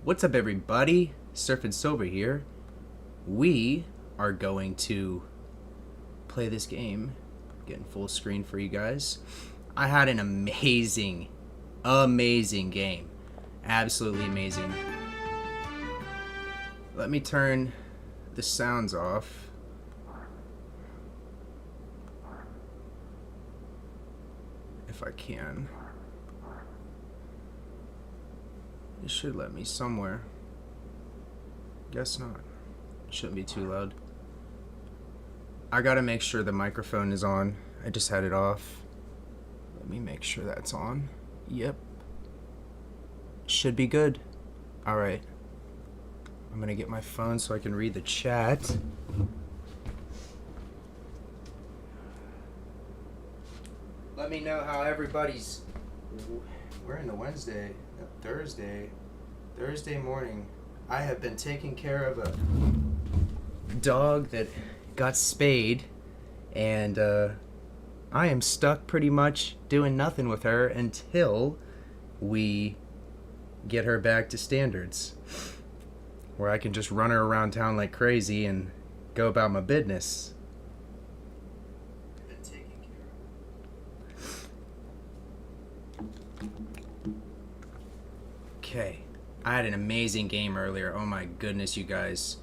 What's up, everybody? Surfing Silver here. We are going to play this game, getting full screen for you guys. I had an amazing game. Absolutely amazing. Let me turn the sounds off. If I can. It should let me somewhere. Guess not. Shouldn't be too loud. I gotta make sure the microphone is on. I just had it off. Let me make sure that's on. Yep. Should be good. Alright. I'm gonna get my phone so I can read the chat. Let me know how everybody's... We're in the Wednesday. Thursday morning. I have been taking care of a dog that got spayed, and I am stuck pretty much doing nothing with her until we get her back to standards, where I can just run her around town like crazy and go about my business. Okay, I had an amazing game earlier. Oh my goodness, you guys.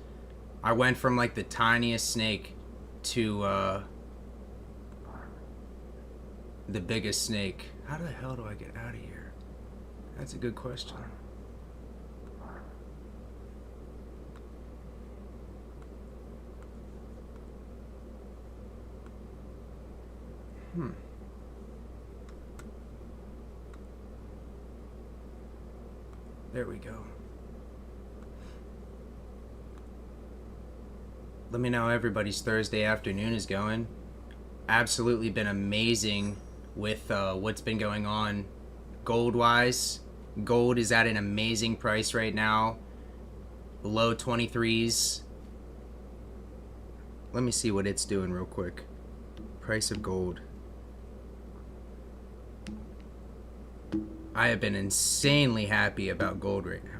I went from like the tiniest snake to the biggest snake. How the hell do I get out of here? That's a good question. There we go. Let me know how everybody's Thursday afternoon is going. Absolutely been amazing with what's been going on gold-wise. Gold is at an amazing price right now. Low 23s. Let me see what it's doing real quick. Price of gold. I have been insanely happy about gold right now.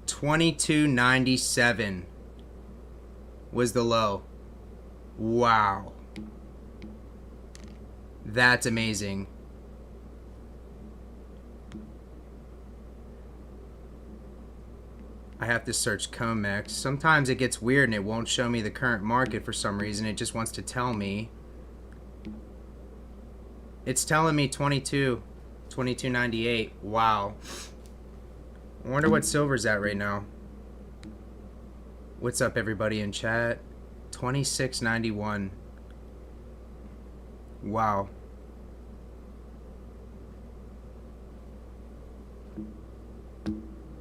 $22.97 was the low. Wow. That's amazing. I have to search COMEX. Sometimes it gets weird and it won't show me the current market for some reason. It just wants to tell me. It's telling me 22.98. Wow. I wonder what silver's at right now. What's up, everybody in chat? 26.91. Wow.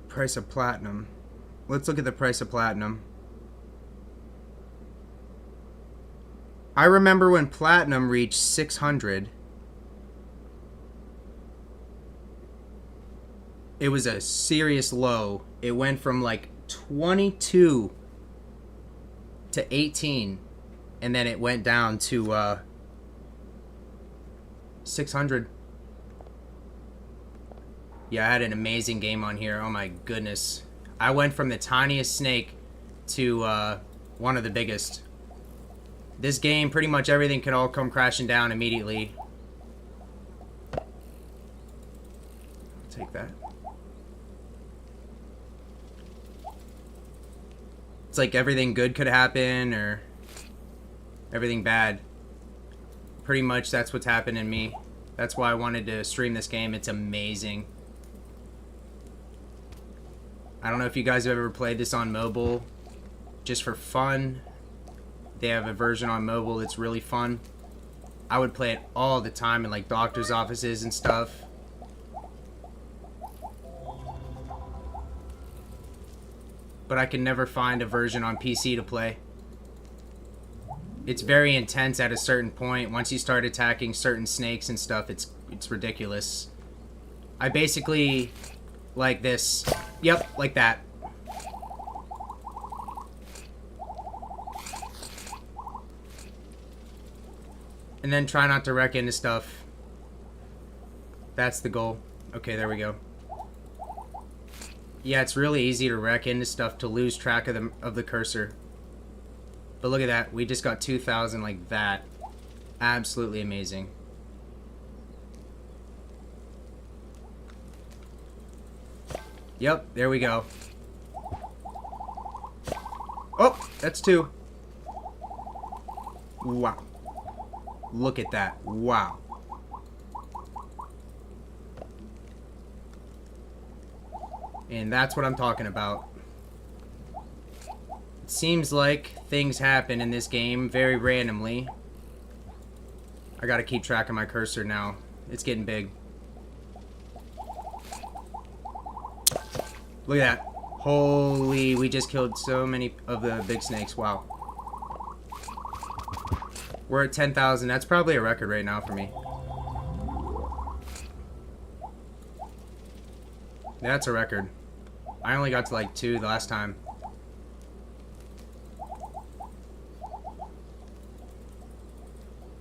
Price of platinum. Let's look at the price of platinum. I remember when platinum reached 600. It was a serious low. It went from like 22 to 18, and then it went down to 600. Yeah, I had an amazing game on here. Oh my goodness. I went from the tiniest snake to one of the biggest. This game, pretty much everything could all come crashing down immediately. I'll take that. It's like everything good could happen or everything bad. Pretty much that's what's happened in me. That's why I wanted to stream this game. It's amazing. I don't know if you guys have ever played this on mobile. Just for fun. They have a version on mobile that's really fun. I would play it all the time in like doctor's offices and stuff. But I can never find a version on PC to play. It's very intense at a certain point. Once you start attacking certain snakes and stuff, it's ridiculous. I basically like this. Yep, like that. And then try not to wreck into stuff. That's the goal. Okay, there we go. Yeah, it's really easy to wreck into stuff, to lose track of the cursor. But look at that. We just got 2,000 like that. Absolutely amazing. Yep, there we go. Oh, that's 2. Wow. Look at that. Wow. And that's what I'm talking about. It seems like things happen in this game very randomly. I gotta keep track of my cursor now. It's getting big. Look at that. Holy, we just killed so many of the big snakes. Wow. We're at 10,000. That's probably a record right now for me. That's a record. I only got to like 2 the last time.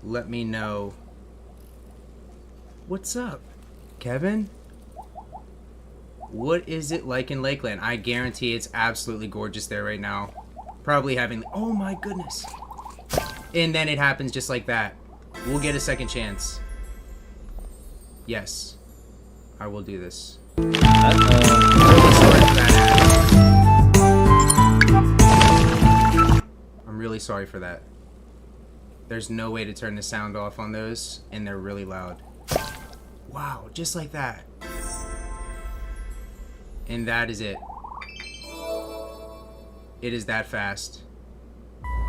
Let me know. What's up, Kevin? What is it like in Lakeland? I guarantee it's absolutely gorgeous there right now. Probably having... Oh my goodness. And then it happens just like that. We'll get a second chance. Yes. I will do this. I'm really sorry for that. There's no way to turn the sound off on those, and they're really loud. Wow, just like that. And that is it. It is that fast.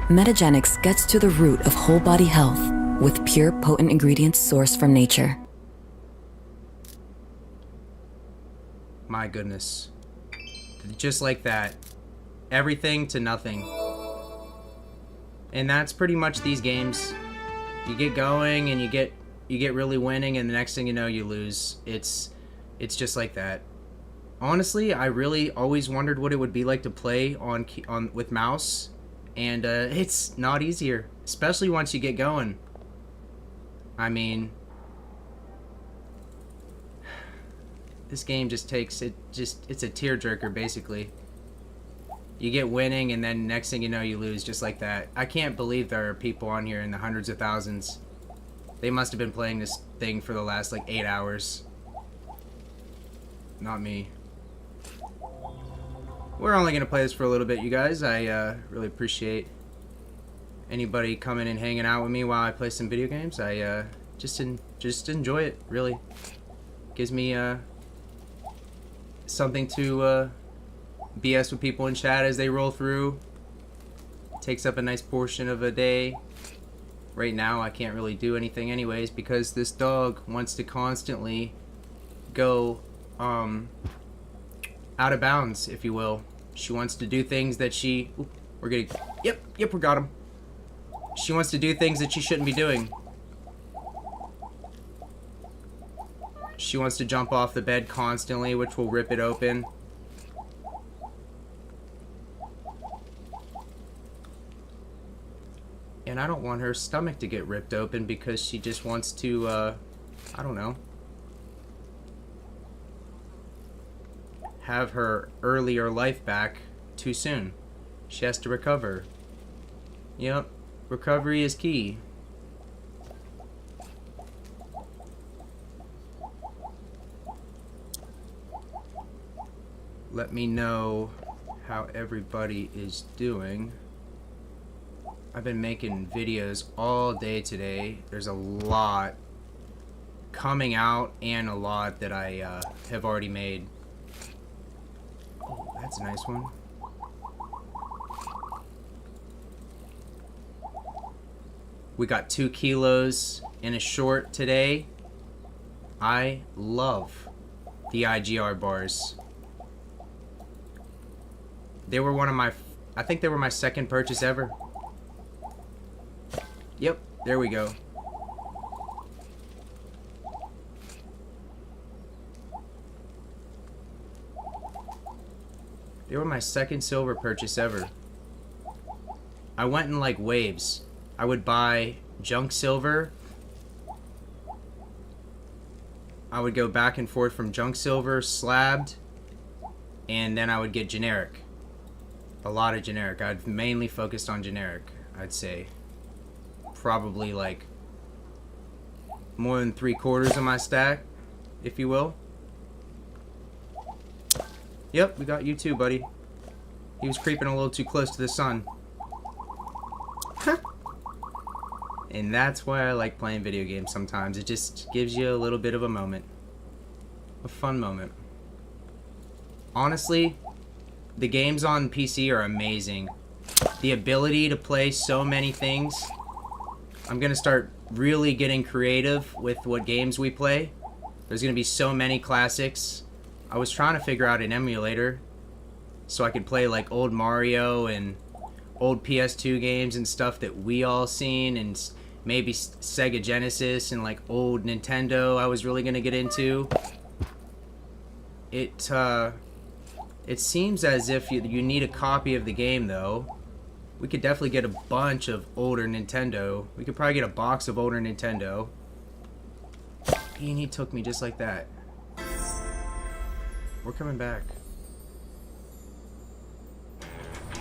Metagenics gets to the root of whole body health with pure, potent ingredients sourced from nature. My goodness. Just like that. Everything to nothing. And that's pretty much these games. You get going and you get really winning, and the next thing you know you lose. It's just like that. Honestly, I really always wondered what it would be like to play on with mouse, and it's not easier, especially once you get going. I mean, this game just takes it. It's a tearjerker basically. You get winning, and then next thing you know you lose, just like that. I can't believe there are people on here in the hundreds of thousands. They must have been playing this thing for the last like 8 hours. Not me. We're only gonna play this for a little bit, you guys. I really appreciate anybody coming and hanging out with me while I play some video games. I just enjoy it. Really gives me something to BS with people in chat as they roll through. Takes up a nice portion of a day. Right now I can't really do anything anyways because this dog wants to constantly go out of bounds, if you will. She wants to do things that she... Ooh, we're getting... Yep, we got him. She wants to do things that she shouldn't be doing. She wants to jump off the bed constantly, which will rip it open. And I don't want her stomach to get ripped open because she just wants to, I don't know, have her earlier life back too soon. She has to recover. Yep, recovery is key. Let me know how everybody is doing. I've been making videos all day today. There's a lot coming out and a lot that I have already made. Oh, that's a nice one. We got 2 kilos in a short today. I love the IGR bars. They were one of my, I think they were my second purchase ever. Yep, there we go. They were my second silver purchase ever. I went in like waves. I would buy junk silver, I would go back and forth from junk silver, slabbed, and then I would get generic. A lot of generic. I'd mainly focused on generic, I'd say. Probably like more than 3/4 of my stack, if you will. Yep, we got you too, buddy. He was creeping a little too close to the sun. And that's why I like playing video games sometimes. It just gives you a little bit of a moment. A fun moment. Honestly, the games on PC are amazing. The ability to play so many things. I'm gonna start really getting creative with what games we play. There's gonna be so many classics. I was trying to figure out an emulator so I could play like old Mario and old PS2 games and stuff that we all seen, and maybe Sega Genesis and like old Nintendo I was really gonna get into. It seems as if you need a copy of the game though. We could definitely get a bunch of older Nintendo. We could probably get a box of older Nintendo. And he took me just like that. We're coming back.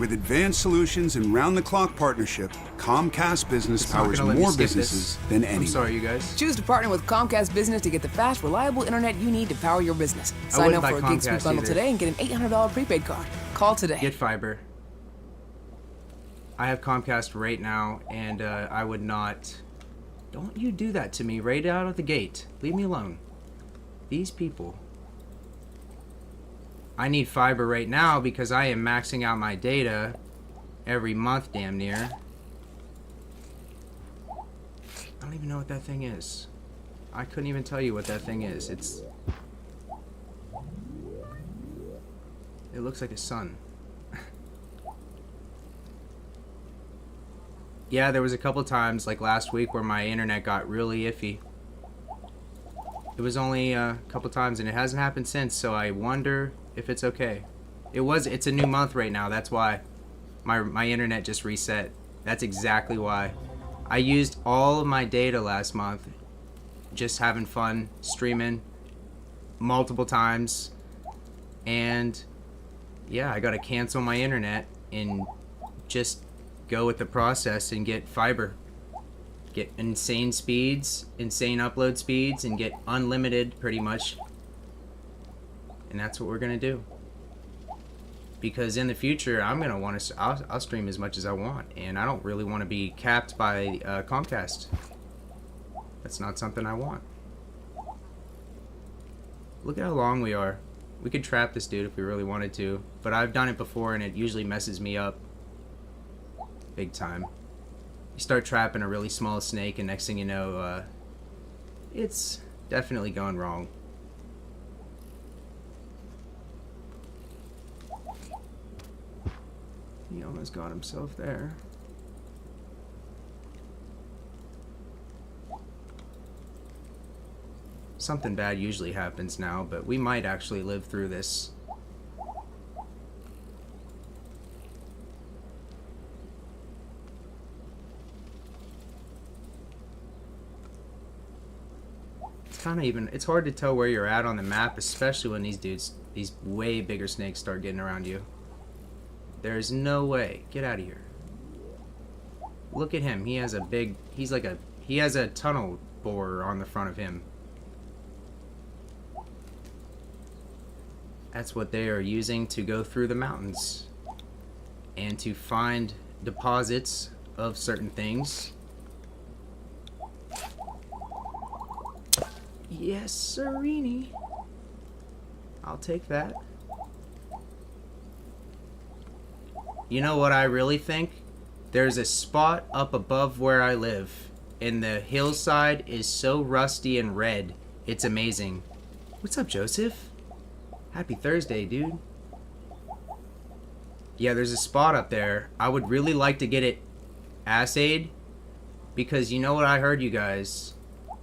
With advanced solutions and round-the-clock partnership, Comcast Business It's not powers gonna let me more skip businesses this. than I'm anyone. sorry, you guys. Choose to partner with Comcast Business to get the fast, reliable internet you need to power your business. Sign wouldn't up buy for a Gig Speed Comcast bundle either. today and get an $800 prepaid card. Call today. Get fiber. I have Comcast right now, and I would not... Don't you do that to me right out of the gate. Leave me alone. These people. I need fiber right now because I am maxing out my data every month, damn near. I don't even know what that thing is. I couldn't even tell you what that thing is. It looks like a sun. Yeah, there was a couple times, like last week, where my internet got really iffy. It was only a couple times, and it hasn't happened since, so I wonder if it's okay. It's a new month right now, that's why. My internet just reset. That's exactly why. I used all of my data last month, just having fun, streaming, multiple times, and yeah, I gotta cancel my internet and just go with the process and get fiber. Get insane speeds, insane upload speeds, and get unlimited pretty much. And that's what we're gonna do. Because in the future, I'm gonna want to. I'll stream as much as I want, and I don't really want to be capped by Comcast. That's not something I want. Look at how long we are. We could trap this dude if we really wanted to, but I've done it before, and it usually messes me up big time. You start trapping a really small snake, and next thing you know, it's definitely going wrong. He almost got himself there. Something bad usually happens now, but we might actually live through this. It's hard to tell where you're at on the map, especially when these way bigger snakes start getting around you. There's no way. Get out of here. Look at him. He has he has a tunnel borer on the front of him. That's what they are using to go through the mountains and to find deposits of certain things. Yes, Serini. I'll take that. You know what I really think? There's a spot up above where I live, and the hillside is so rusty and red. It's amazing. What's up, Joseph? Happy Thursday, dude. Yeah, there's a spot up there. I would really like to get it assayed, because you know what I heard, you guys?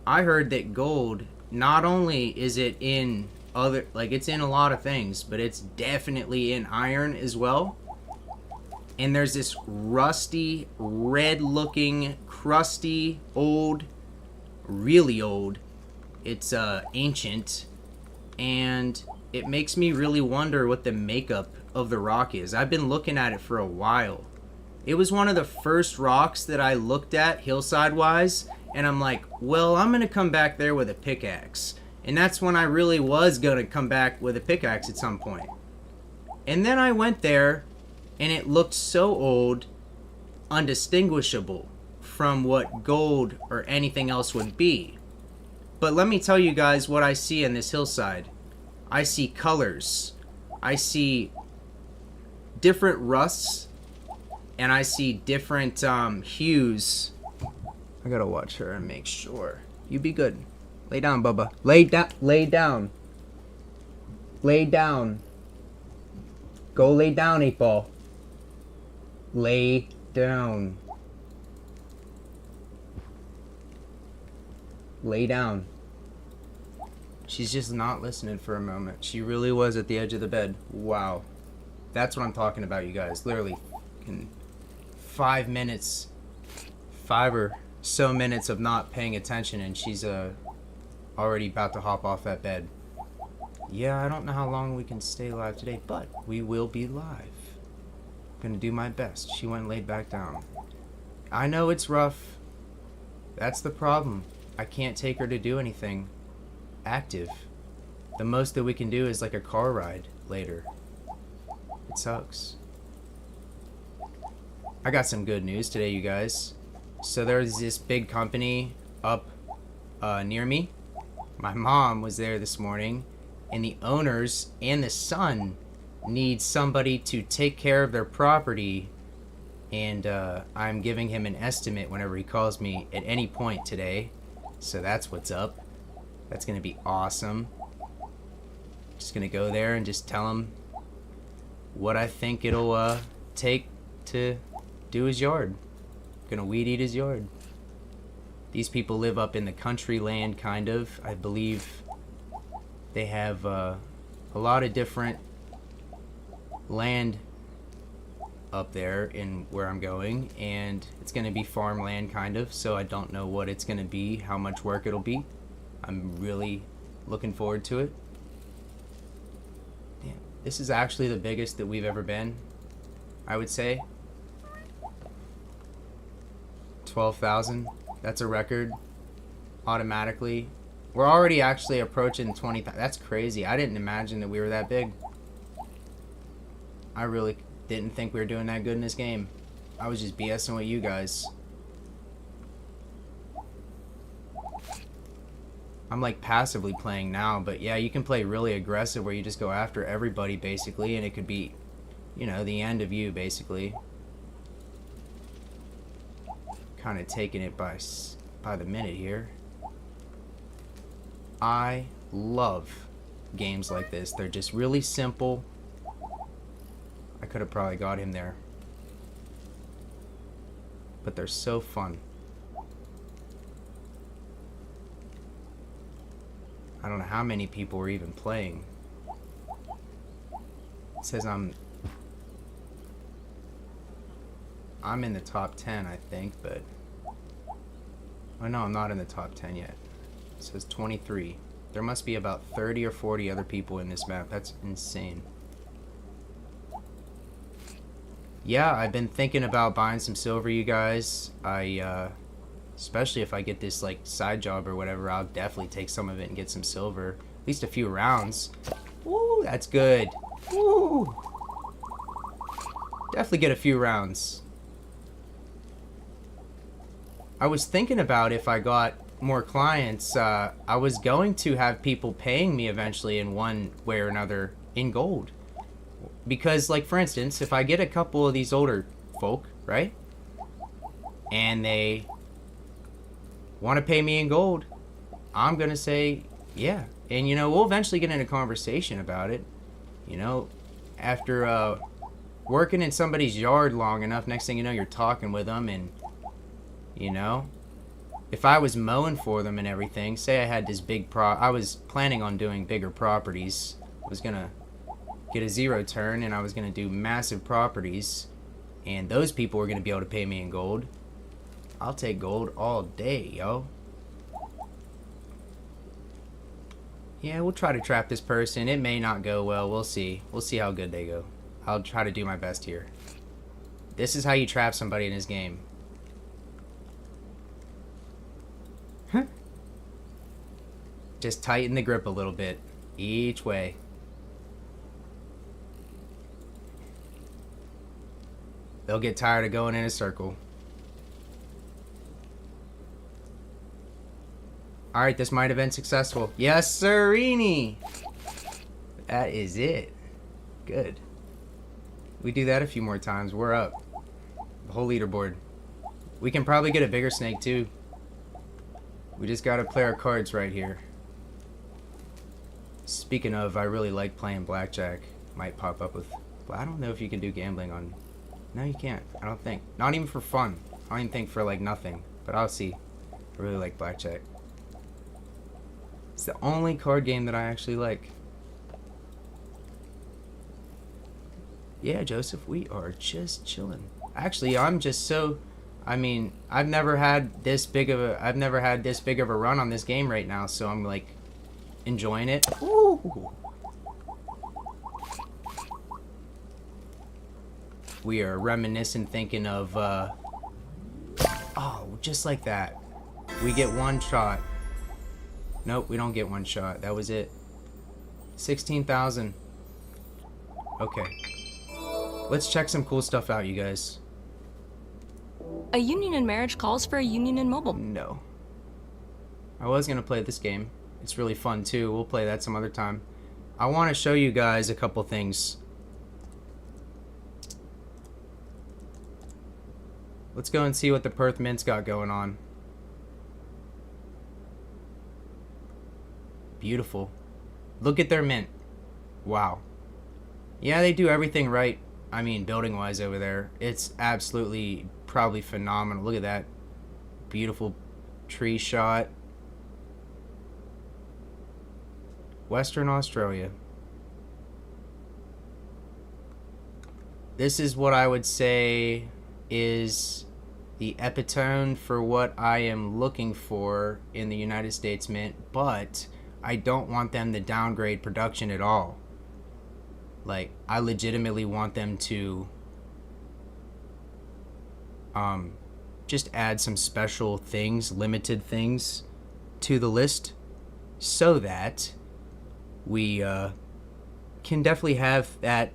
I heard that gold, not only is it in it's in a lot of things, but it's definitely in iron as well. And there's this rusty, red-looking, crusty, old, really old It's ancient, and it makes me really wonder what the makeup of the rock is. I've been looking at it for a while. It was one of the first rocks that I looked at hillside-wise, and I'm like, well, I'm going to come back there with a pickaxe. And that's when I really was going to come back with a pickaxe at some point. And then I went there, and it looked so old, undistinguishable from what gold or anything else would be. But let me tell you guys what I see in this hillside. I see colors. I see different rusts, and I see different hues. I gotta watch her and make sure. You be good. Lay down, Bubba. Lay down. Lay down. Lay down. Go lay down, 8-Ball. Lay down. Lay down. She's just not listening for a moment. She really was at the edge of the bed. Wow. That's what I'm talking about, you guys. Literally, in 5 minutes, 5 or so minutes of not paying attention, and she's already about to hop off that bed. Yeah, I don't know how long we can stay live today, but we will be live. Gonna do my best. She went and laid back down. I know it's rough. That's the problem. I can't take her to do anything active. The most that we can do is like a car ride later. It sucks. I got some good news today, you guys. So there's this big company up near me. My mom was there this morning, and the owners and the son need somebody to take care of their property, and I'm giving him an estimate whenever he calls me at any point today. So that's what's up. That's gonna be awesome. Just gonna go there and just tell him what I think it'll take to do his yard. Gonna weed eat his yard. These people live up in the country land, kind of. I believe they have a lot of different land up there in where I'm going, and it's gonna be farmland, kind of. So I don't know what it's gonna be, how much work it'll be. I'm really looking forward to it. Damn, this is actually the biggest that we've ever been, I would say. 12,000. That's a record. Automatically. We're already actually approaching 20,000. That's crazy. I didn't imagine that we were that big. I really didn't think we were doing that good in this game. I was just BSing with you guys. I'm like passively playing now, but yeah, you can play really aggressive where you just go after everybody basically, and it could be, you know, the end of you basically. Kind of taking it by the minute here. I love games like this. They're just really simple. I could have probably got him there, but they're so fun. I don't know how many people were even playing. It says I'm in the top 10, I think, but oh no, I'm not in the top 10 yet. It says 23. There must be about 30 or 40 other people in this map. That's insane. Yeah, I've been thinking about buying some silver, you guys. Especially if I get this like side job or whatever, I'll definitely take some of it and get some silver. At least a few rounds. Woo, that's good. Woo. Definitely get a few rounds. I was thinking about if I got more clients, I was going to have people paying me eventually in one way or another in gold. Because, like, for instance, if I get a couple of these older folk, right? And they want to pay me in gold, I'm going to say, yeah. And, you know, we'll eventually get in a conversation about it. You know, after working in somebody's yard long enough, next thing you know, you're talking with them, and, you know, if I was mowing for them and everything, say I had this big I was planning on doing bigger properties. I was going to get a 0 turn, and I was going to do massive properties, and those people were going to be able to pay me in gold. I'll take gold all day, yo. Yeah, we'll try to trap this person. It may not go well. We'll see. We'll see how good they go. I'll try to do my best here. This is how you trap somebody in this game. Huh? Just tighten the grip a little bit. Each way. They'll get tired of going in a circle. Alright, this might have been successful. Yes, sirrini! That is it. Good. We do that a few more times. We're up. The whole leaderboard. We can probably get a bigger snake, too. We just gotta play our cards right here. Speaking of, I really like playing blackjack. Might pop up with... I don't know if you can do gambling on... No, you can't. I don't think. Not even for fun. I don't even think for, like, nothing. But I'll see. I really like blackjack. It's the only card game that I actually like. Yeah, Joseph, we are just chilling. Actually, I'm just so... I mean, I've never had this big of a run on this game right now, so I'm, like, enjoying it. Ooh. We are reminiscent, thinking of, oh, just like that. We get one shot. Nope, we don't get one shot. That was it. 16,000. Okay. Let's check some cool stuff out, you guys. A union in marriage calls for a union in mobile. No. I was going to play this game. It's really fun, too. We'll play that some other time. I want to show you guys a couple things. Let's go and see what the Perth Mint's got going on. Beautiful. Look at their mint. Wow. Yeah, they do everything right. I mean, building-wise over there. It's absolutely, probably phenomenal. Look at that. Beautiful tree shot. Western Australia. This is what I would say is the epitome for what I am looking for in the United States Mint, but I don't want them to downgrade production at all. Like, I legitimately want them to just add some special things, limited things to the list so that we can definitely have that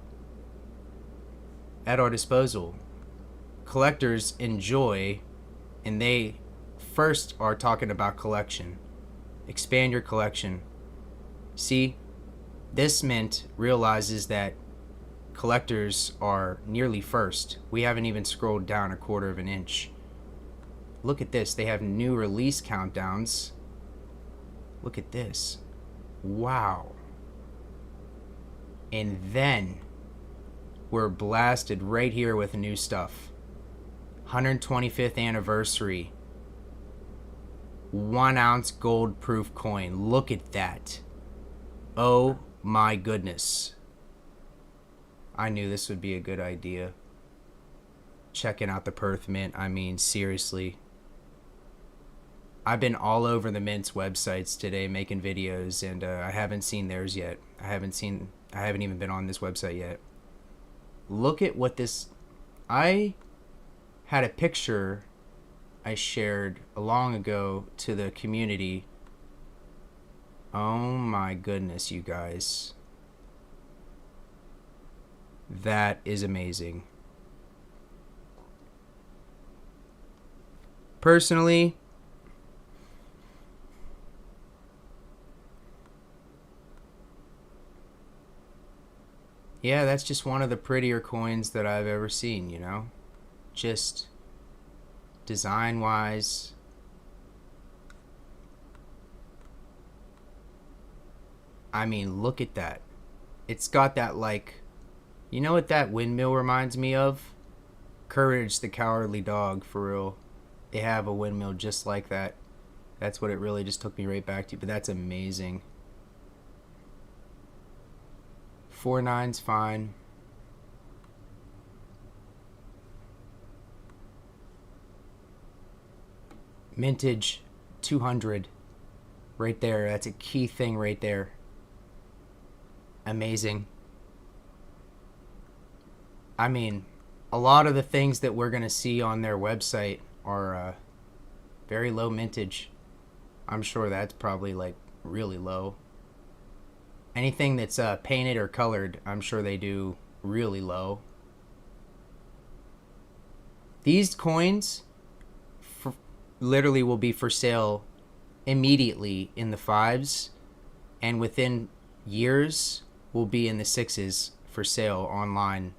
at our disposal. Collectors enjoy, and they first are talking about collection. Expand your collection. See, this mint realizes that collectors are nearly first. We haven't even scrolled down a quarter of an inch. Look at this. They have new release countdowns. Look at this. Wow. And then we're blasted right here with new stuff. 125th anniversary. 1 ounce gold proof coin. Look at that. Oh my goodness. I knew this would be a good idea. Checking out the Perth Mint. I mean, seriously. I've been all over the Mint's websites today making videos, and I haven't seen theirs yet. I haven't even been on this website yet. Look at what this... I had a picture I shared long ago to the community. Oh my goodness, you guys. That is amazing. Personally, yeah, that's just one of the prettier coins that I've ever seen, you know? Just design-wise. I mean, look at that. It's got that, like... You know what that windmill reminds me of? Courage the Cowardly Dog, for real. They have a windmill just like that. That's what it really just took me right back to. But that's amazing. 4.9's fine. Mintage 200. Right there. That's a key thing right there. Amazing. I mean, a lot of the things that we're going to see on their website are very low mintage. I'm sure that's probably like really low. Anything that's painted or colored, I'm sure they do really low. These coins literally will be for sale immediately in the 5s, and within years will be in the 6s for sale online.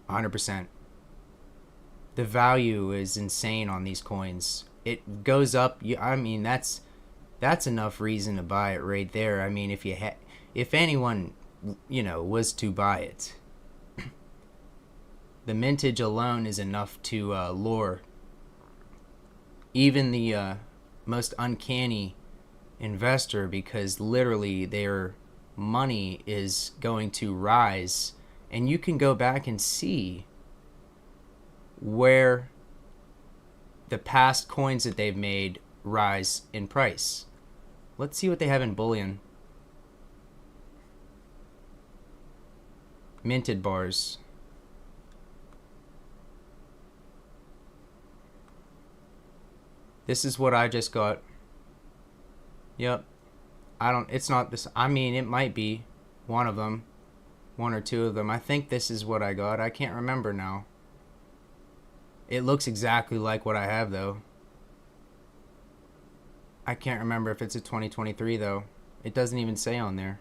100%. The value is insane on these coins. It goes up. I mean, that's enough reason to buy it right there. I mean, if anyone, was to buy it, the mintage alone is enough to lure even the most uncanny investor, because literally their money is going to rise. And you can go back and see where the past coins that they've made rise in price. Let's see what they have in bullion. Minted bars. This is what I just got. Yep. It's not this. I mean, it might be one of them. One or two of them. I think this is what I got. I can't remember now. It looks exactly like what I have, though. I can't remember if it's a 2023, though. It doesn't even say on there.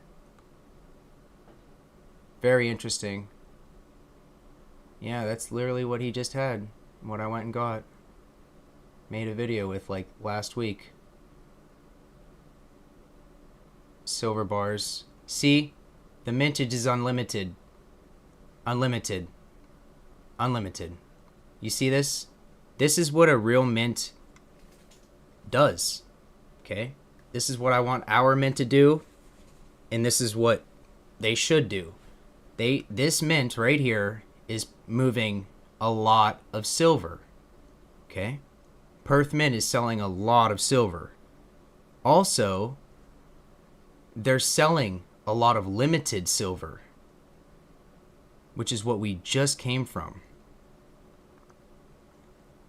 Very interesting. Yeah, that's literally what he just had. What I went and got. Made a video with, like, last week. Silver bars. See? The mintage is unlimited. Unlimited. Unlimited. You see this? This is what a real mint does. Okay? This is what I want our mint to do. And this is what they should do. This mint right here is moving a lot of silver. Okay? Perth Mint is selling a lot of silver. Also, they're selling a lot of limited silver, which is what we just came from.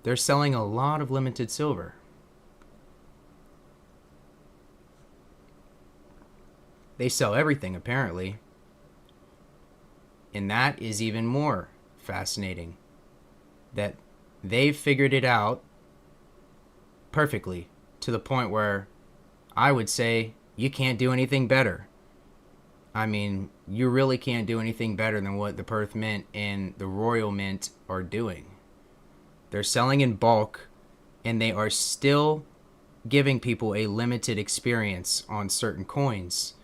They're selling a lot of limited silver. They sell everything, apparently. And that is even more fascinating. That they've figured it out perfectly, to the point where I would say you can't do anything better. I mean, you really can't do anything better than what the Perth Mint and the Royal Mint are doing. They're selling in bulk, and they are still giving people a limited experience on certain coins,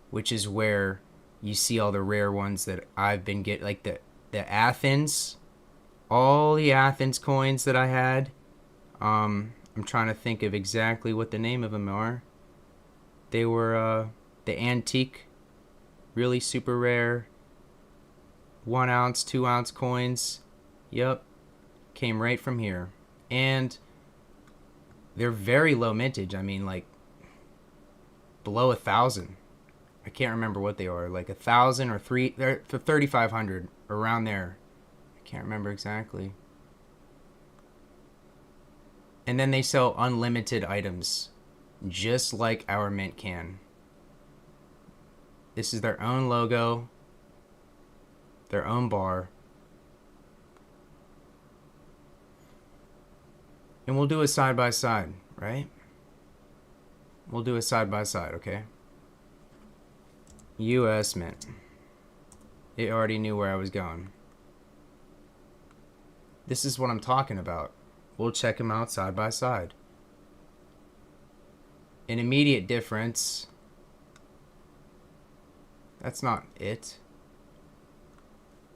which is where you see all the rare ones that I've been getting, like the Athens, all the Athens coins that I had. I'm trying to think of exactly what the name of them are. They were the antique, really super rare 1 ounce, 2 ounce coins. Yep, came right from here. And they're very low mintage. I mean, like below 1,000. I can't remember what they are, like 1,000 or they're for 3,500, around there. I can't remember exactly. And then they sell unlimited items, just like our mint can. This is their own logo, their own bar. And we'll do a side by side, right? We'll do a side by side, okay? US Mint. It already knew where I was going. This is what I'm talking about. We'll check them out side by side. An immediate difference. That's not it.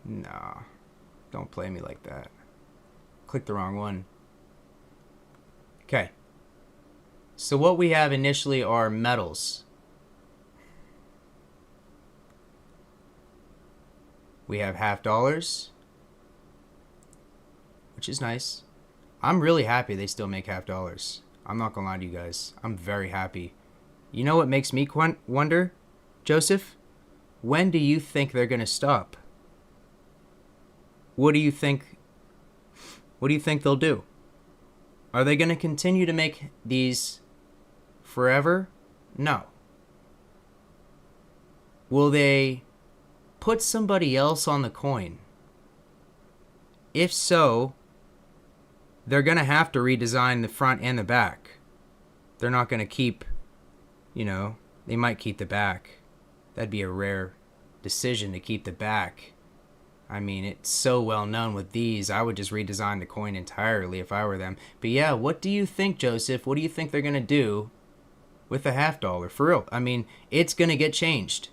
Nah. Don't play me like that. Click the wrong one. Okay. So what we have initially are metals. We have $50, which is nice. I'm really happy they still make $50. I'm not gonna lie to you guys. I'm very happy. You know what makes me wonder, Joseph? When do you think they're going to stop? What do you think they'll do? Are they going to continue to make these forever? No. Will they put somebody else on the coin? If so, they're going to have to redesign the front and the back. They're not going to keep, they might keep the back. That'd be a rare decision to keep the back. I mean, it's so well known with these. I would just redesign the coin entirely if I were them. But yeah, what do you think, Joseph? What do you think they're going to do with the half dollar? For real. I mean, it's going to get changed.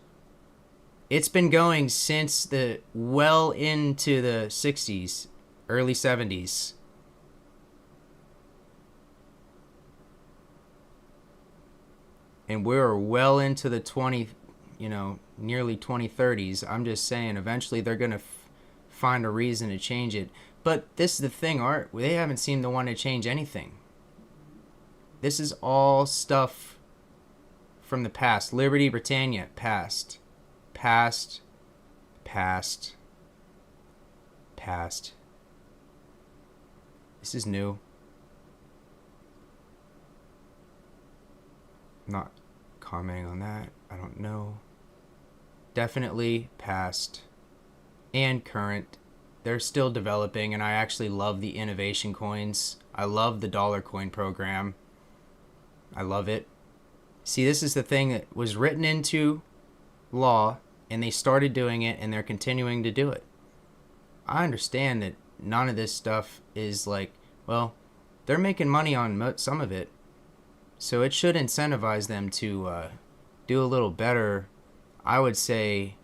It's been going since well into the 60s, early 70s. And we're well into the nearly 2030s. I'm just saying, eventually they're going to find a reason to change it. But this is the thing, Art. They haven't seemed to want to change anything. This is all stuff from the past. Liberty, Britannia, past. Past. Past. Past. This is new. I'm not commenting on that. I don't know. Definitely past and current. They're still developing, and I actually love the innovation coins. I love the dollar coin program. I love it. See, this is the thing that was written into law, and they started doing it, and they're continuing to do it. I understand that none of this stuff is they're making money on some of it, so it should incentivize them to do a little better, I would say,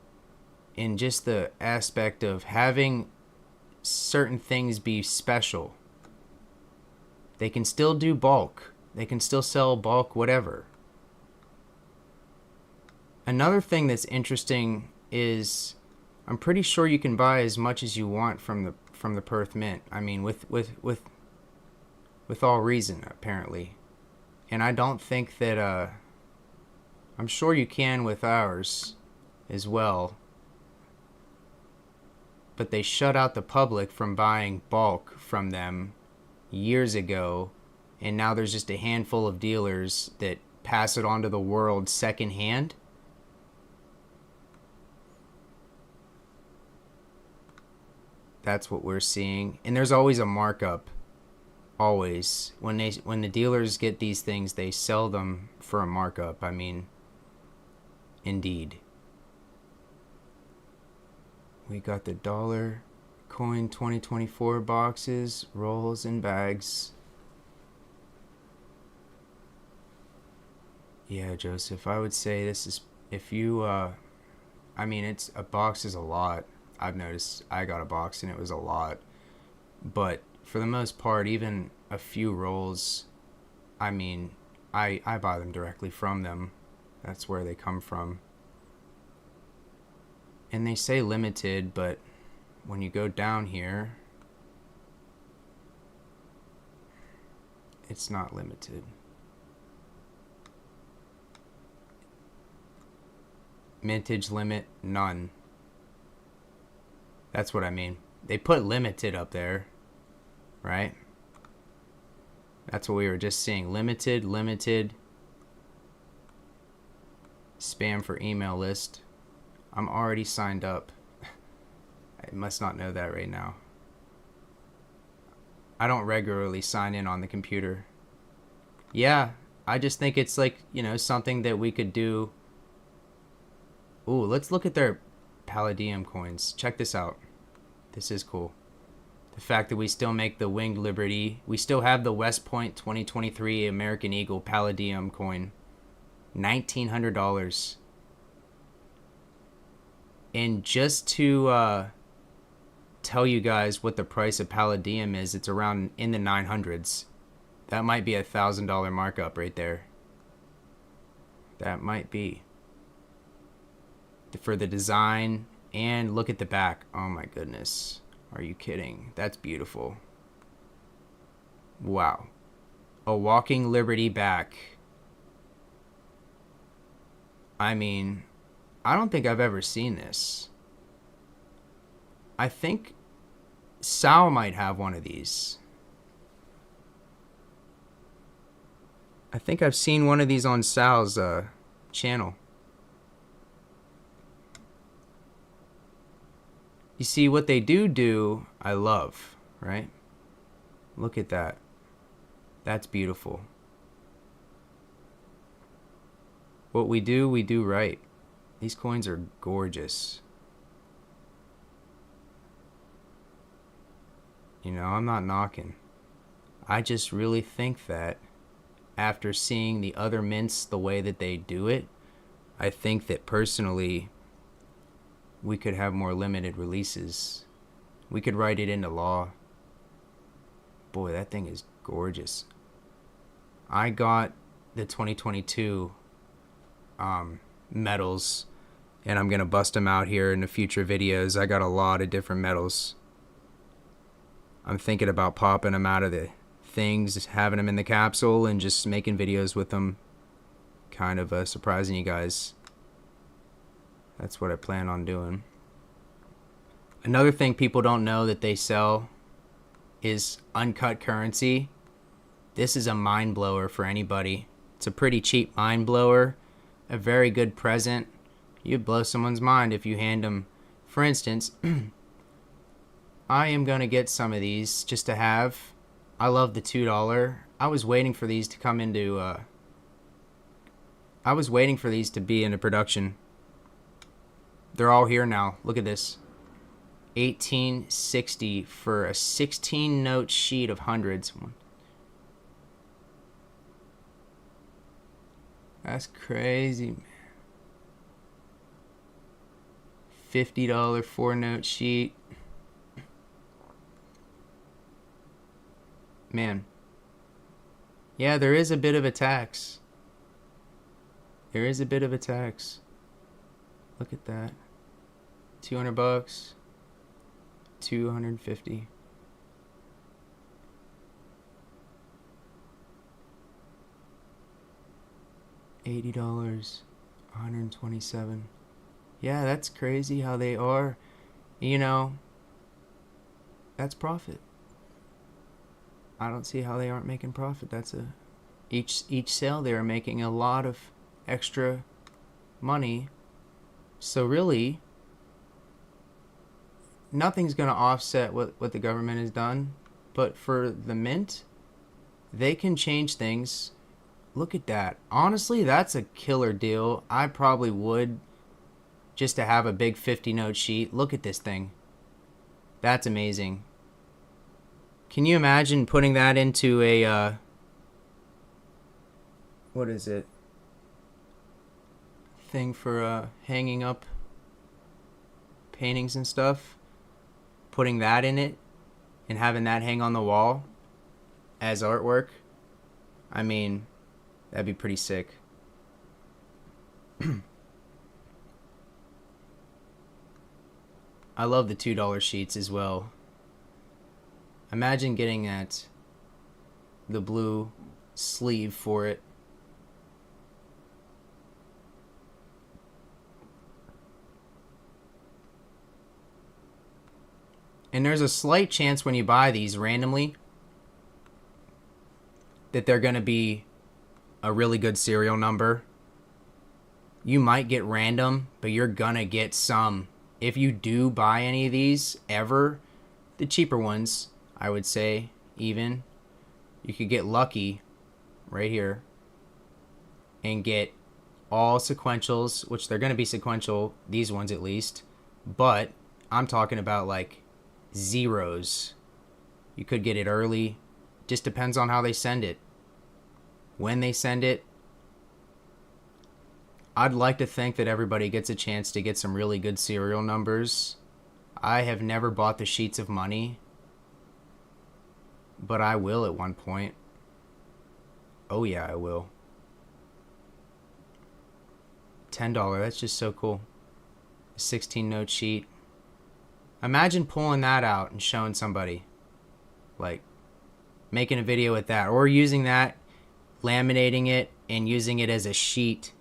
in just the aspect of having certain things be special. They can still do bulk. They can still sell bulk, whatever. Another thing that's interesting is I'm pretty sure you can buy as much as you want from the Perth Mint. I mean, with all reason, apparently. And I don't think that I'm sure you can with ours as well. But they shut out the public from buying bulk from them years ago, and now there's just a handful of dealers that pass it on to the world secondhand. That's what we're seeing. And there's always a markup. Always. When the dealers get these things, they sell them for a markup. I mean, indeed. We got the dollar coin 2024 boxes, rolls, and bags. Yeah, Joseph, I would say this is, if you, it's, a box is a lot. I've noticed I got a box and it was a lot. But for the most part, even a few rolls, I buy them directly from them. That's where they come from. And they say limited, but when you go down here, it's not limited. Mintage limit, none. That's what I mean. They put limited up there, right? That's what we were just seeing. Limited. Spam for email list. I'm already signed up. I must not know that right now. I don't regularly sign in on the computer. Yeah, I just think it's something that we could do. Ooh, let's look at their Palladium coins. Check this out. This is cool. The fact that we still make the Winged Liberty. We still have the West Point 2023 American Eagle Palladium coin. $1,900. And just to tell you guys what the price of Palladium is, it's around in the 900s. That might be $1,000 markup right there. That might be. For the design, and look at the back. Oh my goodness. Are you kidding? That's beautiful. Wow. A walking Liberty back. I mean, I don't think I've ever seen this. I think Sal might have one of these. I think I've seen one of these on Sal's channel. You see, what they do, I love, right? Look at that. That's beautiful. What we do right. These coins are gorgeous. You know, I'm not knocking. I just really think that after seeing the other mints the way that they do it, I think that personally we could have more limited releases. We could write it into law. Boy, that thing is gorgeous. I got the 2022 metals, and I'm gonna bust them out here in the future videos. I got a lot of different metals. I'm thinking about popping them out of the things, just having them in the capsule and just making videos with them, kind of surprising you guys. That's what I plan on doing. Another thing people don't know that they sell is uncut currency. This is a mind blower for anybody. It's a pretty cheap mind blower, a very good present. You'd blow someone's mind if you hand them, for instance, I am going to get some of these just to have. I love the $2. I was waiting for these to come into, I was waiting for these to be into production. They're all here now. Look at this. $18.60 for a 16 note sheet of hundreds. That's crazy, man. $50 4-note sheet. Man. Yeah, there is a bit of a tax. There is a bit of a tax. Look at that. $200. 250. $80. 127. Yeah, that's crazy how they are. You know, that's profit. I don't see how they aren't making profit. That's each sale they are making a lot of extra money. So really, nothing's going to offset what the government has done. But for the mint, they can change things. Look at that. Honestly, that's a killer deal. I probably would, just to have a big 50 note sheet. Look at this thing. That's amazing. Can you imagine putting that into a, what is it? Thing for hanging up paintings and stuff? Putting that in it and having that hang on the wall as artwork? I mean, that'd be pretty sick. I love the $2 sheets as well. Imagine getting the blue sleeve for it. And there's a slight chance when you buy these randomly that they're going to be a really good serial number. You might get random, but you're going to get some. If you do buy any of these ever, the cheaper ones, I would say, even, you could get lucky right here and get all sequentials, which they're going to be sequential, these ones at least, but I'm talking about like zeros. You could get it early. Just depends on how they send it. When they send it, I'd like to think that everybody gets a chance to get some really good serial numbers. I have never bought the sheets of money, but I will at one point. Oh yeah, I will. $10, that's just so cool. A 16 note sheet. Imagine pulling that out and showing somebody. Like, making a video with that. Or using that, laminating it, and using it as a sheet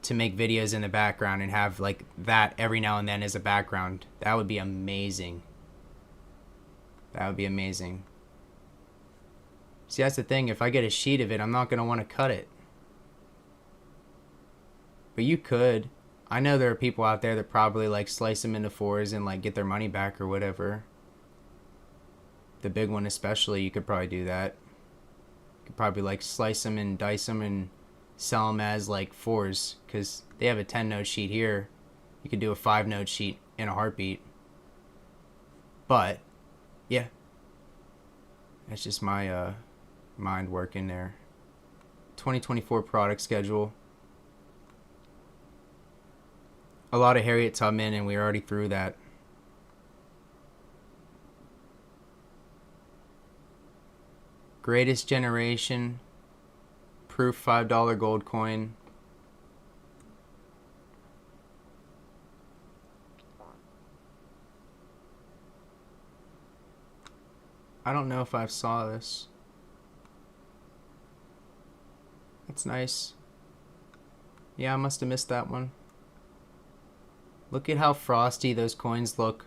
to make videos in the background and have like that every now and then as a background. That would be amazing. That would be amazing. See, that's the thing. If I get a sheet of it, I'm not going to want to cut it. But you could. I know there are people out there that probably like slice them into fours and like get their money back or whatever. The big one especially, you could probably do that. You could probably like slice them and dice them and sell them as like fours, because they have a 10 note sheet here. You could do a 5 note sheet in a heartbeat. But yeah, that's just my mind working there. 2024 product schedule. A lot of Harriet Tubman, and we're already through that. Greatest Generation, proof $5 gold coin. I don't know if I saw this. That's nice. Yeah, I must have missed that one. Look at how frosty those coins look.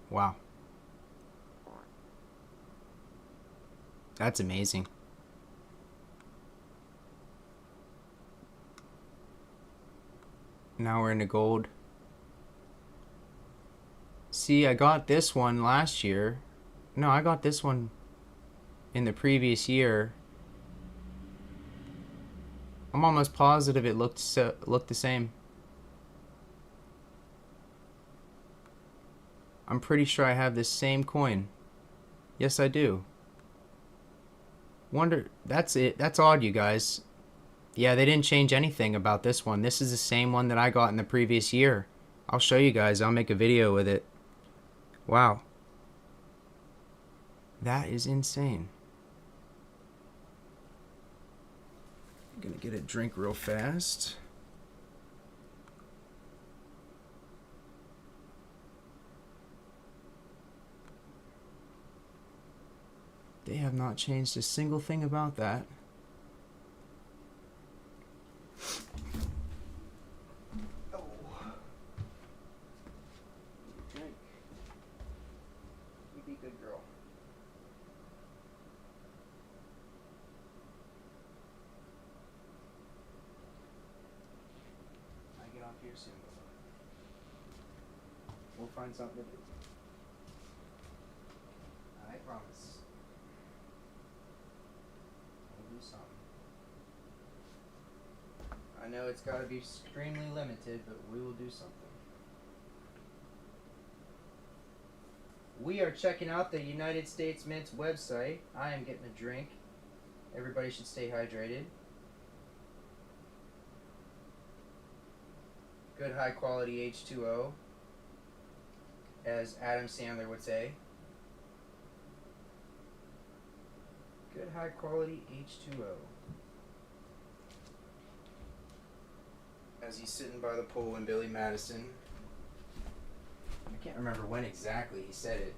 Wow. That's amazing. Now we're into gold. See, I got this one last year. No, I got this one in the previous year. I'm almost positive it looked the same. I'm pretty sure I have this same coin. Yes, I do. Wonder, that's it. That's odd, you guys. Yeah, they didn't change anything about this one. This is the same one that I got in the previous year. I'll show you guys. I'll make a video with it. Wow. That is insane. I'm gonna get a drink real fast. They have not changed a single thing about that. Oh. Drink. You be a good girl. I get off here soon. We'll find something to do. I promise. We'll do something. I know it's got to be extremely limited, but we will do something. We are checking out the United States Mint's website. I am getting a drink. Everybody should stay hydrated. Good high quality H2O, as Adam Sandler would say. Good high quality H2O. As he's sitting by the pool in Billy Madison. I can't remember when exactly he said it.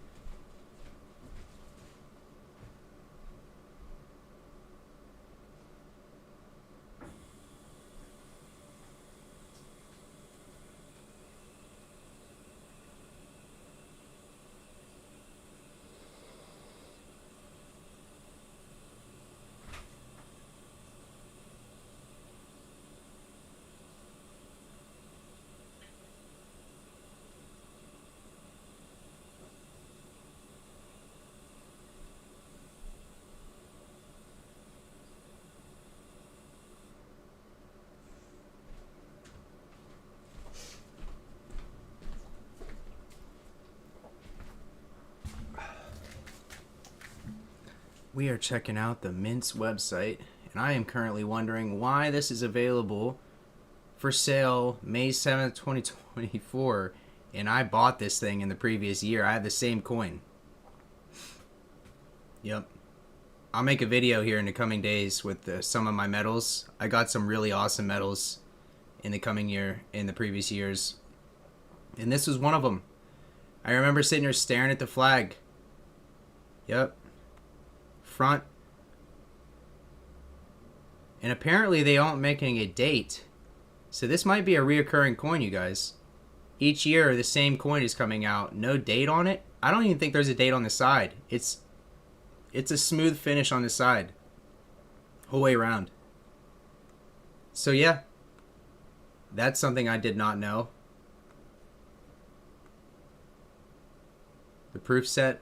We are checking out the Mint's website, and I am currently wondering why this is available for sale May 7th, 2024, and I bought this thing in the previous year. I have the same coin. Yep. I'll make a video here in the coming days with some of my medals. I got some really awesome medals in the previous years, and this was one of them. I remember sitting here staring at the flag. Yep. Front And apparently they aren't making a date. So this might be a reoccurring coin, you guys. Each year the same coin is coming out. No date on it. I don't even think there's a date on the side. It's a smooth finish on the side. Whole way around. So yeah. That's something I did not know. The proof set.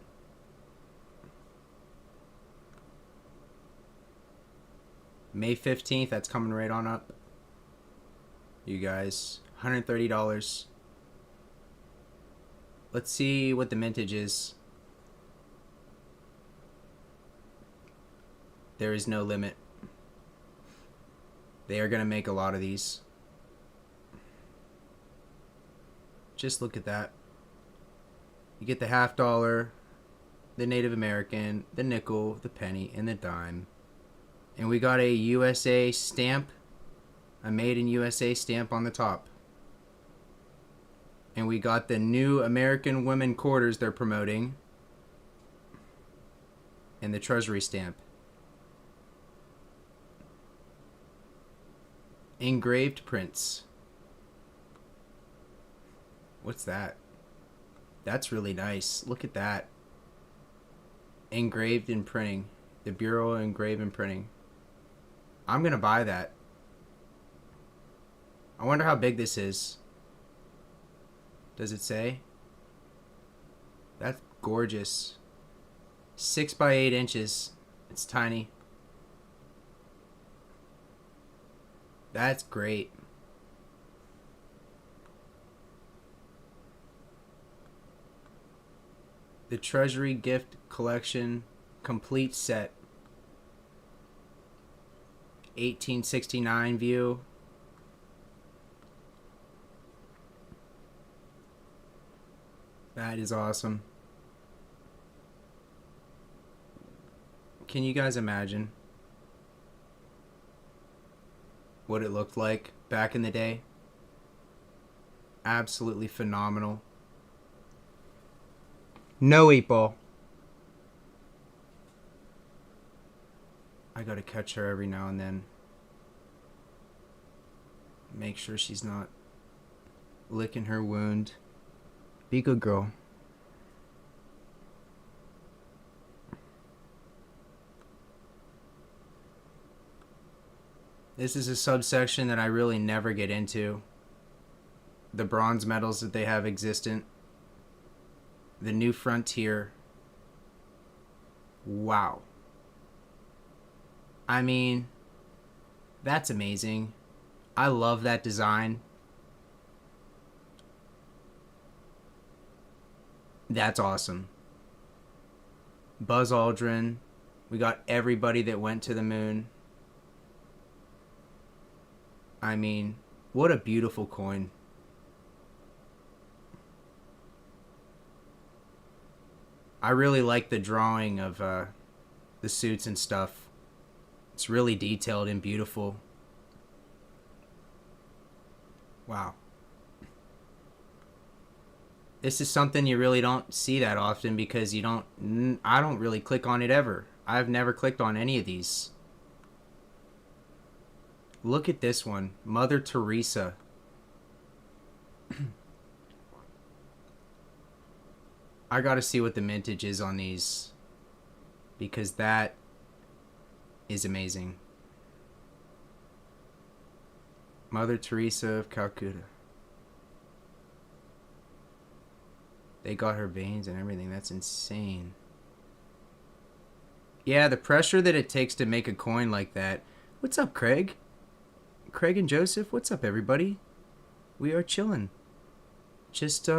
May 15th, that's coming right on up. You guys, $130. Let's see what the mintage is. There is no limit. They are going to make a lot of these. Just look at that. You get the half dollar, the Native American, the nickel, the penny, and the dime. And we got a USA stamp, a made in USA stamp on the top. And we got the new American women quarters they're promoting. And the Treasury stamp. Engraved prints. What's that? That's really nice. Look at that. Engraved in printing. The Bureau of Engraved and Printing. I'm going to buy that. I wonder how big this is. Does it say? That's gorgeous. 6 by 8 inches. It's tiny. That's great. The Treasury Gift Collection Complete Set. 1869 view. That is awesome. Can you guys imagine what it looked like back in the day? Absolutely phenomenal. No 8-ball. I gotta catch her every now and then. Make sure she's not licking her wound. Be a good girl. This is a subsection that I really never get into. The bronze medals that they have existent. The New Frontier. Wow. I mean, that's amazing. I love that design. That's awesome. Buzz Aldrin. We got everybody that went to the moon. I mean, what a beautiful coin. I really like the drawing of the suits and stuff. It's really detailed and beautiful. Wow. This is something you really don't see that often because I don't really click on it ever. I've never clicked on any of these. Look at this one. Mother Teresa. I gotta see what the mintage is on these. Because that is amazing. Mother Teresa of Calcutta. They got her veins and everything. That's insane. Yeah, the pressure that it takes to make a coin like that. What's up, Craig? Craig and Joseph, what's up, everybody? We are chilling. Just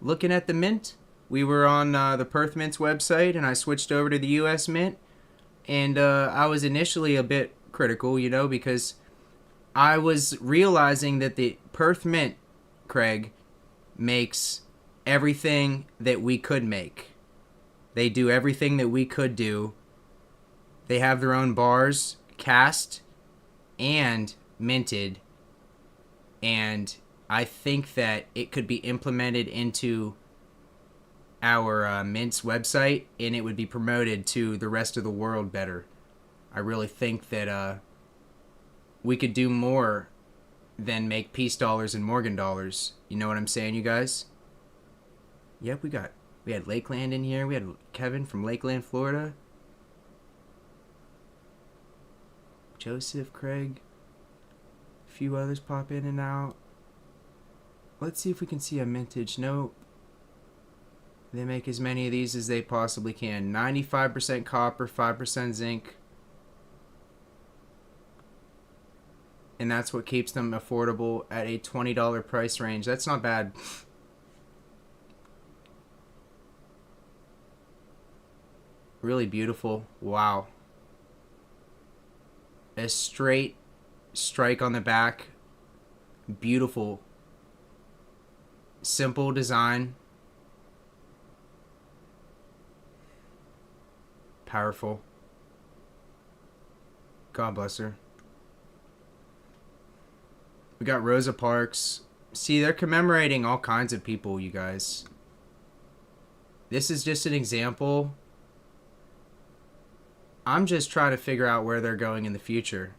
looking at the mint. We were on the Perth Mint's website, and I switched over to the U.S. Mint. And I was initially a bit critical, because I was realizing that the Perth Mint, Craig, makes everything that we could make. They do everything that we could do. They have their own bars, cast and minted. And I think that it could be implemented into our Mint's website, and it would be promoted to the rest of the world better. I really think that we could do more than make peace dollars and Morgan dollars. You know what I'm saying, you guys? Yep, we had Lakeland in here. We had Kevin from Lakeland, Florida. Joseph, Craig. A few others pop in and out. Let's see if we can see a mintage. Nope. They make as many of these as they possibly can. 95% copper, 5% zinc. And that's what keeps them affordable at a $20 price range. That's not bad. Really beautiful. Wow. A straight strike on the back. Beautiful. Simple design. Powerful. God bless her. We got Rosa Parks. See, they're commemorating all kinds of people, you guys. This is just an example. I'm just trying to figure out where they're going in the future.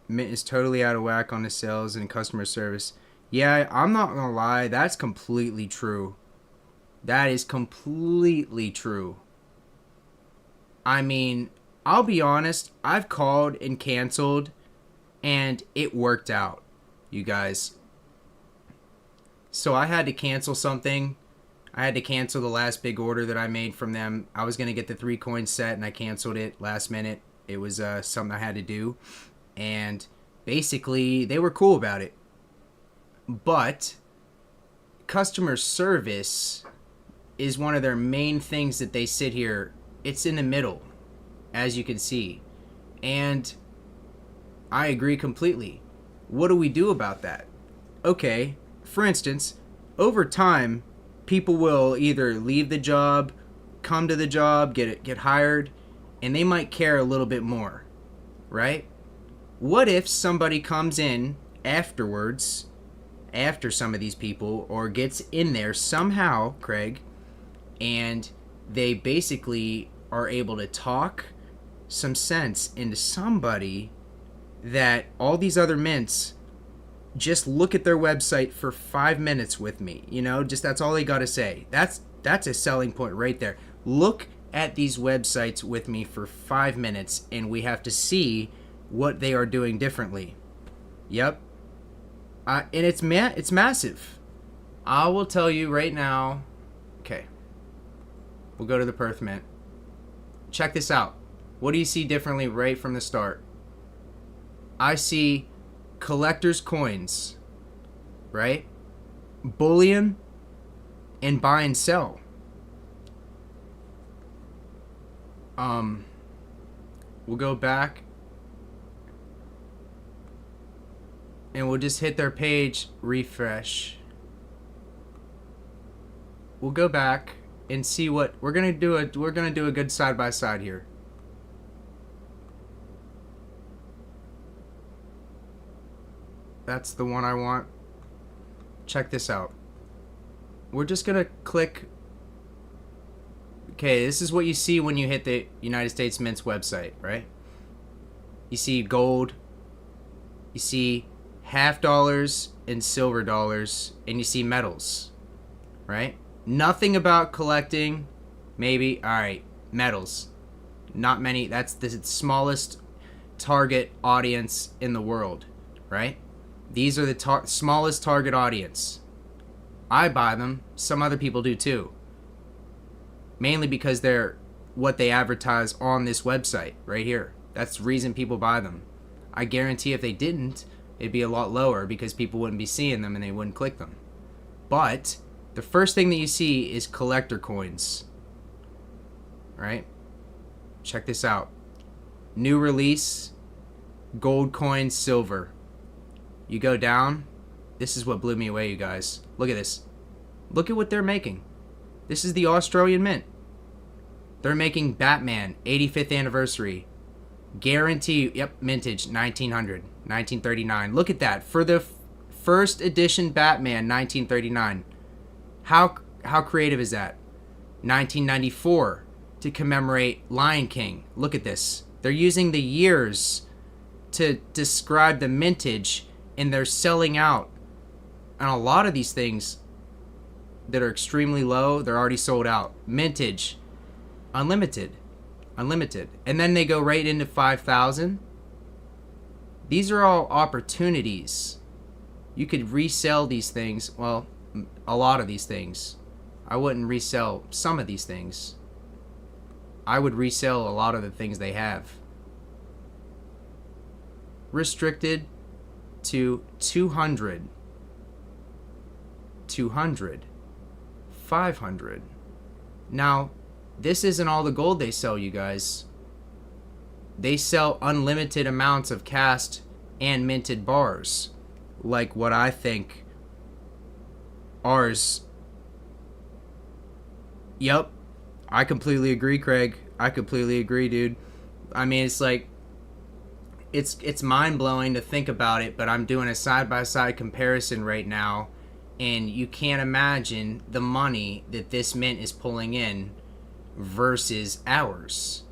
Mint is totally out of whack on the sales and customer service. Yeah, I'm not gonna lie. That's completely true. That is completely true. I mean, I'll be honest. I've called and canceled, and it worked out, you guys. So I had to cancel something. I had to cancel the last big order that I made from them. I was going to get the 3-coin set, and I canceled it last minute. It was something I had to do. And basically, they were cool about it. But customer service is one of their main things that they sit here. It's in the middle, as you can see. And I agree completely. What do we do about that? Okay, for instance, over time, people will either leave the job, come to the job, get hired, and they might care a little bit more, right? What if somebody comes in afterwards, after some of these people, or gets in there somehow, Craig, and they basically are able to talk some sense into somebody that all these other mints just look at their website for 5 minutes with me, you know, just that's all they got to say. That's a selling point right there. Look at these websites with me for 5 minutes, and we have to see what they are doing differently. Yep. And it's massive. I will tell you right now. Okay. We'll go to the Perth Mint. Check this out. What do you see differently right from the start? I see collector's coins, right? Bullion, and buy and sell. We'll go back and we'll just hit their page, refresh. We'll go back and see what we're gonna do. We're gonna do a good side by side here. That's the one I want. Check this out. We're just gonna click. Okay, this is what you see when you hit the United States Mint's website, right? You see gold, you see $half and silver dollars, and you see metals, right? Nothing about collecting, maybe. All right, metals. Not many. That's the smallest target audience in the world, right? These are the smallest target audience. I buy them. Some other people do too. Mainly because they're what they advertise on this website right here. That's the reason people buy them. I guarantee if they didn't, it'd be a lot lower because people wouldn't be seeing them and they wouldn't click them. But the first thing that you see is collector coins. Right? Check this out. New release, gold coin, silver. You go down. This is what blew me away, you guys. Look at this. Look at what they're making. This is the Australian Mint. They're making Batman 85th anniversary. Guarantee, yep, mintage 1900, 1939. Look at that. For the first edition Batman 1939. How creative is that? 1994 to commemorate Lion King. Look at this. They're using the years to describe the mintage, and they're selling out. And a lot of these things that are extremely low, they're already sold out. Mintage, unlimited. And then they go right into 5,000. These are all opportunities. You could resell these things. Well, a lot of these things. I wouldn't resell some of these things. I would resell a lot of the things they have. Restricted to 200, 500. Now, this isn't all the gold they sell, you guys. They sell unlimited amounts of cast and minted bars, like what I think ours. Yep, I completely agree, Craig. I completely agree, dude. I mean, it's like, it's mind-blowing to think about it, but I'm doing a side-by-side comparison right now, and you can't imagine the money that this mint is pulling in versus ours.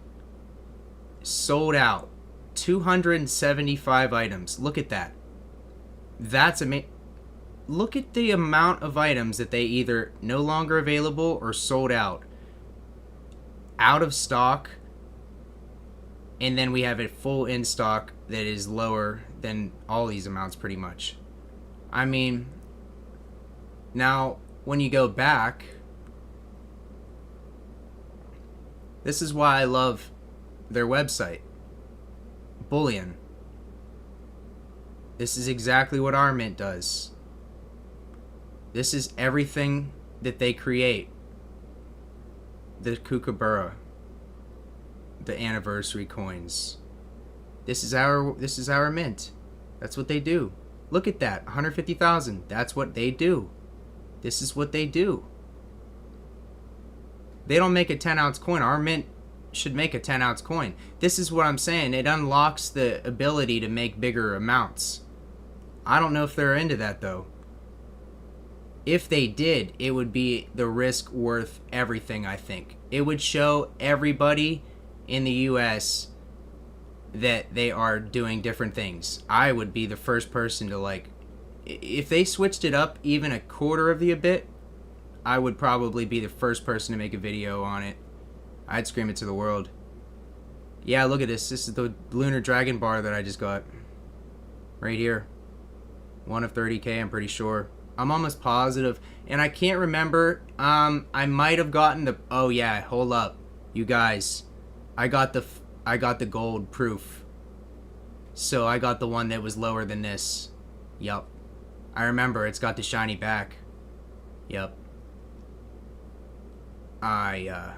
Sold out. 275 items. Look at that. That's amazing. Look at the amount of items that they either no longer available or sold out. Out of stock. And then we have it full in stock that is lower than all these amounts pretty much. I mean, now when you go back, this is why I love their website. Bullion. This is exactly what our mint does. This is everything that they create. The Kookaburra. The anniversary coins. This is our mint. That's what they do. Look at that. 150,000. That's what they do. This is what they do. They don't make a 10-ounce coin. Our mint should make a 10-ounce coin. This is what I'm saying. It unlocks the ability to make bigger amounts. I don't know if they're into that, though. If they did, it would be the risk worth everything, I think. It would show everybody in the US that they are doing different things. I would be the first person to, like, if they switched it up even a quarter of the bit, I would probably be the first person to make a video on it. I'd scream it to the world. Yeah, look at this. This is the Lunar Dragon bar that I just got. Right here. 1 of 30k, I'm pretty sure. I'm almost positive. And I can't remember. I might have gotten the... Oh, yeah. Hold up. You guys. I got the gold proof. So I got the one that was lower than this. Yup. I remember. It's got the shiny back. Yup. I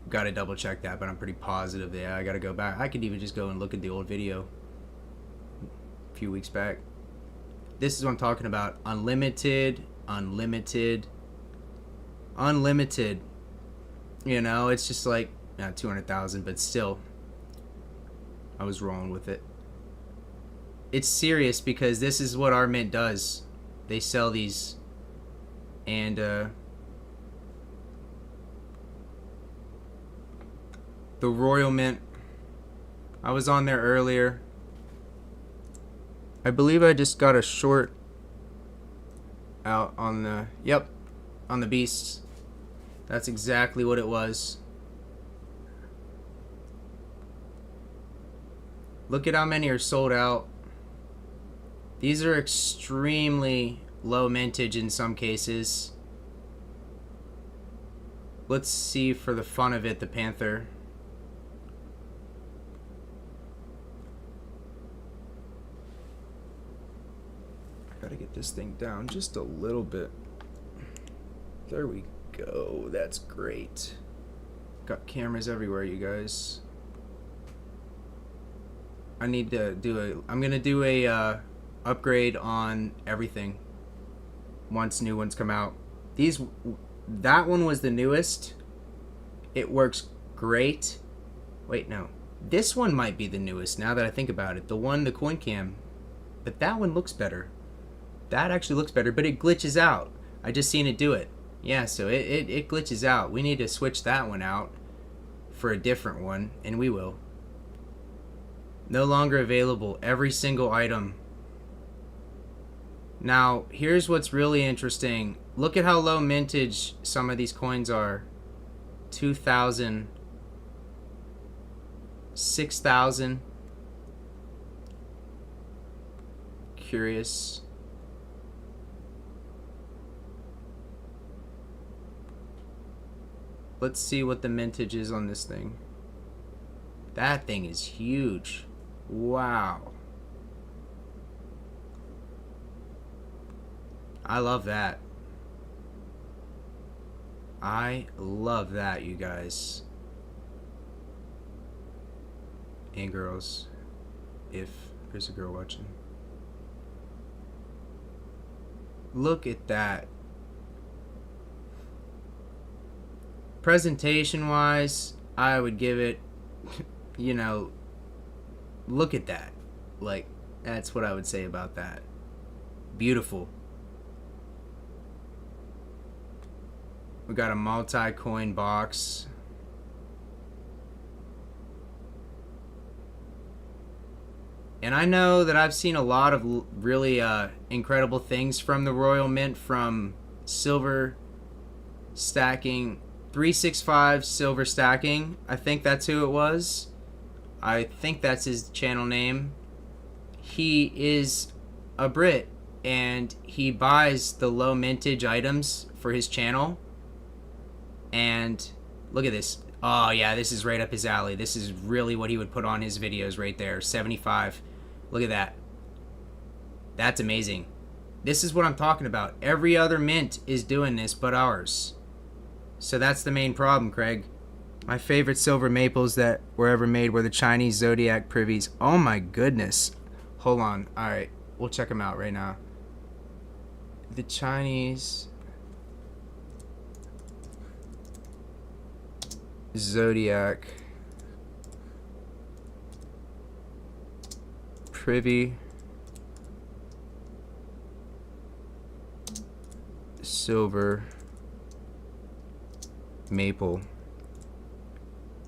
gotta double check that, but I'm pretty positive that I gotta go back. I could even just go and look at the old video a few weeks back. This is what I'm talking about. Unlimited. You know, it's just like, not 200,000, but still, I was rolling with it. It's serious because this is what our mint does. They sell these, and the Royal Mint. I was on there earlier. I believe I just got a short out on the... Yep. On the Beasts. That's exactly what it was. Look at how many are sold out. These are extremely low mintage in some cases. Let's see for the fun of it, the Panther. Gotta get this thing down just a little bit. There we go. That's great. Got cameras everywhere, you guys. I need to do I'm gonna do a upgrade on everything once new ones come out. That one was the newest. It works great. Wait, no. This one might be the newest now that I think about it. The coin cam. But that one looks better. That actually looks better, but it glitches out. I just seen it do it. Yeah, so it glitches out. We need to switch that one out for a different one, and we will. No longer available. Every single item. Now, here's what's really interesting. Look at how low mintage some of these coins are. 2,000. 6,000. Curious. Let's see what the mintage is on this thing. That thing is huge. Wow. I love that. I love that, you guys. And girls, if there's a girl watching. Look at that. Presentation wise, I would give it, you know, look at that. Like, that's what I would say about that. Beautiful. We got a multi-coin box. And I know that I've seen a lot of really incredible things from the Royal Mint, from silver stacking, 365 silver stacking. I think that's who it was. I think that's his channel name. He is a Brit, and he buys the low mintage items for his channel. And look at this. Oh yeah, this is right up his alley. This is really what he would put on his videos right there. 75. Look at that. That's amazing. This is what I'm talking about. Every other mint is doing this but ours. So that's the main problem, Craig. My favorite silver maples that were ever made were the Chinese Zodiac privies. Oh my goodness. Hold on. Alright, we'll check them out right now. The Chinese Zodiac privy silver maple,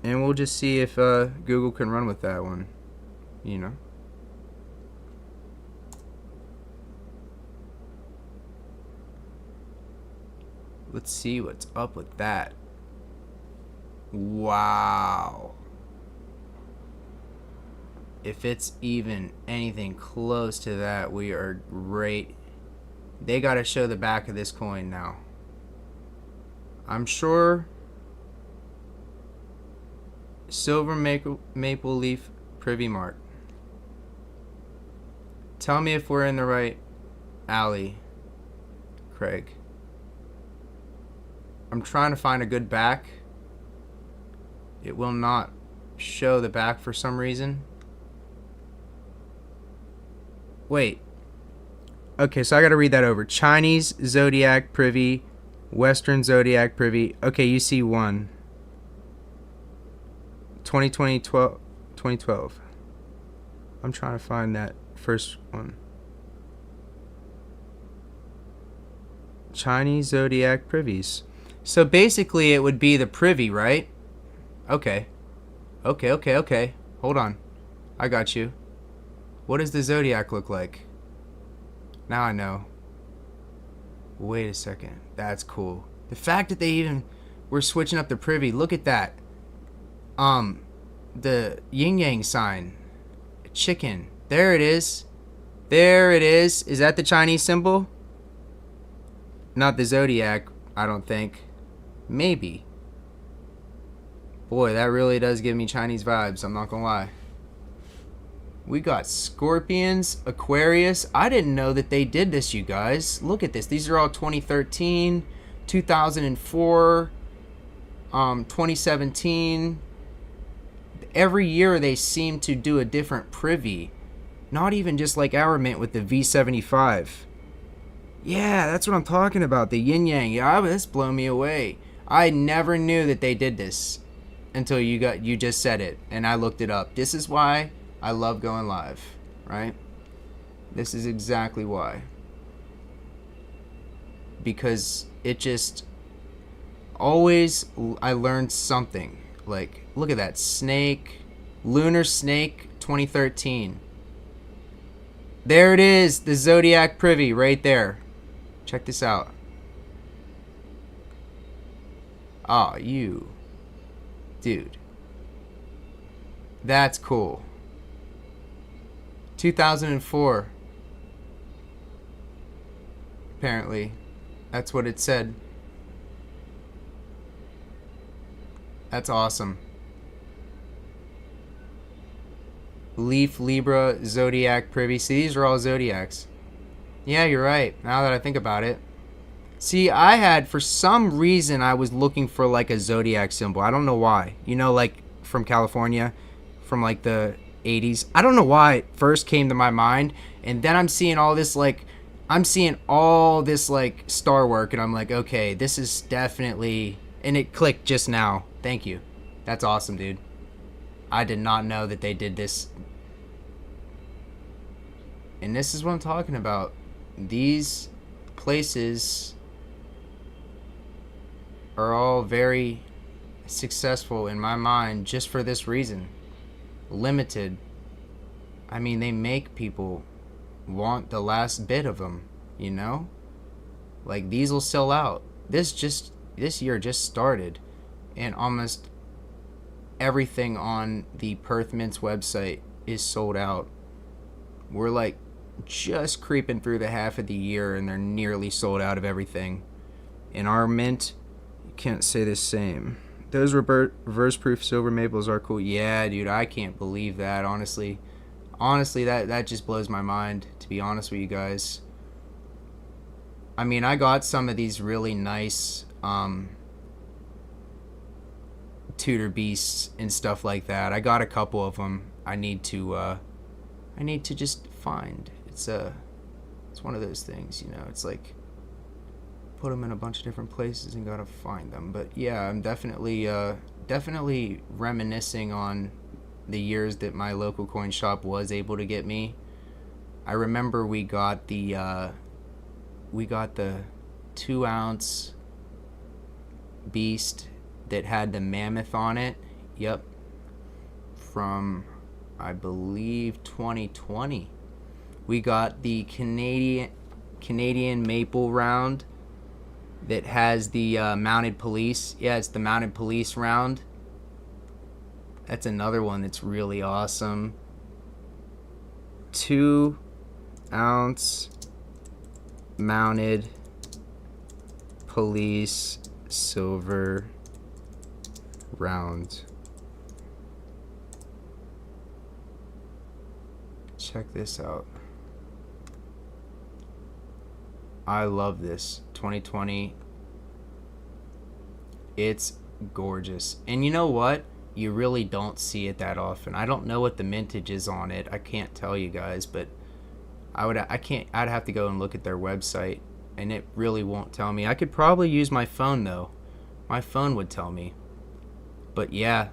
and we'll just see if Google can run with that one, you know. Let's see what's up with that. Wow. If it's even anything close to that, we are great. They gotta show the back of this coin now. I'm sure silver maple leaf privy mark. Tell me if we're in the right alley, Craig. I'm trying to find a good back. It will not show the back for some reason. Wait. Okay, so I gotta read that over. Chinese Zodiac privy, Western Zodiac privy. Okay, you see one. 2012. I'm trying to find that first one. Chinese Zodiac privies. So basically it would be the privy, right? Okay. Okay. Hold on. I got you. What does the Zodiac look like? Now I know. Wait a second. That's cool. The fact that they even were switching up the privy. Look at that. The yin yang sign. Chicken. There it is. There it is. Is that the Chinese symbol? Not the Zodiac, I don't think. Maybe. Boy, that really does give me Chinese vibes, I'm not gonna lie. We got Scorpions, Aquarius. I didn't know that they did this, you guys. Look at this. These are all 2013, 2004, 2017. Every year they seem to do a different privy. Not even just like our mint with the V75. Yeah, that's what I'm talking about. The yin yang. Yeah, this blew me away. I never knew that they did this until you just said it, and I looked it up. This is why I love going live, right? This is exactly why. Because it just always, I learned something. Like, look at that snake, lunar snake 2013. There it is, the Zodiac Privy right there. Check this out. Ah, you. Dude. That's cool. 2004. Apparently. That's what it said. That's awesome. Leaf, Libra, Zodiac, Privy. See, these are all Zodiacs. Yeah, you're right. Now that I think about it. See, I had, for some reason, I was looking for like a Zodiac symbol. I don't know why. You know, like from California, from like the 80s. I don't know why it first came to my mind. And then I'm seeing all this like star work. And I'm like, okay, this is definitely... And it clicked just now. Thank you. That's awesome, dude. I did not know that they did this. And this is what I'm talking about. These places are all very successful in my mind just for this reason. Limited. I mean, they make people want the last bit of them, you know? Like, these will sell out. This year just started, and almost everything on the Perth Mint's website is sold out. We're like just creeping through the half of the year, and they're nearly sold out of everything. In our mint, you can't say the same. Those reverse proof silver maples are cool. Yeah, dude, I can't believe that, honestly. Honestly, that just blows my mind, to be honest with you guys. I mean, I got some of these really nice Tudor beasts and stuff like that. I got a couple of them. I need to just find. It's one of those things, you know. It's like put them in a bunch of different places and gotta find them. But yeah, I'm definitely reminiscing on the years that my local coin shop was able to get me. I remember we got the 2-ounce beast that had the mammoth on it. Yep. From, I believe, 2020. We got the Canadian maple round that has the mounted police. Yeah, it's the mounted police round. That's another one that's really awesome. 2-ounce mounted police silver round. Check this out. I love this. 2020. It's gorgeous. And you know what? You really don't see it that often. I don't know what the mintage is on it. I can't tell you guys, but I'd have to go and look at their website, and it really won't tell me. I could probably use my phone though. My phone would tell me. But yeah,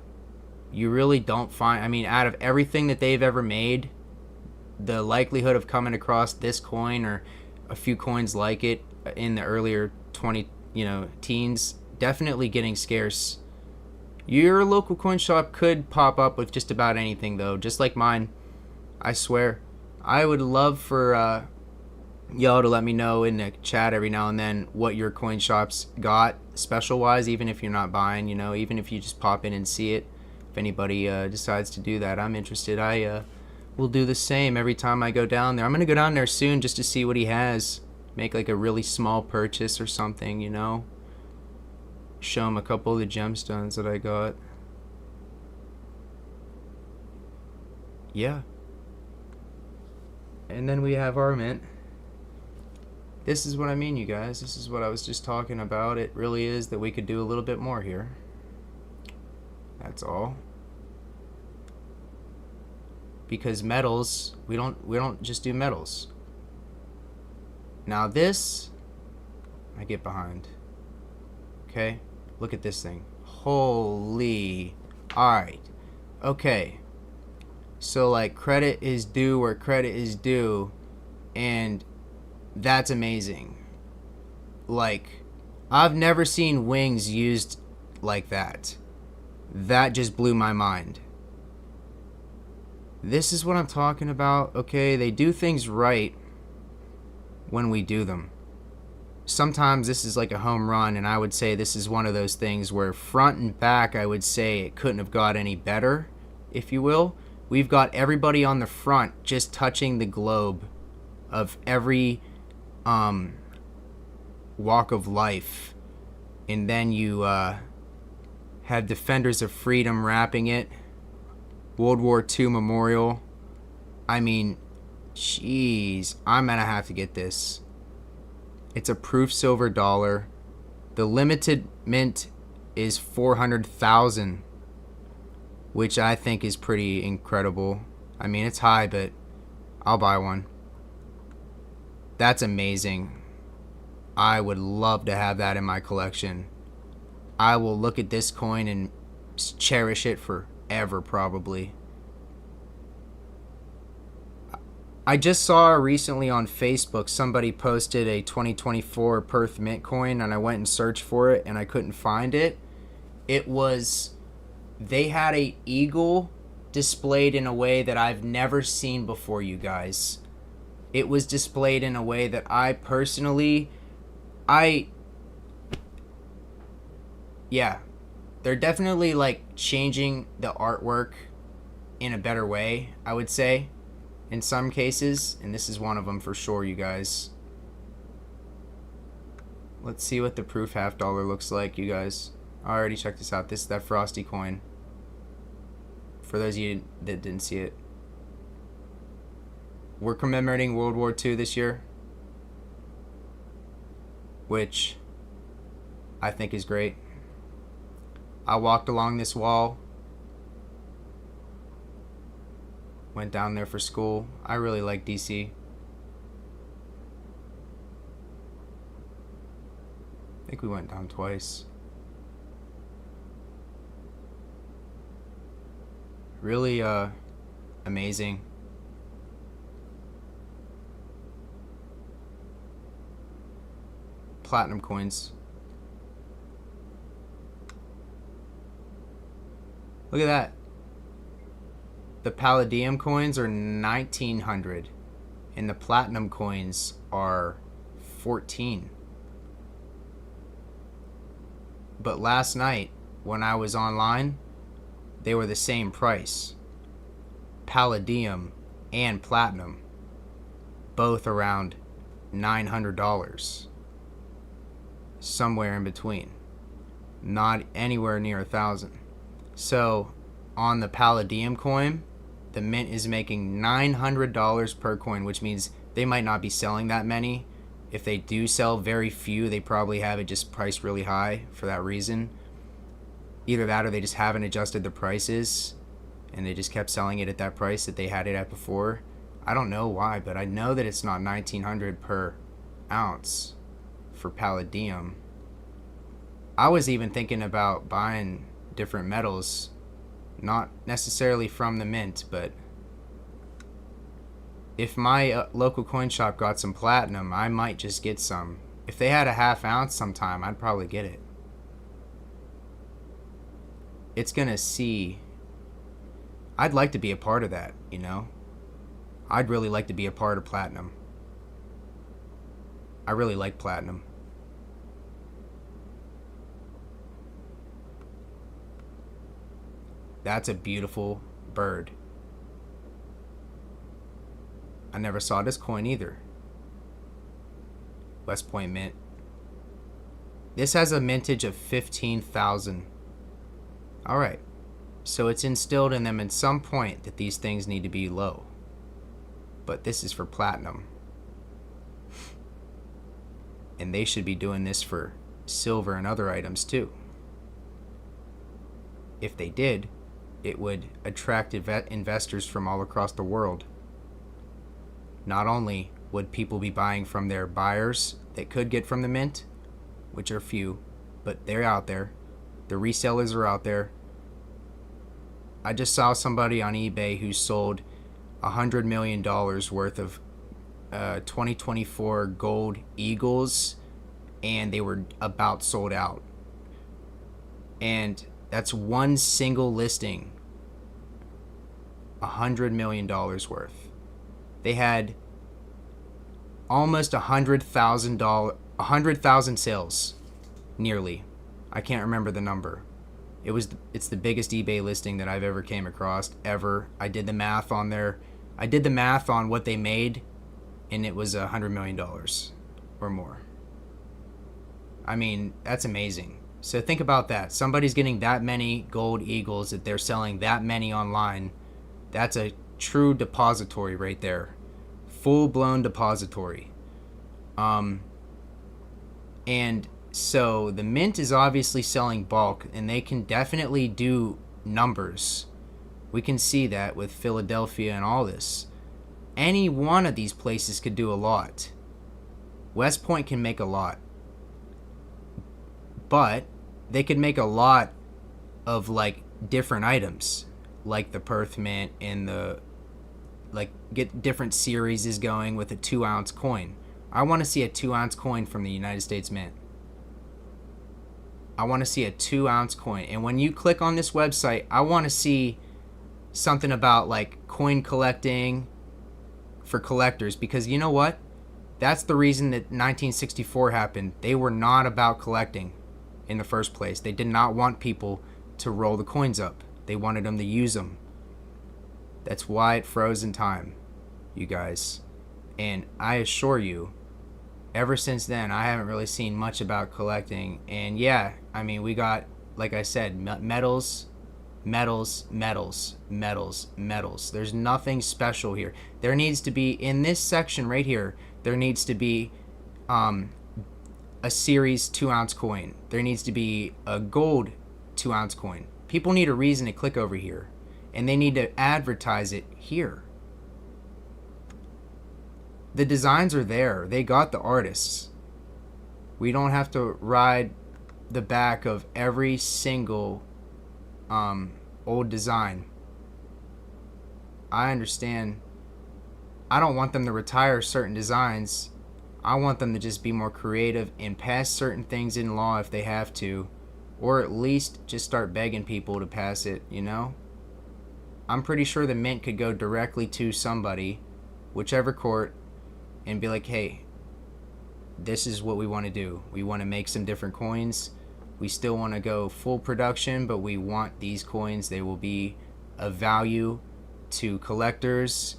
you really don't find, I mean, out of everything that they've ever made, the likelihood of coming across this coin or a few coins like it in the earlier teens, definitely getting scarce. Your local coin shop could pop up with just about anything though, just like mine. I swear. I would love for y'all to let me know in the chat every now and then what your coin shops got special wise, even if you're not buying, even if you just pop in and see it. If anybody decides to do that, I'm interested. I will do the same every time I go down there. I'm going to go down there soon just to see what he has. Make like a really small purchase or something, Show him a couple of the gemstones that I got. Yeah. And then we have our mint. This is what I mean, you guys. This is what I was just talking about. It really is that we could do a little bit more here. That's all. Because metals, we don't just do metals. Now this, I get behind. Okay? Look at this thing. Holy. Alright. Okay. So like credit is due where credit is due, and that's amazing. Like, I've never seen wings used like that. That just blew my mind. This is what I'm talking about. Okay, they do things right when we do them. Sometimes this is like a home run, and I would say this is one of those things where front and back, I would say it couldn't have got any better, if you will. We've got everybody on the front just touching the globe of every walk of life. And then you have Defenders of Freedom wrapping it. World War II Memorial. I mean, jeez, I'm gonna have to get this. It's a proof silver dollar. The limited mint is 400,000, which I think is pretty incredible. I mean, it's high, but I'll buy one. That's amazing. I would love to have that in my collection. I will look at this coin and cherish it forever, probably. I just saw recently on Facebook somebody posted a 2024 Perth Mint coin, and I went and searched for it and I couldn't find it. They had a eagle displayed in a way that I've never seen before, you guys. It was displayed in a way that I personally, yeah, they're definitely like changing the artwork in a better way, I would say. In some cases, and this is one of them for sure, you guys. Let's see what the proof half dollar looks like, you guys. I already checked this out. This is that Frosty coin. For those of you that didn't see it. We're commemorating World War II this year, which I think is great. I walked along this wall. Went down there for school. I really like DC. I think we went down twice. Really amazing. Platinum coins. Look at that. The Palladium coins are 1900 and the platinum coins are 14. But last night when I was online, they were the same price. Palladium and platinum, both around $900. Somewhere in between. Not anywhere near 1,000. So on the Palladium coin, the mint is making $900 per coin, which means they might not be selling that many. If they do sell very few, they probably have it just priced really high for that reason. Either that or they just haven't adjusted the prices and they just kept selling it at that price that they had it at before. I don't know why, but I know that it's not $1,900 per ounce for Palladium. I was even thinking about buying different metals, not necessarily from the mint, but if my local coin shop got some platinum, I might just get some. If they had a half ounce sometime, I'd probably get it. It's gonna see. I'd like to be a part of that, you know? I'd really like to be a part of platinum. I really like platinum. That's a beautiful bird. I never saw this coin either. West Point Mint. This has a mintage of 15,000. Alright. So it's instilled in them at some point that these things need to be low. But this is for platinum. And they should be doing this for silver and other items too. If they did, it would attract investors from all across the world. Not only would people be buying from their buyers that could get from the mint, which are few, but they're out there. The resellers are out there. I just saw somebody on eBay who sold $100 million worth of 2024 gold eagles, and they were about sold out. And that's one single listing. $100 million worth. They had almost 100,000 sales, nearly. I can't remember the number. It's the biggest eBay listing that I've ever came across, ever. I did the math on what they made, and it was $100 million or more. I mean, that's amazing. So think about that. Somebody's getting that many gold eagles that they're selling that many online. That's a true depository right there. Full-blown depository. And so the mint is obviously selling bulk, and they can definitely do numbers. We can see that with Philadelphia and all this. Any one of these places could do a lot. West Point can make a lot. But they could make a lot of like different items, like the Perth Mint and the get different series is going with a 2-ounce coin. I want to see a 2-ounce coin from the United States Mint. I want to see a 2-ounce coin. And when you click on this website, I want to see something about like coin collecting for collectors, because you know what? That's the reason that 1964 happened. They were not about collecting in the first place. They did not want people to roll the coins up. They wanted them to use them. That's why it froze in time, you guys. And I assure you, ever since then, I haven't really seen much about collecting. And yeah, I mean, we got, like I said, metals. There's nothing special here. There needs to be, in this section right here, there needs to be a series 2-ounce coin. There needs to be a gold 2-ounce coin. People need a reason to click over here, and they need to advertise it here. The designs are there. They got the artists. We don't have to ride the back of every single old design. I understand. I don't want them to retire certain designs. I want them to just be more creative and pass certain things in law if they have to, or at least just start begging people to pass it, you know? I'm pretty sure the mint could go directly to somebody, whichever court, and be like, hey, this is what we want to do. We want to make some different coins. We still want to go full production, but we want these coins. They will be of value to collectors,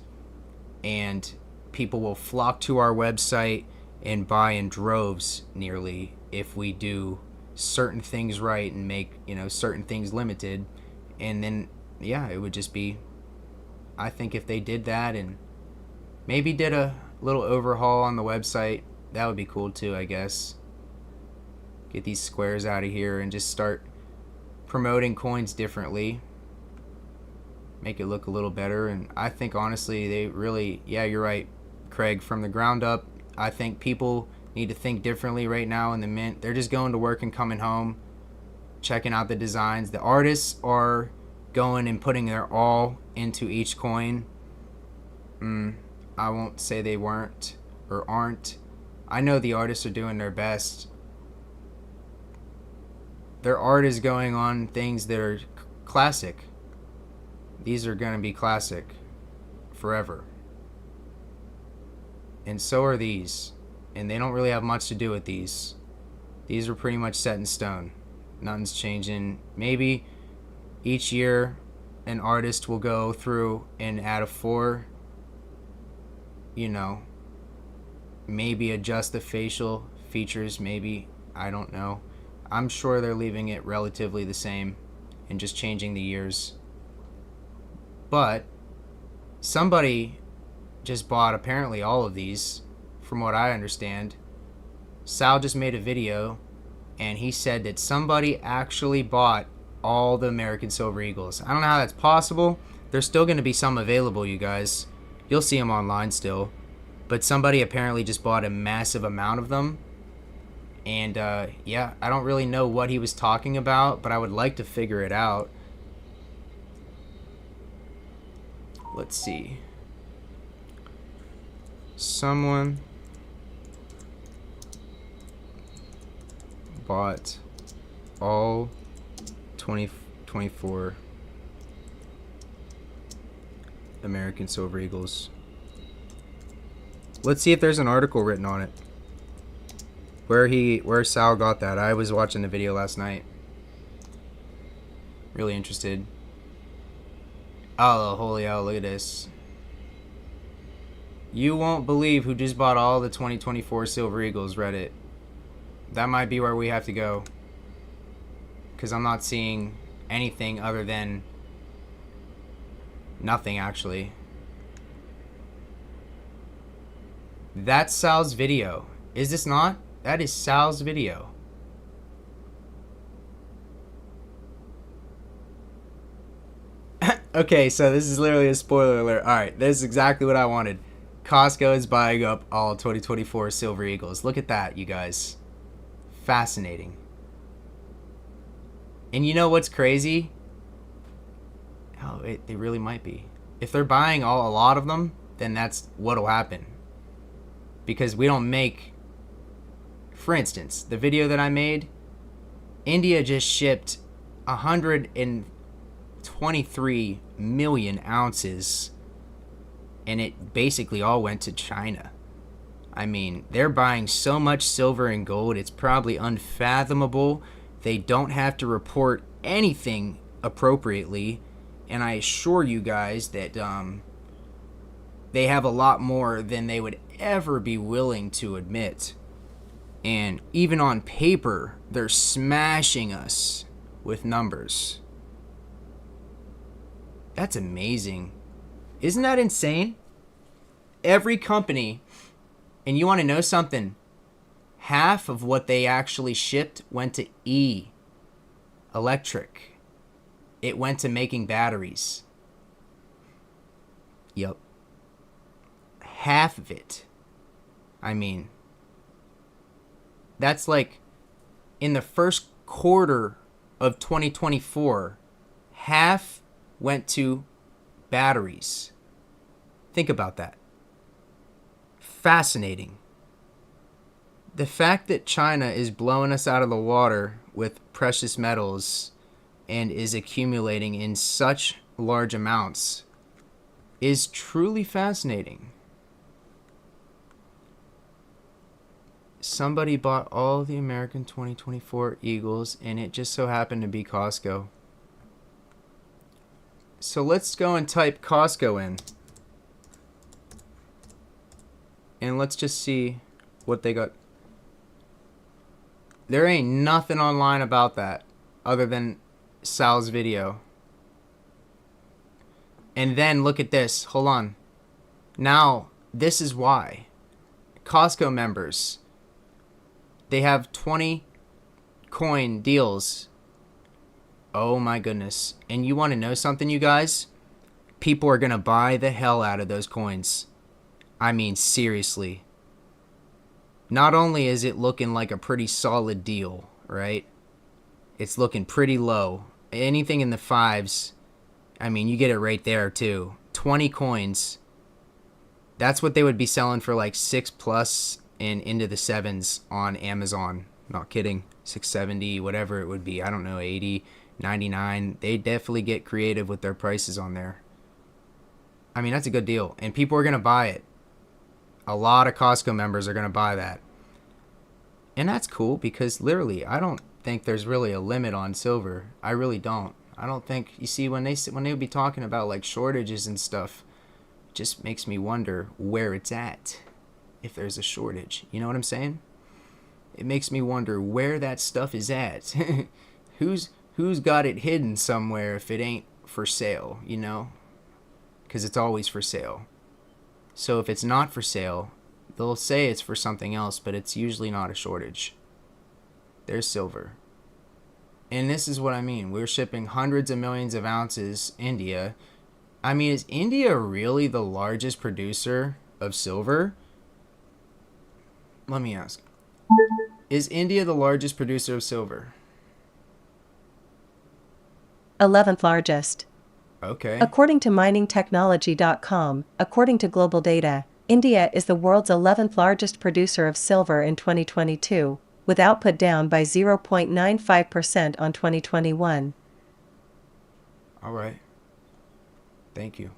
and people will flock to our website and buy in droves nearly if we do certain things right and make, you know, certain things limited. And then, yeah, it would just be, I think if they did that and maybe did a little overhaul on the website, that would be cool too, I guess. Get these squares out of here and just start promoting coins differently. Make it look a little better. And I think honestly they really, yeah, you're right, Craig, from the ground up, I think people need to think differently right now in the mint. They're just going to work and coming home, checking out the designs. The artists are going and putting their all into each coin. I won't say they weren't or aren't. I know the artists are doing their best. Their art is going on things that are classic. These are going to be classic forever. And so are these. And they don't really have much to do with these. These are pretty much set in stone. Nothing's changing. Maybe each year an artist will go through and add a 4, you know, maybe adjust the facial features, maybe, I don't know. I'm sure they're leaving it relatively the same and just changing the years. But somebody just bought apparently all of these, from what I understand. Sal just made a video and he said that somebody actually bought all the American Silver Eagles. I don't know how that's possible. There's still going to be some available, you guys. You'll see them online still. But somebody apparently just bought a massive amount of them. And yeah, I don't really know what he was talking about, but I would like to figure it out. Let's see. Someone bought all 2024 American Silver Eagles. Let's see if there's an article written on it. Where Sal got that. I was watching the video last night. Really interested. Oh, holy hell, look at this. You won't believe who just bought all the 2024 Silver Eagles, Reddit. That might be where we have to go. Because I'm not seeing anything other than nothing, actually. That's Sal's video. Is this not? That is Sal's video. Okay, so this is literally a spoiler alert. Alright, this is exactly what I wanted. Costco is buying up all 2024 Silver Eagles. Look at that, you guys. Fascinating. And you know what's crazy? Oh, they really might be. If they're buying a lot of them, then that's what'll happen. Because we don't make... For instance, the video that I made, India just shipped 123 million ounces, and it basically all went to China. I mean, they're buying so much silver and gold, it's probably unfathomable. They don't have to report anything appropriately, and I assure you guys that they have a lot more than they would ever be willing to admit. And even on paper, they're smashing us with numbers. That's amazing. Isn't that insane? Every company, and you want to know something? Half of what they actually shipped went to electric. It went to making batteries. Yep. Half of it. I mean, that's like in the first quarter of 2024, half went to batteries. Think about that. Fascinating. The fact that China is blowing us out of the water with precious metals and is accumulating in such large amounts is truly fascinating. Somebody bought all the American 2024 Eagles, and it just so happened to be Costco. So let's go and type Costco in. And let's just see what they got. There ain't nothing online about that other than Sal's video. And then look at this. Hold on. Now, this is why. Costco members, they have 20 coin deals. Oh my goodness. And you want to know something, you guys? People are going to buy the hell out of those coins. I mean, seriously. Not only is it looking like a pretty solid deal, right? It's looking pretty low. Anything in the fives, I mean, you get it right there too. 20 coins. That's what they would be selling for like 6+ and into the 7s on Amazon. Not kidding. 670, whatever it would be. I don't know, 80, 99. They definitely get creative with their prices on there. I mean, that's a good deal. And people are going to buy it. A lot of Costco members are going to buy that. And that's cool because literally, I don't think there's really a limit on silver. I really don't. I don't think, you see, when they would be talking about like shortages and stuff, it just makes me wonder where it's at. If there's a shortage, you know what I'm saying? It makes me wonder where that stuff is at. Who's got it hidden somewhere if it ain't for sale, you know? Because it's always for sale. So if it's not for sale, they'll say it's for something else, but it's usually not a shortage. There's silver. And this is what I mean. We're shipping hundreds of millions of ounces India. I mean, is India really the largest producer of silver? Let me ask. Is India the largest producer of silver? 11th largest. Okay. According to miningtechnology.com, according to global data, India is the world's 11th largest producer of silver in 2022, with output down by 0.95% on 2021. All right. Thank you.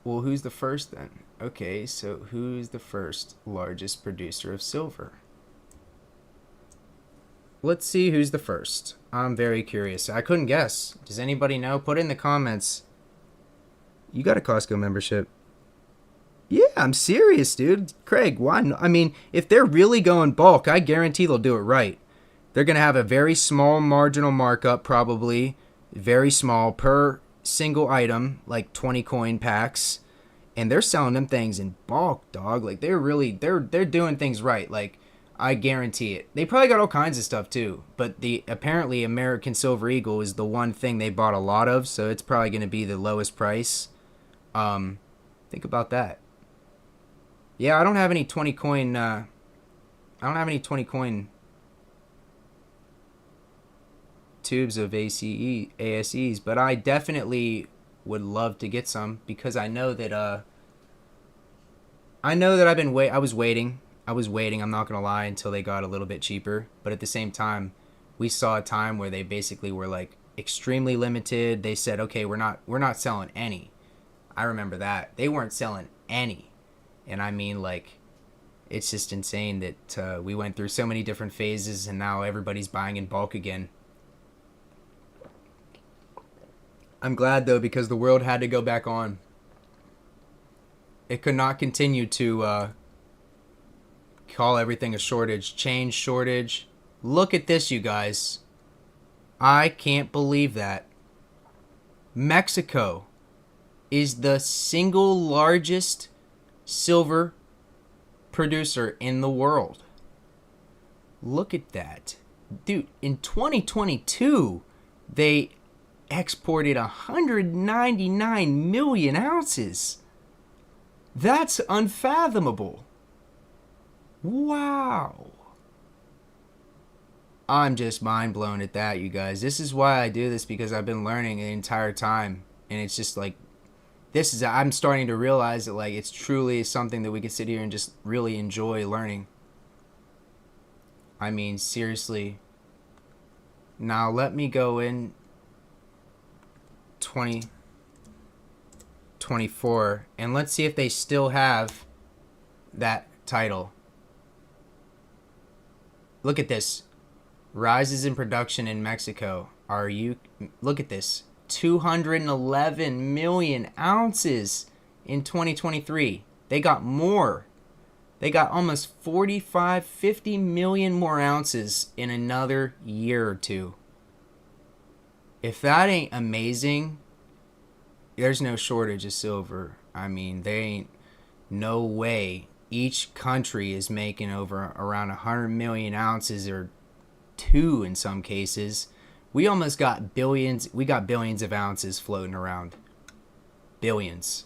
Well, who's the first then? Okay, so who's the first largest producer of silver? Let's see who's the first. I'm very curious. I couldn't guess. Does anybody know? Put in the comments. You got a Costco membership. Yeah, I'm serious, dude. Craig, why not? I mean, if they're really going bulk, I guarantee they'll do it right. They're going to have a very small marginal markup, probably. Very small per single item, like 20 coin packs. And they're selling them things in bulk, dog. Like, they're doing things right. Like, I guarantee it. They probably got all kinds of stuff, too. But apparently American Silver Eagle is the one thing they bought a lot of. So it's probably going to be the lowest price. Think about that. Yeah, I don't have any 20 coin, tubes of ASEs, but I definitely would love to get some because I know that I was waiting. I'm not going to lie, until they got a little bit cheaper, but at the same time, we saw a time where they basically were like extremely limited. They said, "Okay, we're not selling any." I remember that. They weren't selling any. And I mean, like, it's just insane that we went through so many different phases and now everybody's buying in bulk again. I'm glad, though, because the world had to go back on. It could not continue to call everything a shortage. Change shortage. Look at this, you guys. I can't believe that. Mexico is the single largest silver producer in the world. Look at that. Dude, in 2022, they exported 199 million ounces. That's unfathomable. Wow. I'm just mind blown at that, you guys. This is why I do this, because I've been learning the entire time. And it's just like, I'm starting to realize that, like, it's truly something that we can sit here and just really enjoy learning. I mean, seriously. Now let me go in 2024 and let's see if they still have that title. Look at this. Rises in production in Mexico. Look at this. 211 million ounces in 2023. They got more. They got almost 50 million more ounces in another year or two. If that ain't amazing, there's no shortage of silver. I mean, there ain't no way. Each country is making around 100 million ounces, or two in some cases. We almost got billions. We got billions of ounces floating around. Billions.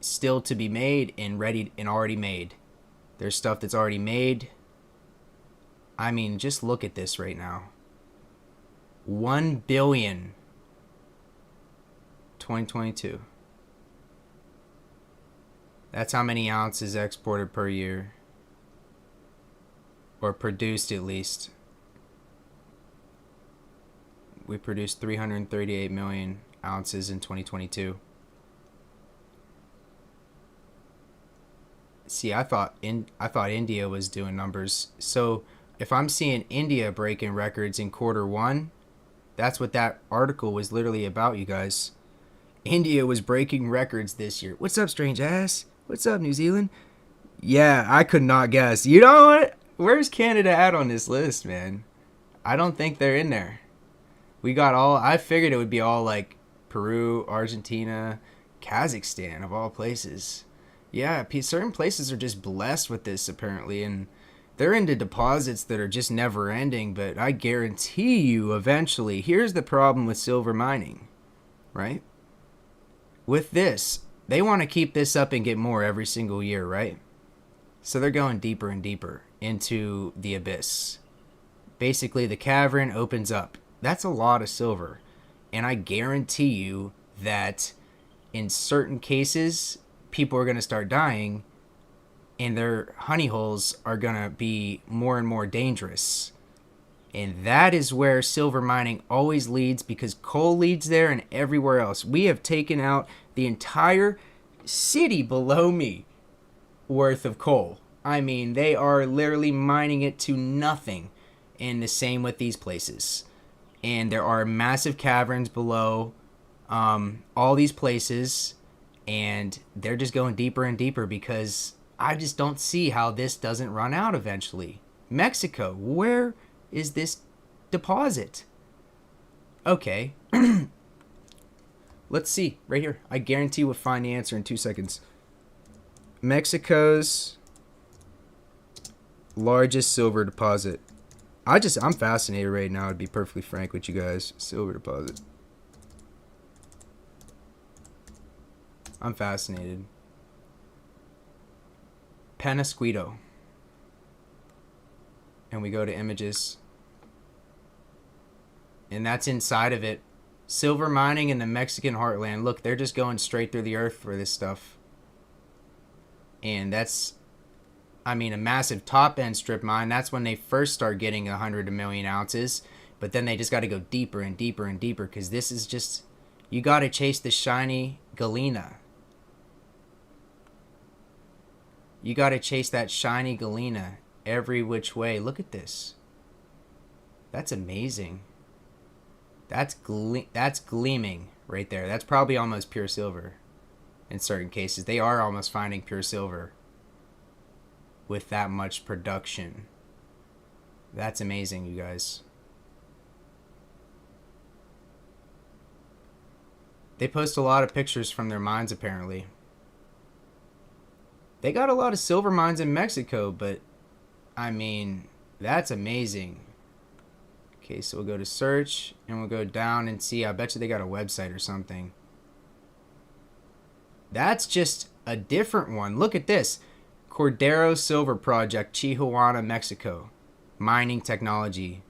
Still to be made and ready and already made. There's stuff that's already made. I mean, just look at this right now. 1 billion. 2022. That's how many ounces exported per year. Or produced, at least. We produced 338 million ounces in 2022. See, I thought India was doing numbers. So if I'm seeing India breaking records in Q1, that's what that article was literally about, you guys. India was breaking records this year. What's up, strange ass? What's up, New Zealand? Yeah, I could not guess. You know what? Where's Canada at on this list, man? I don't think they're in there. I figured it would be all like Peru, Argentina, Kazakhstan, of all places. Yeah, certain places are just blessed with this, apparently, and they're into deposits that are just never ending, but I guarantee you eventually, here's the problem with silver mining, right? With this, they want to keep this up and get more every single year, right? So they're going deeper and deeper into the abyss. Basically, the cavern opens up. That's a lot of silver. And I guarantee you that in certain cases, people are going to start dying and their honey holes are going to be more and more dangerous. And that is where silver mining always leads, because coal leads there and everywhere else. We have taken out the entire city below me worth of coal. I mean, they are literally mining it to nothing. And the same with these places. And there are massive caverns below all these places. And they're just going deeper and deeper, because I just don't see how this doesn't run out eventually. Mexico, where is this deposit? Okay. Let's see. Right here. I guarantee we'll find the answer in 2 seconds. Mexico's largest silver deposit. I'm fascinated right now, to be perfectly frank with you guys. Silver deposit. I'm fascinated. Penasquito. And we go to images. And that's inside of it. Silver mining in the Mexican heartland. Look, they're just going straight through the earth for this stuff. And that's, I mean, a massive top end strip mine. That's when they first start getting 100 million ounces. But then they just got to go deeper and deeper and deeper, because this is just, you got to chase the shiny galena. You got to chase that shiny galena every which way. Look at this. That's amazing. That's gleaming right there. That's probably almost pure silver. In certain cases, they are almost finding pure silver with that much production. That's amazing, you guys. They post a lot of pictures from their mines, apparently. They got a lot of silver mines in Mexico, but I mean, that's amazing. Okay, so we'll go to search and we'll go down and see. I bet you they got a website or something. That's just a different one. Look at this. Cordero Silver Project, Chihuahua, Mexico. Mining technology.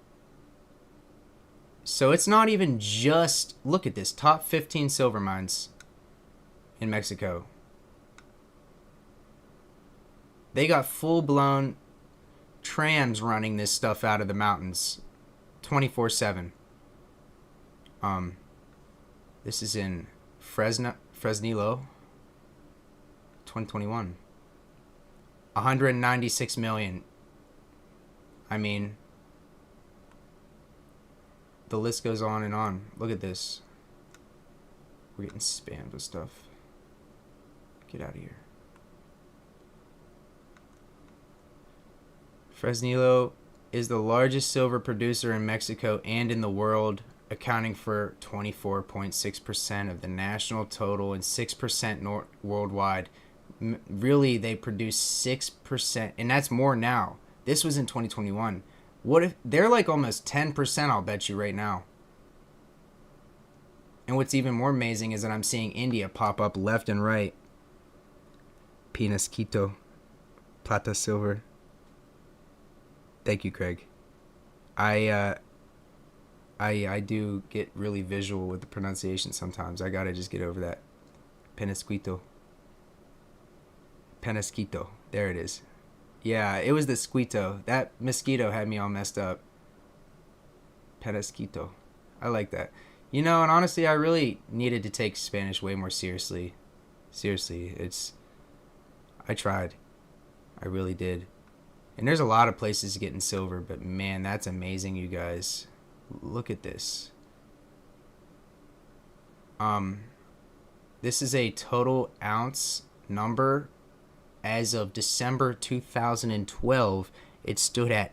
So it's not even just, look at this, top 15 silver mines in Mexico. They got full-blown trams running this stuff out of the mountains 24/7. This is in Fresnillo, 2021. 196 million. I mean, the list goes on and on. Look at this. We're getting spammed with stuff. Get out of here. Fresnillo is the largest silver producer in Mexico and in the world, accounting for 24.6% of the national total and 6% worldwide. Really, they produce 6%, and that's more now. This was in 2021. What if they're like almost 10%? I'll bet you right now. And what's even more amazing is that I'm seeing India pop up left and right. Penasquito, plata silver. Thank you, Craig. I do get really visual with the pronunciation sometimes. I gotta just get over that. Penasquito. Penasquito. There it is. Yeah, it was the squito. That mosquito had me all messed up. Penasquito. I like that. You know, and honestly, I really needed to take Spanish way more seriously. Seriously, I tried. I really did. And there's a lot of places getting silver, but man, that's amazing, you guys. Look at this. This is a total ounce number. As of December 2012, it stood at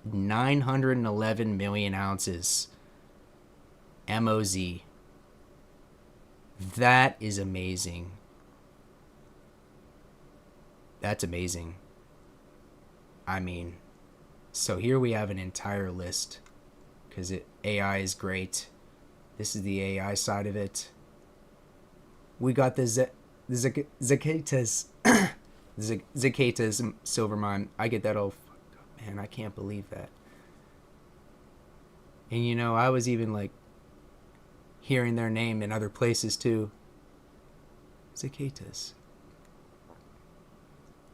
911 million ounces. MOZ. That is amazing. That's amazing. I mean, so here we have an entire list, because AI is great. This is the AI side of it. We got the Zacatecas silver mine. I get that all fucked up, man. I can't believe that. And you know, I was even like hearing their name in other places too. Zacatecas.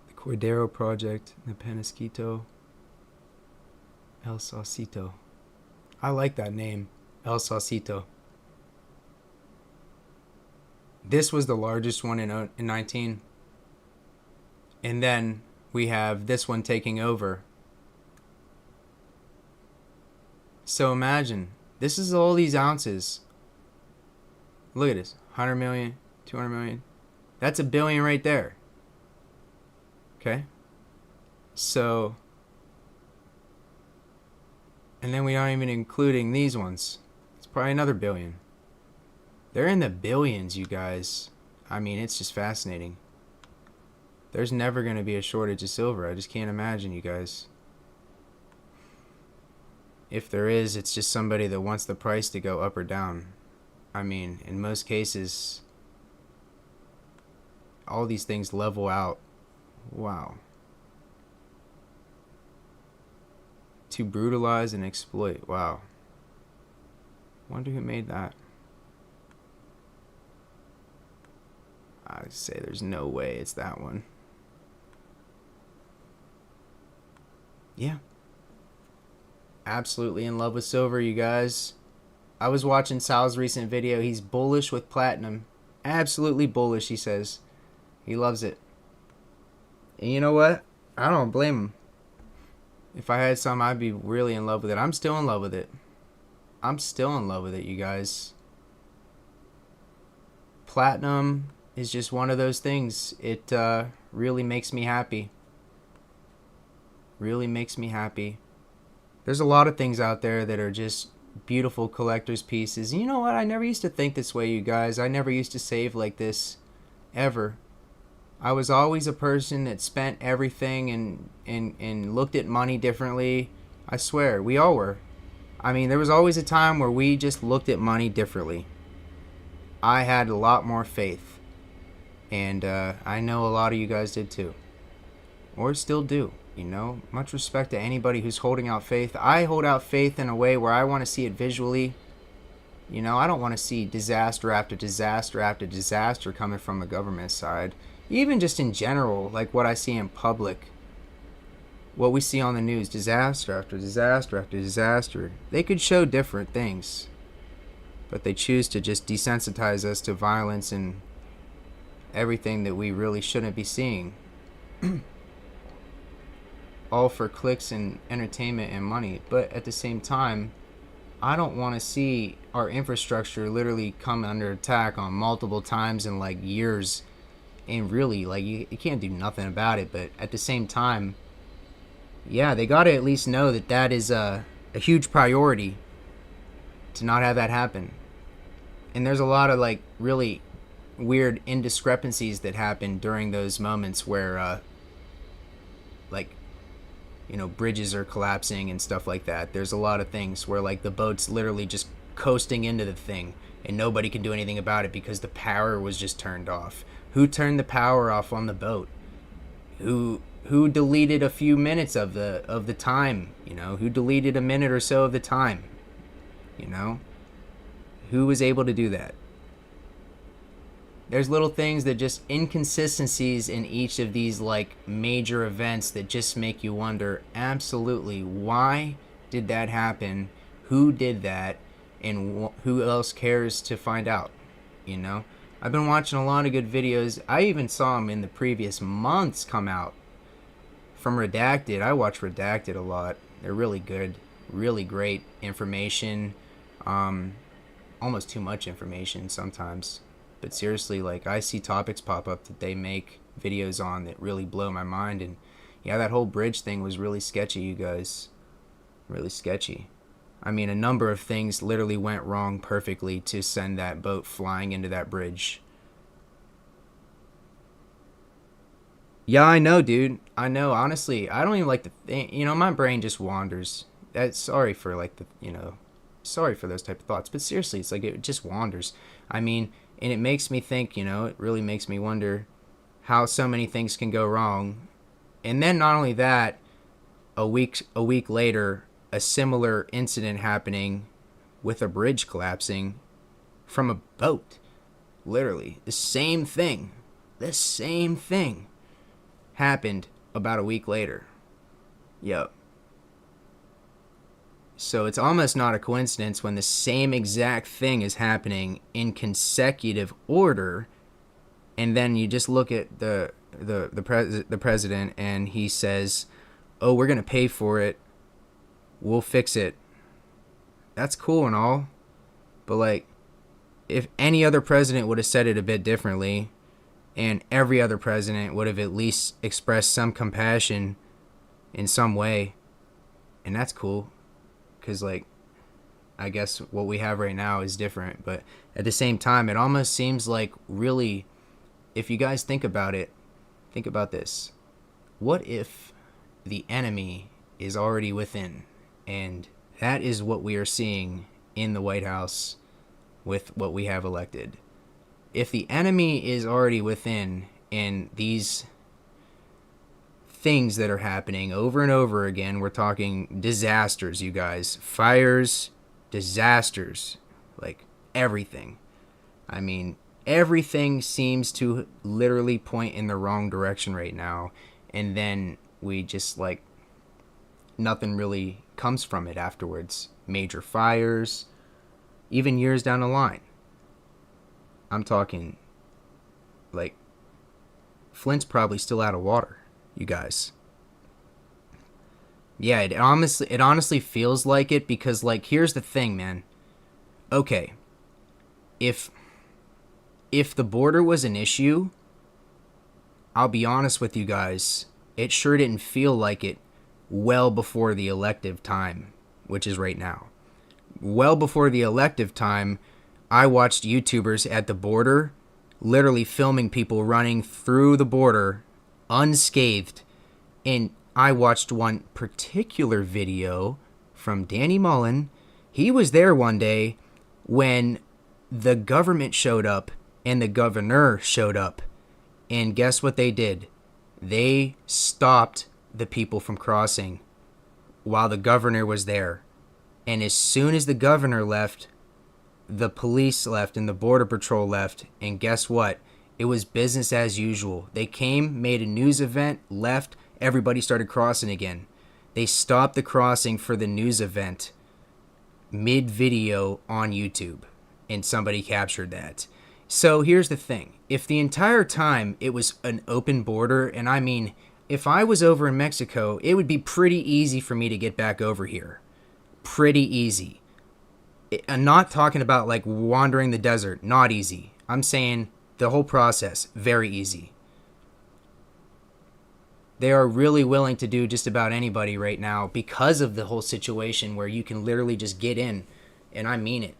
The Cordero Project, the Penasquito, El Saucito. I like that name, El Saucito. This was the largest one in 19. And then we have this one taking over. So imagine, this is all these ounces. Look at this, 100 million, 200 million. That's a billion right there. Okay? So, and then we aren't even including these ones. It's probably another billion. They're in the billions, you guys. I mean, it's just fascinating. There's never going to be a shortage of silver. I just can't imagine, you guys. If there is, it's just somebody that wants the price to go up or down. I mean, in most cases, all these things level out. Wow. To brutalize and exploit. Wow. Wonder who made that. I say there's no way it's that one. Yeah. Absolutely in love with silver, you guys. I was watching Sal's recent video. He's bullish with platinum. Absolutely bullish, he says. He loves it. And you know what? I don't blame him. If I had some, I'd be really in love with it. I'm still in love with it. I'm still in love with it, you guys. Platinum is just one of those things. It really makes me happy. Really makes me happy. There's a lot of things out there that are just beautiful collector's pieces. And you know what? I never used to think this way, you guys. I never used to save like this. Ever. I was always a person that spent everything and looked at money differently. I swear, we all were. I mean, there was always a time where we just looked at money differently. I had a lot more faith. And I know a lot of you guys did too. Or still do. You know, much respect to anybody who's holding out faith. I hold out faith in a way where I want to see it visually. You know, I don't want to see disaster after disaster after disaster coming from the government side. Even just in general, like what I see in public. What we see on the news, disaster after disaster after disaster. They could show different things. But they choose to just desensitize us to violence and everything that we really shouldn't be seeing. All for clicks and entertainment and money. But at the same time, I don't want to see our infrastructure literally come under attack on multiple times in like years. And really, like, you can't do nothing about it. But at the same time, yeah, they got to at least know that that is a huge priority to not have that happen. And there's a lot of like really weird indiscrepancies that happen during those moments where like, you know, bridges are collapsing and stuff like that. There's a lot of things where like the boat's literally just coasting into the thing and nobody can do anything about it because the power was just turned off. Who turned the power off on the boat? Who deleted a few minutes of the time? You know, who deleted a minute or so of the time? You know, who was able to do that? There's little things that just inconsistencies in each of these like major events that just make you wonder absolutely why did that happen? Who did that? And who else cares to find out? You know, I've been watching a lot of good videos. I even saw them in the previous months come out from Redacted. I watch Redacted a lot. They're really good, really great information. Almost too much information sometimes. But seriously, like, I see topics pop up that they make videos on that really blow my mind. And yeah, that whole bridge thing was really sketchy, you guys. Really sketchy. I mean, a number of things literally went wrong perfectly to send that boat flying into that bridge. Yeah, I know, dude. I know. Honestly, I don't even like to think. You know, my brain just wanders. Sorry for, like, sorry for those type of thoughts. But seriously, it's like it just wanders. I mean, and it makes me think, you know, it really makes me wonder how so many things can go wrong. And then not only that, a week later, a similar incident happening with a bridge collapsing from a boat. Literally, the same thing happened about a week later. Yo. So it's almost not a coincidence when the same exact thing is happening in consecutive order, and then you just look at the president and he says, "Oh, we're gonna pay for it. We'll fix it." That's cool and all, but like, if any other president would have said it a bit differently, and every other president would have at least expressed some compassion in some way, and that's cool, because like, I guess what we have right now is different, but at the same time, it almost seems like, really, if you guys think about it, think about this. What if the enemy is already within? And that is what we are seeing in the White House with what we have elected. If the enemy is already within, and these things that are happening over and over again, we're talking disasters, you guys. Fires, disasters, like everything. I mean, everything seems to literally point in the wrong direction right now, and then we just like, nothing really comes from it afterwards. Major fires, even years down the line. I'm talking like, Flint's probably still out of water, you guys. Yeah, it honestly feels like it, because like, here's the thing, man. Okay, if the border was an issue, I'll be honest with you guys, it sure didn't feel like it well before the elective time, which is right now. Well before the elective time, I watched YouTubers at the border literally filming people running through the border unscathed. And I watched one particular video from Danny Mullen. He was there one day when the government showed up and the governor showed up. And guess what they did? They stopped the people from crossing while the governor was there. And as soon as the governor left, the police left and the border patrol left. And guess what? It was business as usual. They came, made a news event, left, everybody started crossing again. They stopped the crossing for the news event mid-video on YouTube, and somebody captured that. So here's the thing. If the entire time it was an open border, and I mean, if I was over in Mexico, it would be pretty easy for me to get back over here. Pretty easy. I'm not talking about like wandering the desert. Not easy. I'm saying the whole process, very easy. They are really willing to do just about anybody right now because of the whole situation where you can literally just get in. And I mean it.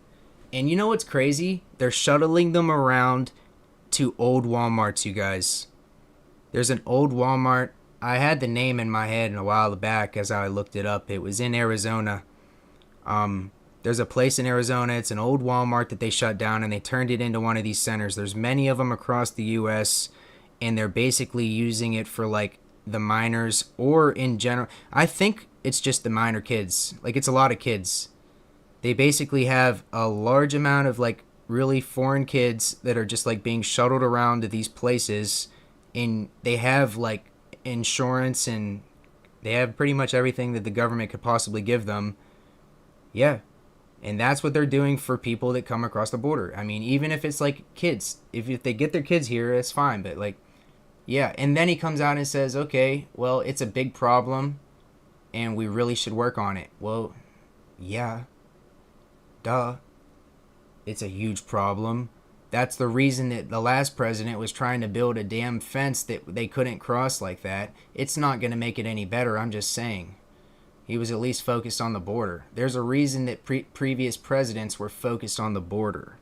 And you know what's crazy? They're shuttling them around to old Walmarts, you guys. There's an old Walmart. I had the name in my head a while back as I looked it up. It was in Arizona. There's a place in Arizona. It's an old Walmart that they shut down and they turned it into one of these centers. There's many of them across the U.S. and they're basically using it for like the minors or in general. I think it's just the minor kids. Like, it's a lot of kids. They basically have a large amount of like really foreign kids that are just like being shuttled around to these places, and they have like insurance and they have pretty much everything that the government could possibly give them. Yeah. And that's what they're doing for people that come across the border. I mean, even if it's like kids, if they get their kids here, it's fine. But like, yeah. And then he comes out and says, okay, well, it's a big problem and we really should work on it. Well, yeah. Duh. It's a huge problem. That's the reason that the last president was trying to build a damn fence that they couldn't cross like that. It's not going to make it any better. I'm just saying. He was at least focused on the border. There's a reason that previous presidents were focused on the border.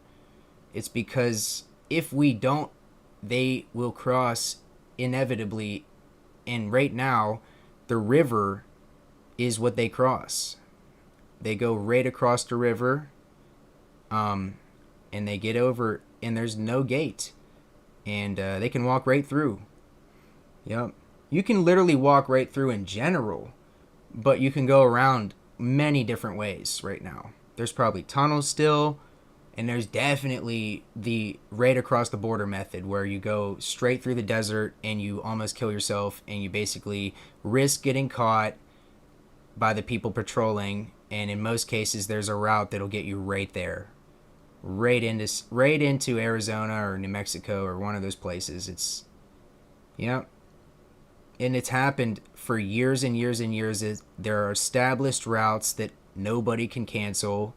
It's because if we don't, they will cross inevitably. And right now, the river is what they cross. They go right across the river, and they get over, and there's no gate. And they can walk right through. Yep. You can literally walk right through in general. But you can go around many different ways right now. There's probably tunnels still, and there's definitely the right across the border method where you go straight through the desert and you almost kill yourself and you basically risk getting caught by the people patrolling And in most cases, there's a route that'll get you right there, right into Arizona or New Mexico or one of those places. It's, yep. And it's happened for years and years and years. There are established routes that nobody can cancel,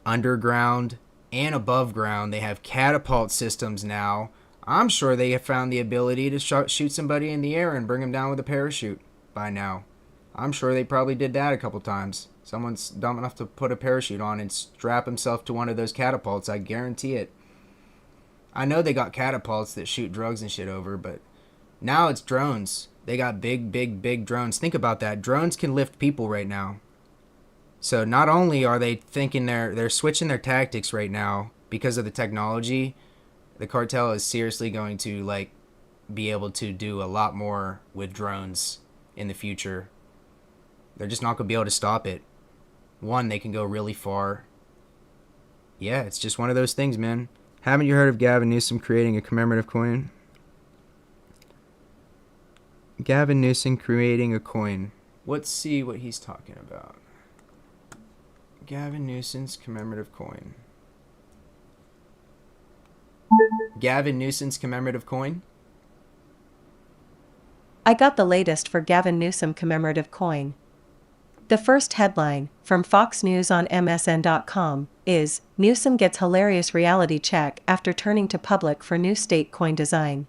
underground and above ground. They have catapult systems now. I'm sure they have found the ability to shoot somebody in the air and bring them down with a parachute by now. I'm sure they probably did that a couple times. Someone's dumb enough to put a parachute on and strap himself to one of those catapults. I guarantee it. I know they got catapults that shoot drugs and shit over, but now it's drones. They got big drones. Think about that. Drones can lift people right now. So not only are they thinking they're switching their tactics right now because of the technology, the cartel is seriously going to be able to do a lot more with drones in the future. They're just not going to be able to stop it. One, they can go really far. Yeah, it's just one of those things, man. Haven't you heard of Gavin Newsom creating a commemorative coin? Gavin Newsom creating a coin. Let's see what he's talking about. Gavin Newsom's commemorative coin. Gavin Newsom's commemorative coin? I got the latest for Gavin Newsom commemorative coin. The first headline, from Fox News on MSN.com, is, Newsom gets hilarious reality check after turning to public for new state coin design.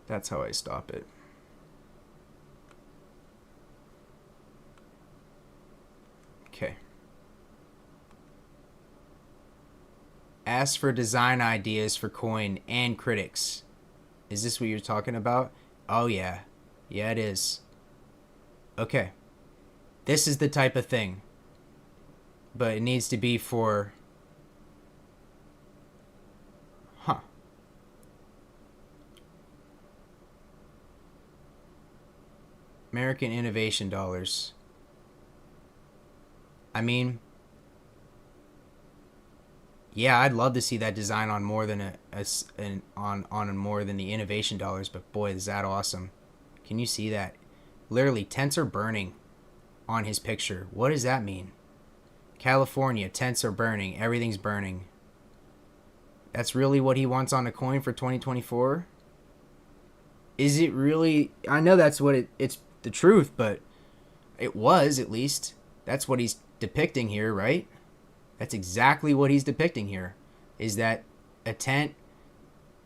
That's how I stop it. Okay. Ask for design ideas for coin and critics. Is this what you're talking about? Oh yeah. Yeah, it is. Okay. This is the type of thing. But it needs to be for... American Innovation Dollars. I mean... Yeah, I'd love to see that design on more than on more than the innovation dollars, but boy, is that awesome. Can you see that? Literally, tents are burning on his picture. What does that mean? California, tents are burning. Everything's burning. That's really what he wants on a coin for 2024? Is it really? I know that's what it's the truth, but it was, at least. That's what he's depicting here, right? That's exactly what he's depicting here, is that a tent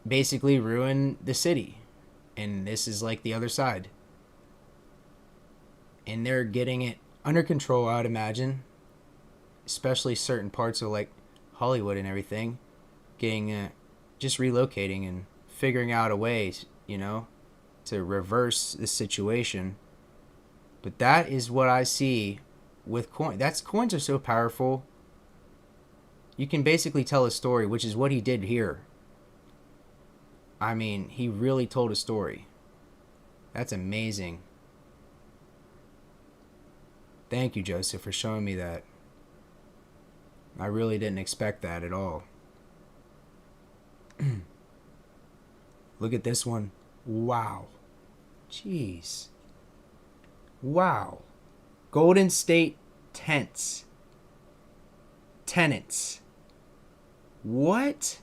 basically ruined the city. And this is like the other side. And they're getting it under control, I'd imagine. Especially certain parts of like Hollywood and everything. Getting, just relocating and figuring out a way, to reverse the situation. But that is what I see with coins. Coins are so powerful. You can basically tell a story, which is what he did here. I mean, he really told a story. That's amazing. Thank you, Joseph, for showing me that. I really didn't expect that at all. Look at this one. Wow. Jeez. Wow. Golden State Tenants. What?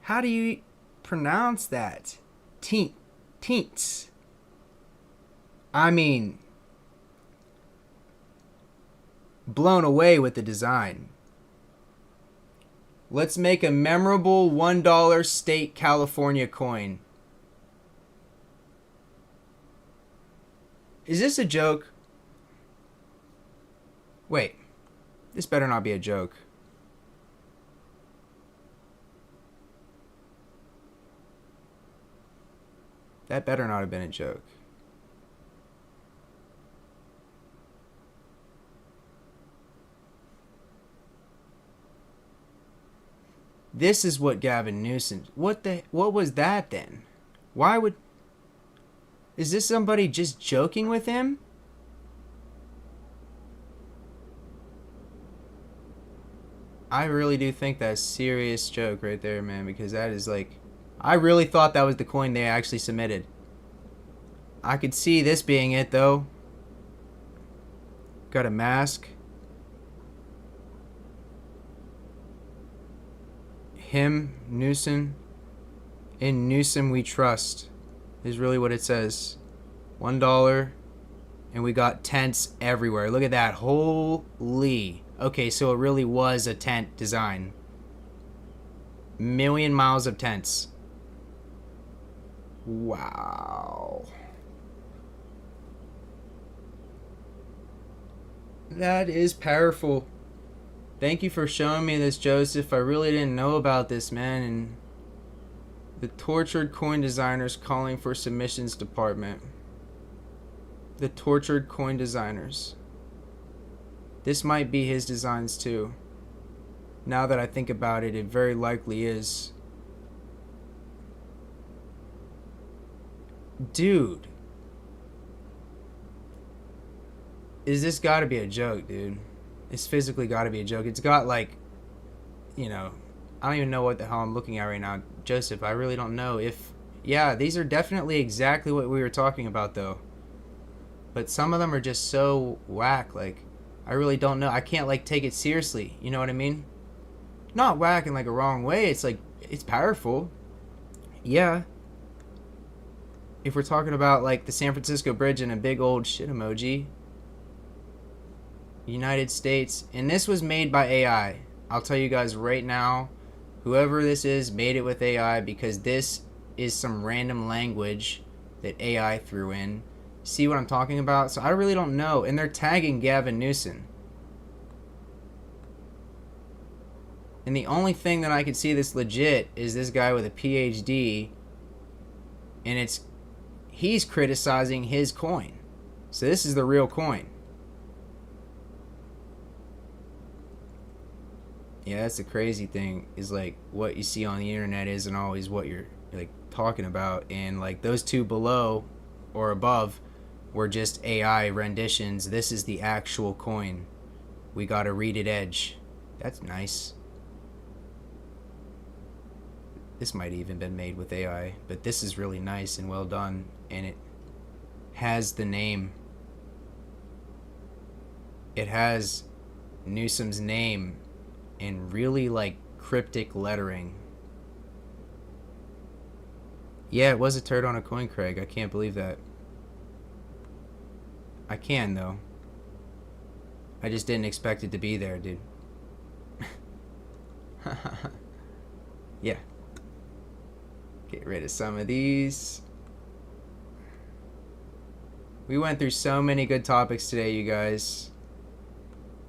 How do you pronounce that? Teents. I mean, blown away with the design. Let's make a memorable $1 state California coin. Is this a joke? Wait. This better not be a joke. That better not have been a joke. This is what Gavin Newsom... What was that then? Why would... Is this somebody just joking with him? I really do think that's a serious joke right there, man, because that is like... I really thought that was the coin they actually submitted. I could see this being it, though. Got a mask. Him, Newsom. In Newsom we trust is really what it says. $1. And we got tents everywhere. Look at that. Holy. Okay, so it really was a tent design. Million miles of tents. Wow. That is powerful. Thank you for showing me this, Joseph. I really didn't know about this, man. And the Tortured Coin Designers calling for submissions department. The Tortured Coin Designers. This might be his designs too. Now that I think about it, it very likely is. Dude. Is this gotta be a joke, dude? It's physically gotta be a joke. It's got like, you know, I don't even know what the hell I'm looking at right now. Joseph, I really don't know if... Yeah, these are definitely exactly what we were talking about though. But some of them are just so whack, like, I really don't know. I can't like take it seriously, you know what I mean? Not whack in like a wrong way, it's like, it's powerful. Yeah. If we're talking about like the San Francisco Bridge and a big old shit emoji. United States, and this was made by AI. I'll tell you guys right now, whoever this is made it with AI, because this is some random language that AI threw in. See what I'm talking about? So I really don't know, and they're tagging Gavin Newsom. And the only thing that I can see this legit is this guy with a PhD, and he's criticizing his coin. So this is the real coin. Yeah, that's the crazy thing, is like what you see on the internet isn't always what you're like talking about, and like those two below or above were just AI renditions. This is the actual coin. We got a reeded edge. That's nice. This might even been made with AI, but this is really nice and well done, and it has the name. It has Newsom's name in really like cryptic lettering. Yeah, it was a turd on a coin, Craig. I can't believe that. I can though. I just didn't expect it to be there, dude. Yeah. Get rid of some of these. We went through so many good topics today, you guys.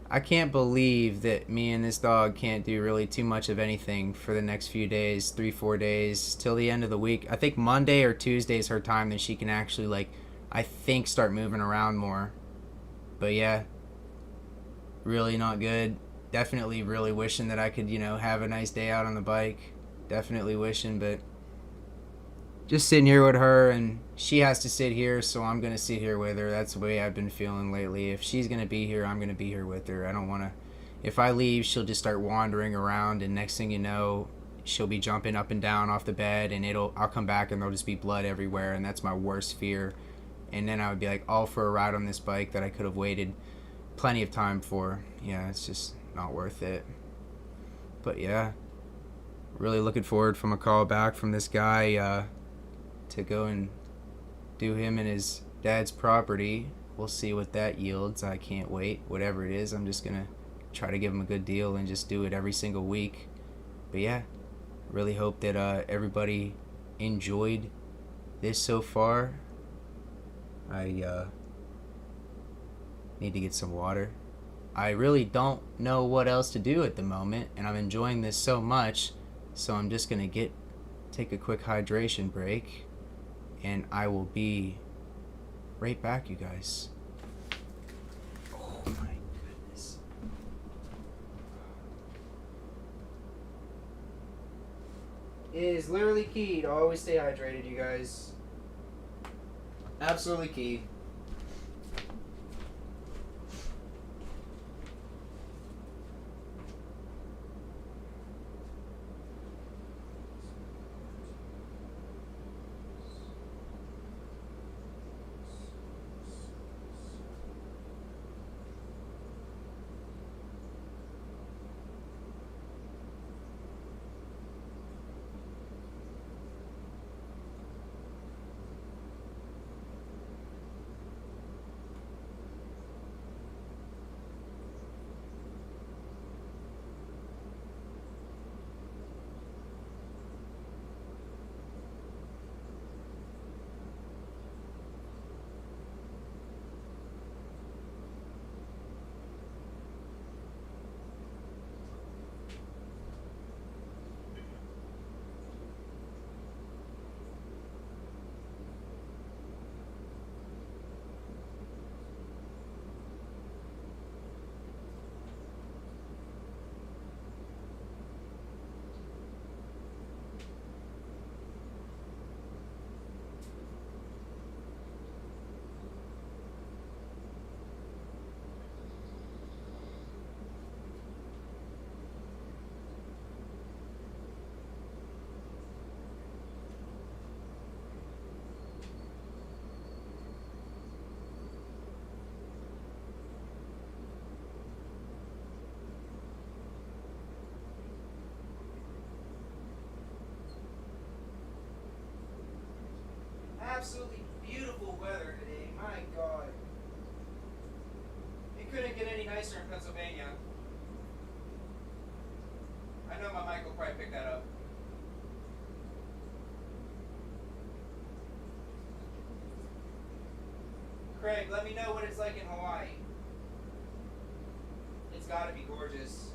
I can't believe that me and this dog can't do really too much of anything for the next few days, 3-4 days, till the end of the week. I think Monday or Tuesday is her time that she can actually, like, I think start moving around more. But yeah, really not good. Definitely really wishing that I could, you know, have a nice day out on the bike. Definitely wishing, but just sitting here with her, and she has to sit here, so I'm going to sit here with her. That's the way I've been feeling lately. If she's going to be here, I'm going to be here with her. I don't want to... If I leave, she'll just start wandering around, and next thing you know, she'll be jumping up and down off the bed, and I'll come back, and there'll just be blood everywhere, and that's my worst fear. And then I would be like, all for a ride on this bike that I could have waited plenty of time for. Yeah, it's just not worth it. But yeah, really looking forward from a call back from this guy, to go and do him and his dad's property. We'll see what that yields. I can't wait. Whatever it is, I'm just gonna try to give him a good deal and just do it every single week. But yeah, really hope that everybody enjoyed this so far. I need to get some water. I really don't know what else to do at the moment, and I'm enjoying this so much, so I'm just gonna take a quick hydration break, and I will be right back, you guys. Oh my goodness. It is literally key to always stay hydrated, you guys. Absolutely key. absolutely beautiful weather today. My God. It couldn't get any nicer in Pennsylvania. I know my mic will probably pick that up. Craig, let me know what it's like in Hawaii. It's gotta be gorgeous.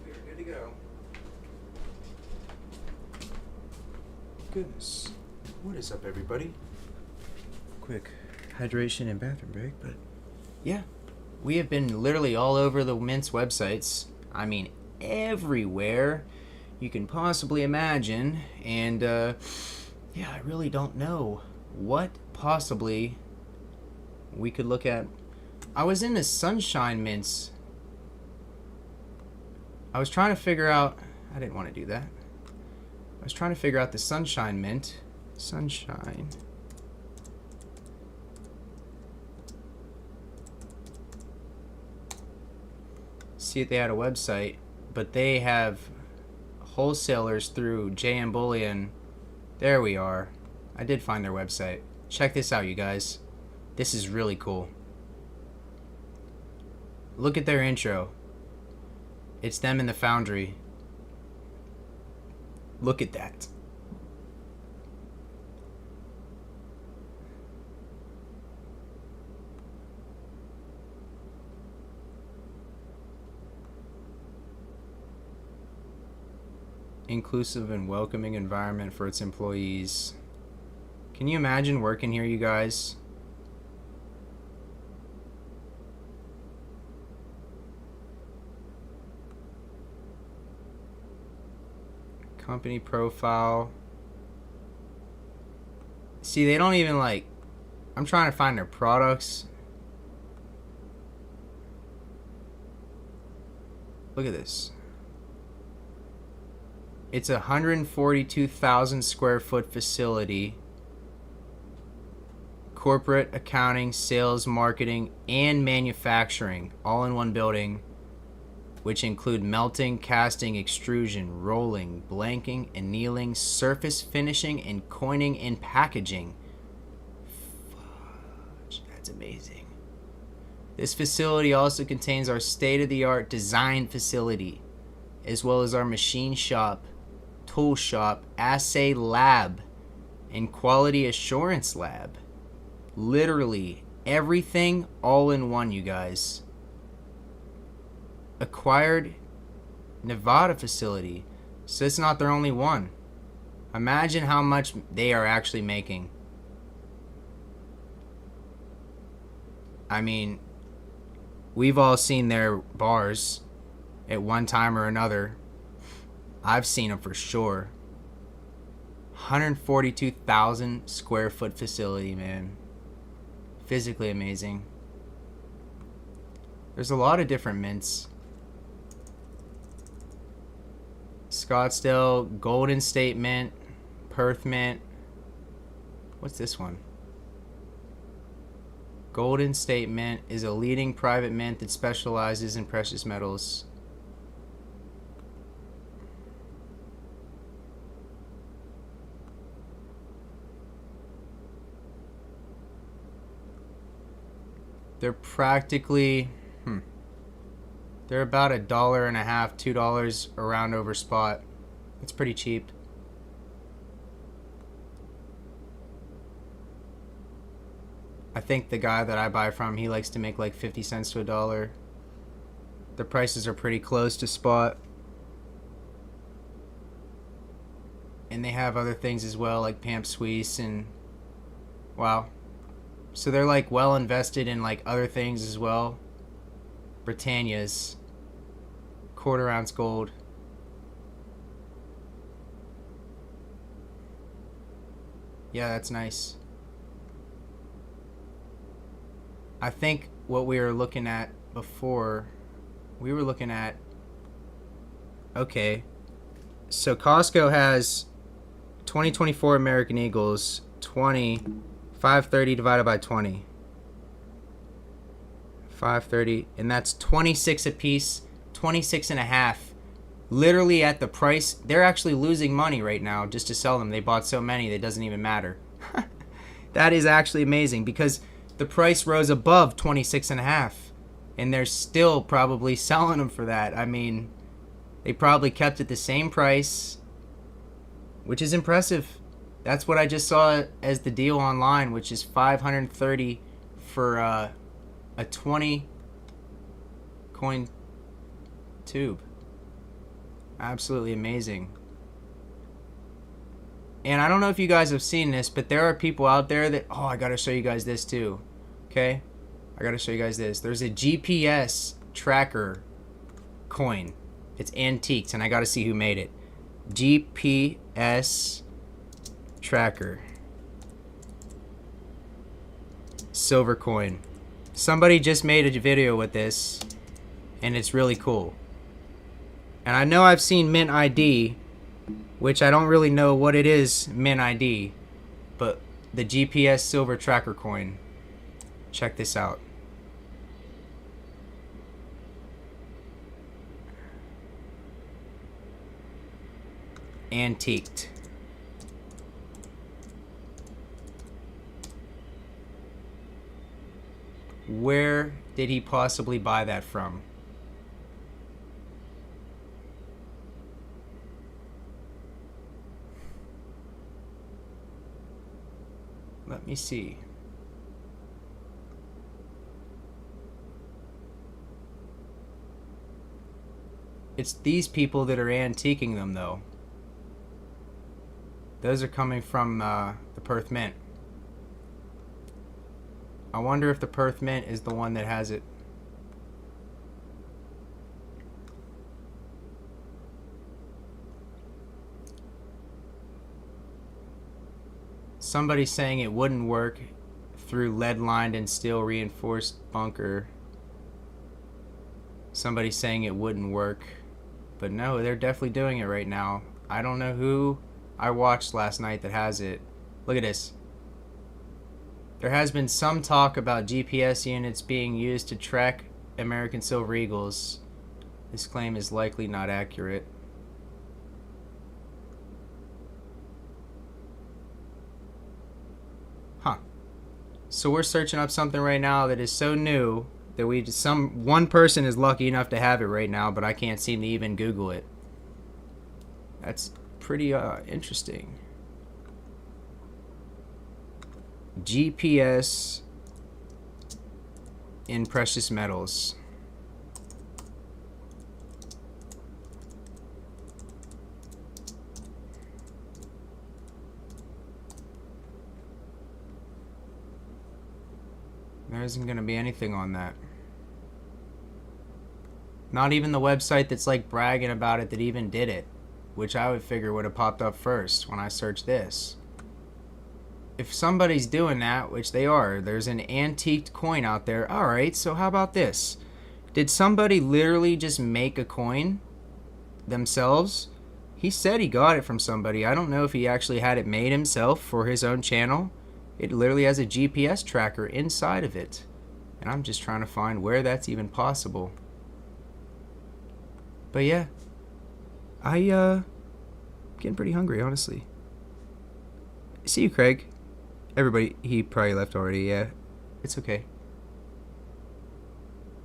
We're good to go. Goodness. What is up, everybody? Quick hydration and bathroom break, but yeah. We have been literally all over the Mint's websites. I mean, everywhere you can possibly imagine. And, yeah, I really don't know what possibly we could look at. I was in the Sunshine Mints. I was trying to figure out... I didn't want to do that. I was trying to figure out the Sunshine Mint. Sunshine. See if they had a website, but they have wholesalers through JM Bullion. There we are. I did find their website. Check this out, you guys. This is really cool. Look at their intro. It's them in the foundry. Look at that. Inclusive and welcoming environment for its employees. Can you imagine working here, you guys? Company profile. See, they don't even like... I'm trying to find their products. Look at this. It's a 142,000 square foot facility. Corporate, accounting, sales, marketing, and manufacturing all in one building, which include melting, casting, extrusion, rolling, blanking, annealing, surface finishing, and coining and packaging. Fudge, that's amazing. This facility also contains our state-of-the-art design facility, as well as our machine shop, tool shop, assay lab, and quality assurance lab. Literally everything all in one, you guys. Acquired Nevada facility, so it's not their only one. Imagine how much they are actually making. I mean, we've all seen their bars at one time or another. I've seen them for sure. 142,000 square foot facility, man. Physically amazing. There's a lot of different mints. Scottsdale, Golden State Mint, Perth Mint. What's this one? Golden State Mint is a leading private mint that specializes in precious metals. They're practically, they're about $1.50, $2 around over spot. It's pretty cheap. I think the guy that I buy from, he likes to make like 50 cents to $1. The prices are pretty close to spot. And they have other things as well, like Pamp Suisse and, wow. So they're like well invested in like other things as well. Britannia's quarter ounce gold. Yeah, that's nice. I think what we were looking at before, we were looking at, okay, so Costco has 2024 American Eagles, 530 divided by 20. 530, and that's 26 a piece, 26 and a half. Literally at the price, they're actually losing money right now just to sell them. They bought so many that it doesn't even matter. That is actually amazing because the price rose above 26 and a half, and they're still probably selling them for that. I mean, they probably kept it the same price, which is impressive. That's what I just saw as the deal online, which is $530 for a 20 coin tube. Absolutely amazing. And I don't know if you guys have seen this, but there are people out there that, oh, I gotta show you guys this too. Okay? I gotta show you guys this. There's a GPS tracker coin. It's antiques, and I gotta see who made it. GPS tracker. Silver coin. Somebody just made a video with this, and it's really cool. And I know I've seen Mint ID, which I don't really know what it is, Mint ID, but the GPS silver tracker coin. Check this out. Antiqued. Where did he possibly buy that from? Let me see. It's these people that are antiquing them, though. Those are coming from the Perth Mint. I wonder if the Perth Mint is the one that has it. Somebody's saying it wouldn't work through lead-lined and steel reinforced bunker. Somebody's saying it wouldn't work. But no, they're definitely doing it right now. I don't know who I watched last night that has it. Look at this. There has been some talk about GPS units being used to track American Silver Eagles. This claim is likely not accurate. Huh. So we're searching up something right now that is so new that one person is lucky enough to have it right now, but I can't seem to even Google it. That's pretty interesting. GPS in precious metals. There isn't going to be anything on that. Not even the website that's like bragging about it that even did it. which I would figure would have popped up first when I searched this. If somebody's doing that, which they are, there's an antiqued coin out there. Alright, so how about this? Did somebody literally just make a coin themselves? He said he got it from somebody. I don't know if he actually had it made himself for his own channel. It literally has a GPS tracker inside of it. And I'm just trying to find where that's even possible. But yeah, getting pretty hungry, honestly. See you, Craig. Everybody, he probably left already, yeah. It's okay.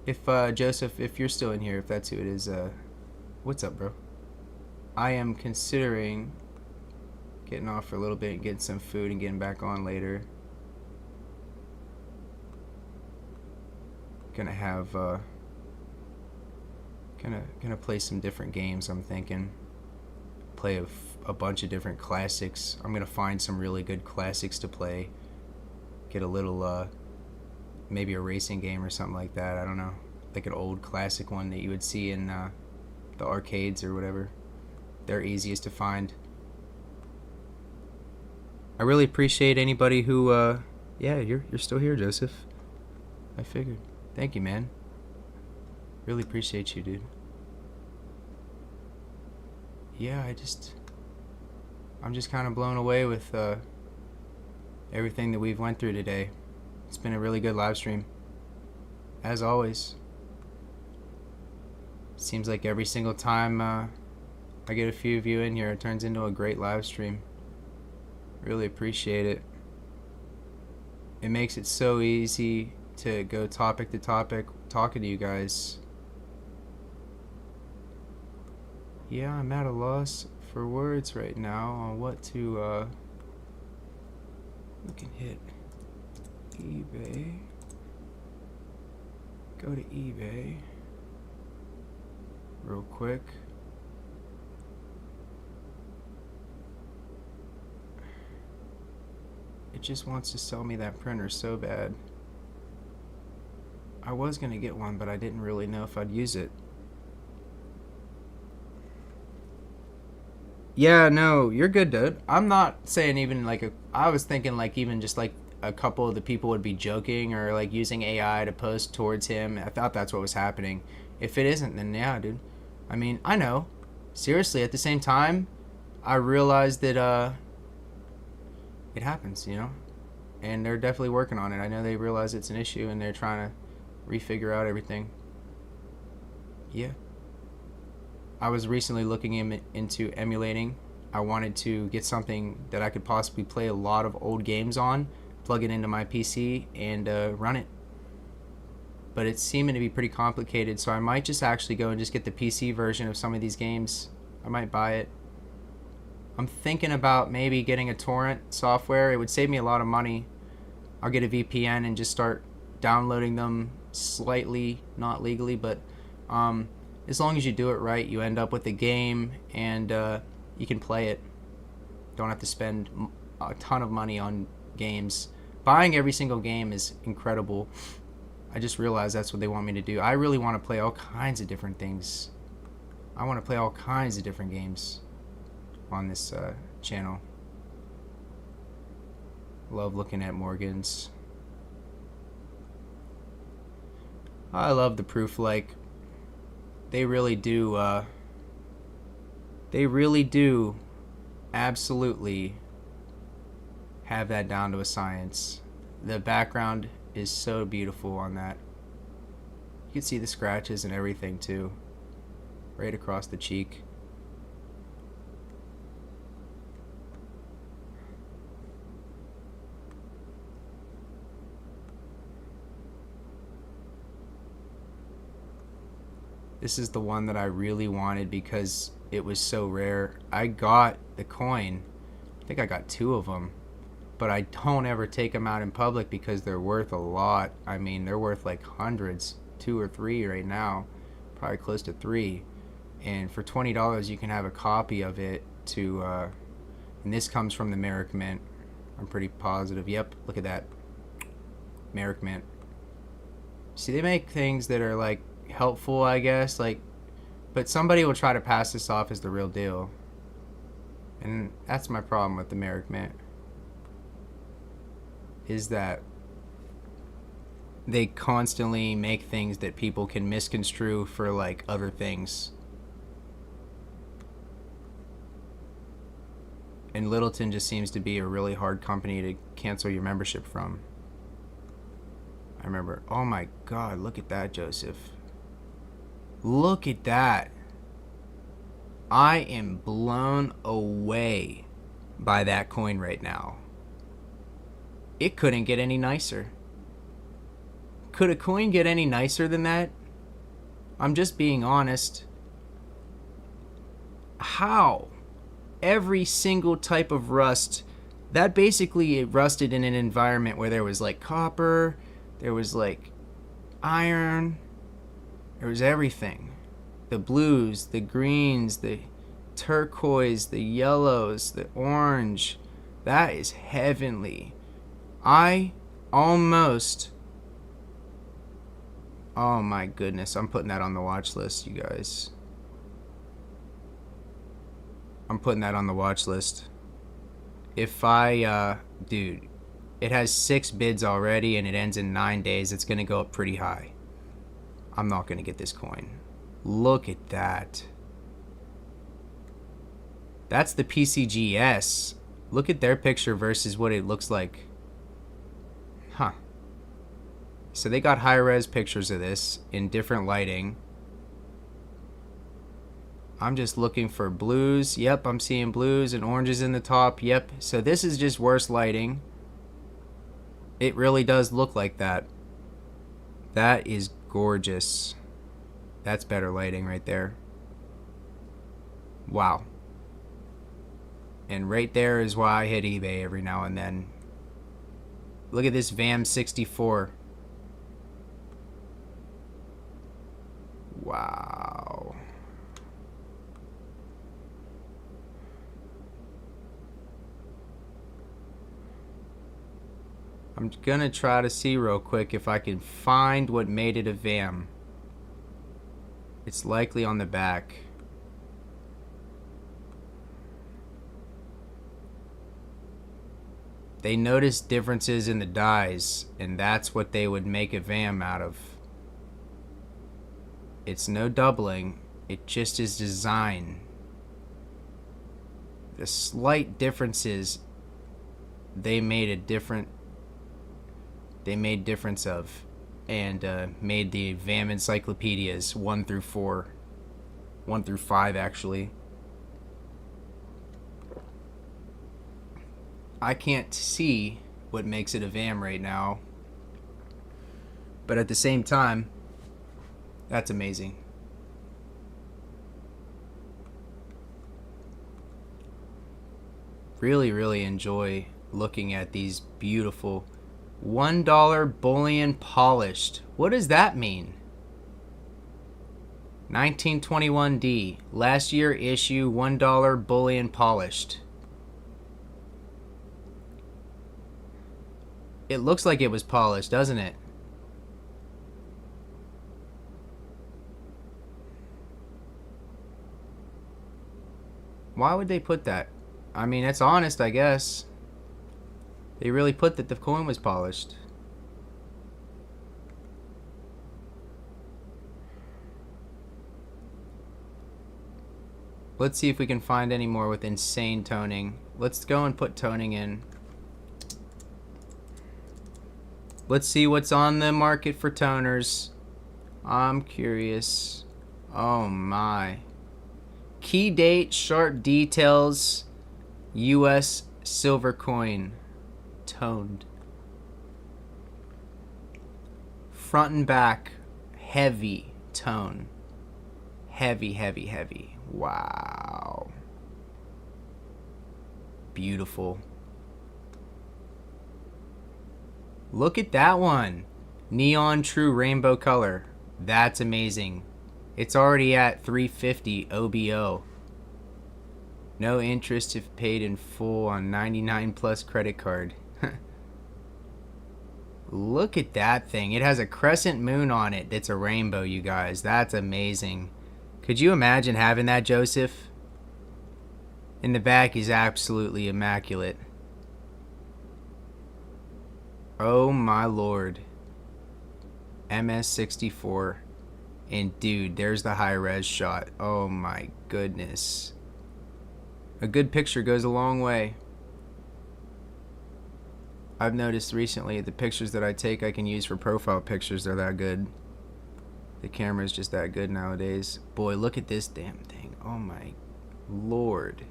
If, Joseph, if you're still in here, if that's who it is, what's up, bro? I am considering getting off for a little bit and getting some food and getting back on later. Gonna have, gonna play some different games, I'm thinking. Play a bunch of different classics. I'm gonna find some really good classics to play. Get a little, maybe a racing game or something like that. I don't know, like an old classic one that you would see in the arcades or whatever. They're easiest to find. I really appreciate anybody who, yeah, you're still here, Joseph. I figured. Thank you, man. Really appreciate you, dude. Yeah, I'm just kind of blown away with everything that we've went through today. It's been a really good live stream, as always. Seems like every single time I get a few of you in here, it turns into a great live stream. Really appreciate it. It makes it so easy to go topic to topic talking to you guys. Yeah, I'm at a loss for words right now on what to we can hit eBay. Go to eBay real quick. It just wants to sell me that printer so bad. I was gonna get one, but I didn't really know if I'd use it. Yeah, no, you're good, dude. I'm not saying even like I was thinking like even just like a couple of the people would be joking or like using AI to post towards him. I thought that's what was happening. If it isn't, then yeah, dude. I mean, I know. Seriously, at the same time, I realized that it happens, you know? And they're definitely working on it. I know they realize it's an issue and they're trying to refigure out everything. Yeah. I was recently looking into emulating. I wanted to get something that I could possibly play a lot of old games on, plug it into my PC, and run it. But it's seeming to be pretty complicated, so I might just actually go and just get the PC version of some of these games. I might buy it. I'm thinking about maybe getting a torrent software. It would save me a lot of money. I'll get a VPN and just start downloading them slightly, not legally, but as long as you do it right, you end up with a game and you can play it. Don't have to spend a ton of money on games. Buying every single game is incredible. I just realized that's what they want me to do. I really want to play all kinds of different things. I want to play all kinds of different games on this channel. Love looking at Morgans. I love the proof, like they really do absolutely have that down to a science. The background is so beautiful on that. You can see the scratches and everything too, right across the cheek. This is the one that I really wanted because it was so rare. I got the coin. I think I got 2 of them. But I don't ever take them out in public because they're worth a lot. I mean, they're worth like hundreds. 2 or 3 right now. Probably close to 3. And for $20 you can have a copy of it to... and this comes from the Merrick Mint. I'm pretty positive. Yep, look at that. Merrick Mint. See, they make things that are like... helpful, I guess, like, but somebody will try to pass this off as the real deal. And that's my problem with the Merrick Mint. Is that they constantly make things that people can misconstrue for like other things. And Littleton just seems to be a really hard company to cancel your membership from. I remember, oh my God, look at that, Joseph. Look at that. I am blown away by that coin right now. It couldn't get any nicer. Could a coin get any nicer than that? I'm just being honest. How? Every single type of rust, that basically it rusted in an environment where there was like copper, there was like iron, there was everything. The blues, the greens, the turquoise, the yellows, the orange. That is heavenly. I almost... Oh my goodness, I'm putting that on the watch list, you guys. I'm putting that on the watch list. If I, dude, it has 6 bids already and it ends in 9 days. It's going to go up pretty high. I'm not going to get this coin. Look at that. That's the PCGS. Look at their picture versus what it looks like. Huh. So they got high-res pictures of this in different lighting. I'm just looking for blues. Yep, I'm seeing blues and oranges in the top. Yep. So this is just worse lighting. It really does look like that. That is gorgeous. That's better lighting right there. Wow. And right there is why I hit eBay every now and then. Look at this VAM 64. Wow. I'm gonna try to see real quick if I can find what made it a VAM. It's likely on the back. They noticed differences in the dyes, and that's what they would make a VAM out of. It's no doubling, it just is design. The slight differences they made difference of, and made the VAM encyclopedias 1 through 4, 1 through 5 actually. I can't see what makes it a VAM right now, but at the same time, that's amazing. Really enjoy looking at these beautiful $1 bullion polished. What does that mean? 1921D, last year issue, $1 bullion polished. It looks like it was polished, doesn't it? Why would they put that? I mean, it's honest, I guess. They really put that the coin was polished. Let's see if we can find any more with insane toning. Let's go and put toning in. Let's see what's on the market for toners. I'm curious. Oh my. Key date, sharp details, US silver coin. Toned. Front and back, heavy tone. Heavy. Wow. Beautiful. Look at that one. Neon true rainbow color. That's amazing. It's already at $350 OBO. No interest if paid in full on 99 plus credit card. Look at that thing. It has a crescent moon on it that's a rainbow, you guys. That's amazing. Could you imagine having that, Joseph? In the back is absolutely immaculate. Oh my lord. MS64. And dude, there's the high res shot. Oh my goodness. A good picture goes a long way. I've noticed recently the pictures that I take I can use for profile pictures. They're that good. The camera is just that good nowadays. Boy, look at this damn thing. Oh my lord.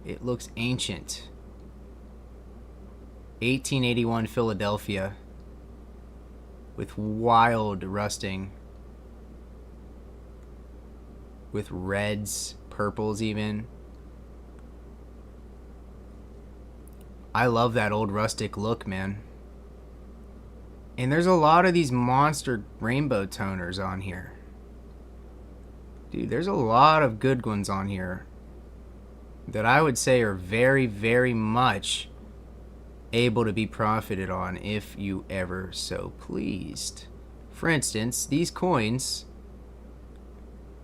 It looks ancient. 1881 Philadelphia. With wild rusting. With reds, purples even. I love that old rustic look, man. And there's a lot of these monster rainbow toners on here. Dude, there's a lot of good ones on here that I would say are very, very much able to be profited on if you ever so pleased. For instance, these coins,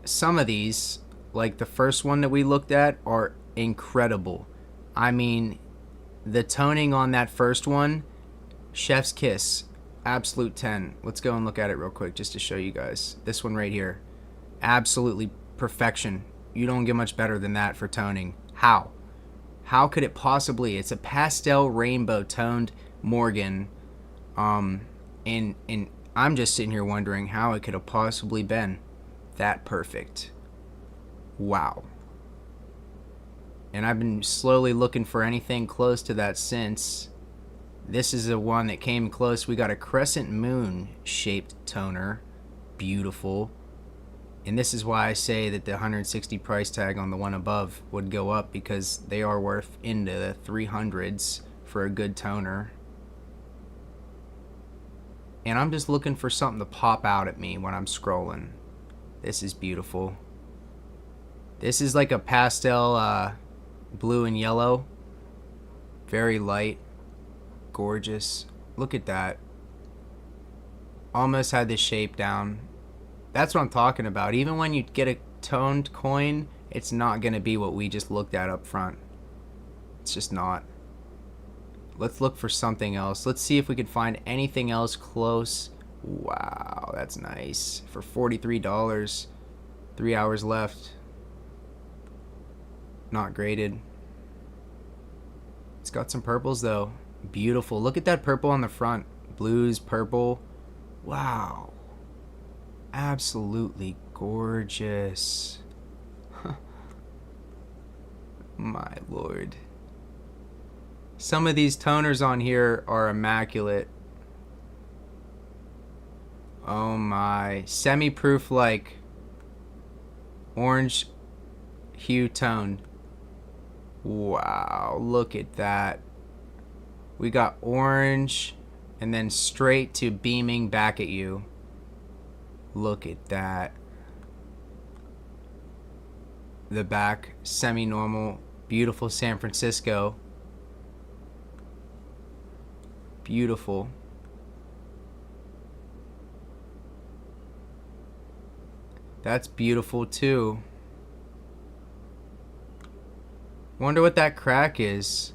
some of these, like the first one that we looked at, are incredible. I mean, the toning on that first one, chef's kiss, absolute 10. Let's go and look at it real quick just to show you guys. This one right here, absolutely perfection. You don't get much better than that for toning. How? How could it possibly? It's a pastel rainbow toned Morgan. And I'm just sitting here wondering how it could have possibly been that perfect. Wow. And I've been slowly looking for anything close to that since. This is the one that came close. We got a crescent moon shaped toner. Beautiful. And this is why I say that the 160 price tag on the one above would go up, because they are worth into the 300s for a good toner. And I'm just looking for something to pop out at me when I'm scrolling. This is beautiful. This is like a pastel blue and yellow. Very light. Gorgeous. Look at that. Almost had the shape down. That's what I'm talking about. Even when you get a toned coin, it's not going to be what we just looked at up front. It's just not. Let's look for something else. Let's see if we can find anything else close. Wow, that's nice. For $43. 3 hours left. Not graded. It's got some purples though. Beautiful. Look at that purple on the front. Blues, purple. Wow. Absolutely gorgeous. My lord. Some of these toners on here are immaculate. Oh my. Semi-proof like orange hue tone. Wow, look at that. We got orange and then straight to beaming back at you. Look at that. The back, semi-normal, beautiful San Francisco. Beautiful. That's beautiful too. Wonder what that crack is.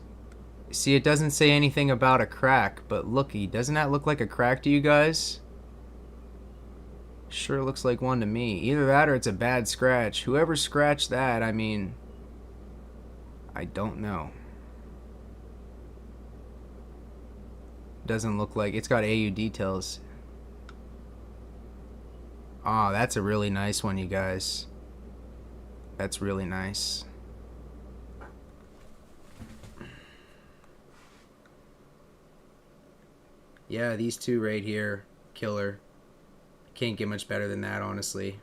See, it doesn't say anything about a crack, but looky, doesn't that look like a crack to you guys? Sure looks like one to me. Either that or it's a bad scratch. Whoever scratched that, I mean, I don't know. Doesn't look like, it's got AU details. Oh, that's a really nice one, you guys. That's really nice. Yeah, these two right here, killer. Can't get much better than that, honestly.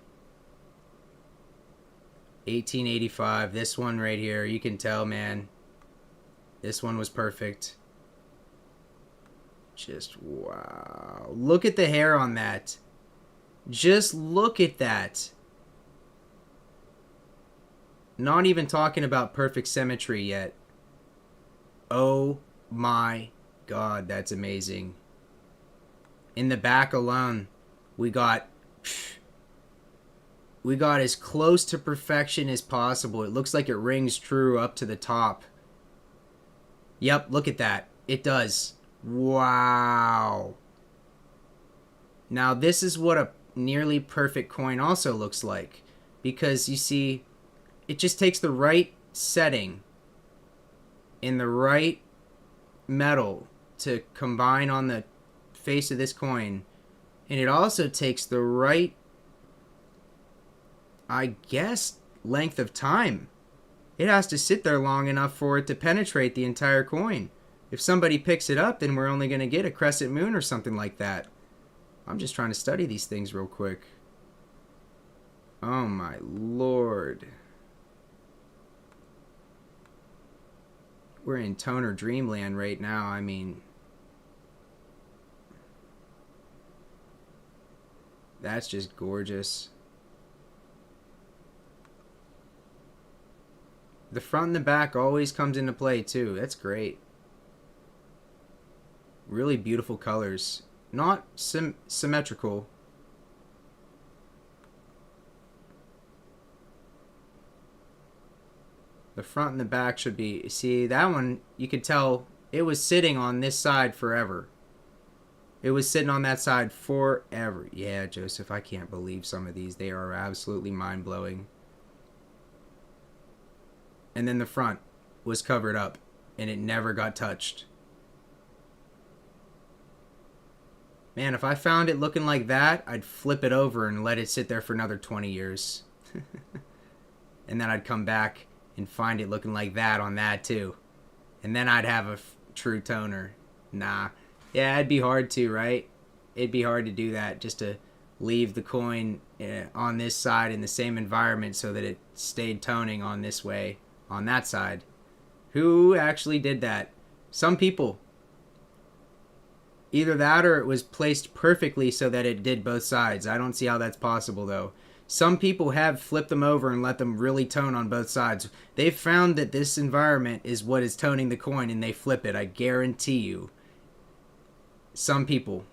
1885, this one right here, you can tell, man. This one was perfect. Just wow. Look at the hair on that. Just look at that. Not even talking about perfect symmetry yet. Oh my god, that's amazing. In the back alone, we got We got as close to perfection as possible. It looks like it rings true up to the top. Yep, look at that. It does. Wow. Now this is what a nearly perfect coin also looks like. Because you see, it just takes the right setting in the right metal to combine on the face of this coin. And it also takes the right, I guess, length of time. It has to sit there long enough for it to penetrate the entire coin. If somebody picks it up, then we're only going to get a crescent moon or something like that. I'm just trying to study these things real quick. Oh my lord. We're in toner dreamland right now. I mean, that's just gorgeous. The front and the back always comes into play too. That's great. Really beautiful colors. Not symmetrical. The front and the back should be... See, that one, you could tell it was sitting on this side forever. It was sitting on that side forever. Yeah, Joseph, I can't believe some of these. They are absolutely mind-blowing. And then the front was covered up, and it never got touched. Man, if I found it looking like that, I'd flip it over and let it sit there for another 20 years. And then I'd come back and find it looking like that on that too. And then I'd have a true toner. Nah. Yeah, it'd be hard to, right? It'd be hard to do that, just to leave the coin on this side in the same environment so that it stayed toning on this way, on that side. Who actually did that? Some people. Either that or it was placed perfectly so that it did both sides. I don't see how that's possible though. Some people have flipped them over and let them really tone on both sides. They've found that this environment is what is toning the coin and they flip it. I guarantee you. Some people.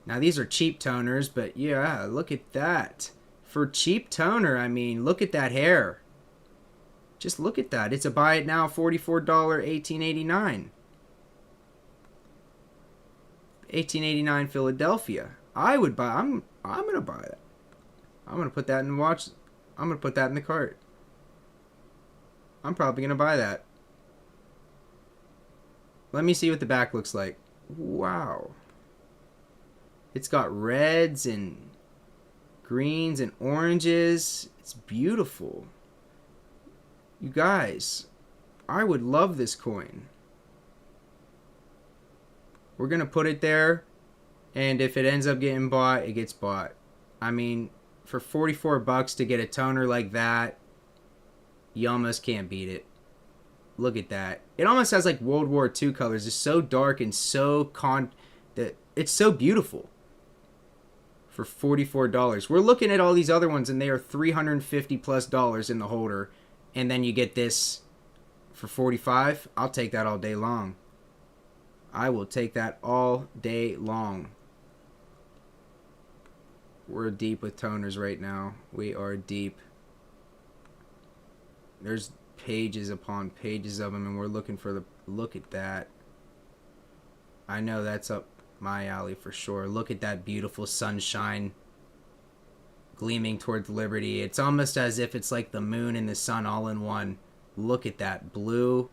Now these are cheap toners, but yeah, look at that. For cheap toner, I mean, look at that hair. Just look at that. It's a buy it now $44, $18.89. $18.89 Philadelphia. I would buy. I'm gonna buy that. I'm gonna put that in watch. I'm gonna put that in the cart. I'm probably gonna buy that. Let me see what the back looks like. Wow. It's got reds and greens and oranges. It's beautiful. You guys, I would love this coin. We're going to put it there, and if it ends up getting bought, it gets bought. I mean, for $44 to get a toner like that, you almost can't beat it. Look at that. It almost has like World War II colors. It's so dark and so that it's so beautiful. For $44. We're looking at all these other ones, and they are $350+ in the holder. And then you get this for $45. I'll take that all day long. I will take that all day long. We're deep with toners right now. We are deep. There's pages upon pages of them, and we're looking for the... Look at that. I know that's up my alley for sure. Look at that beautiful sunshine gleaming towards Liberty. It's almost as if it's like the moon and the sun all in one. Look at that blue.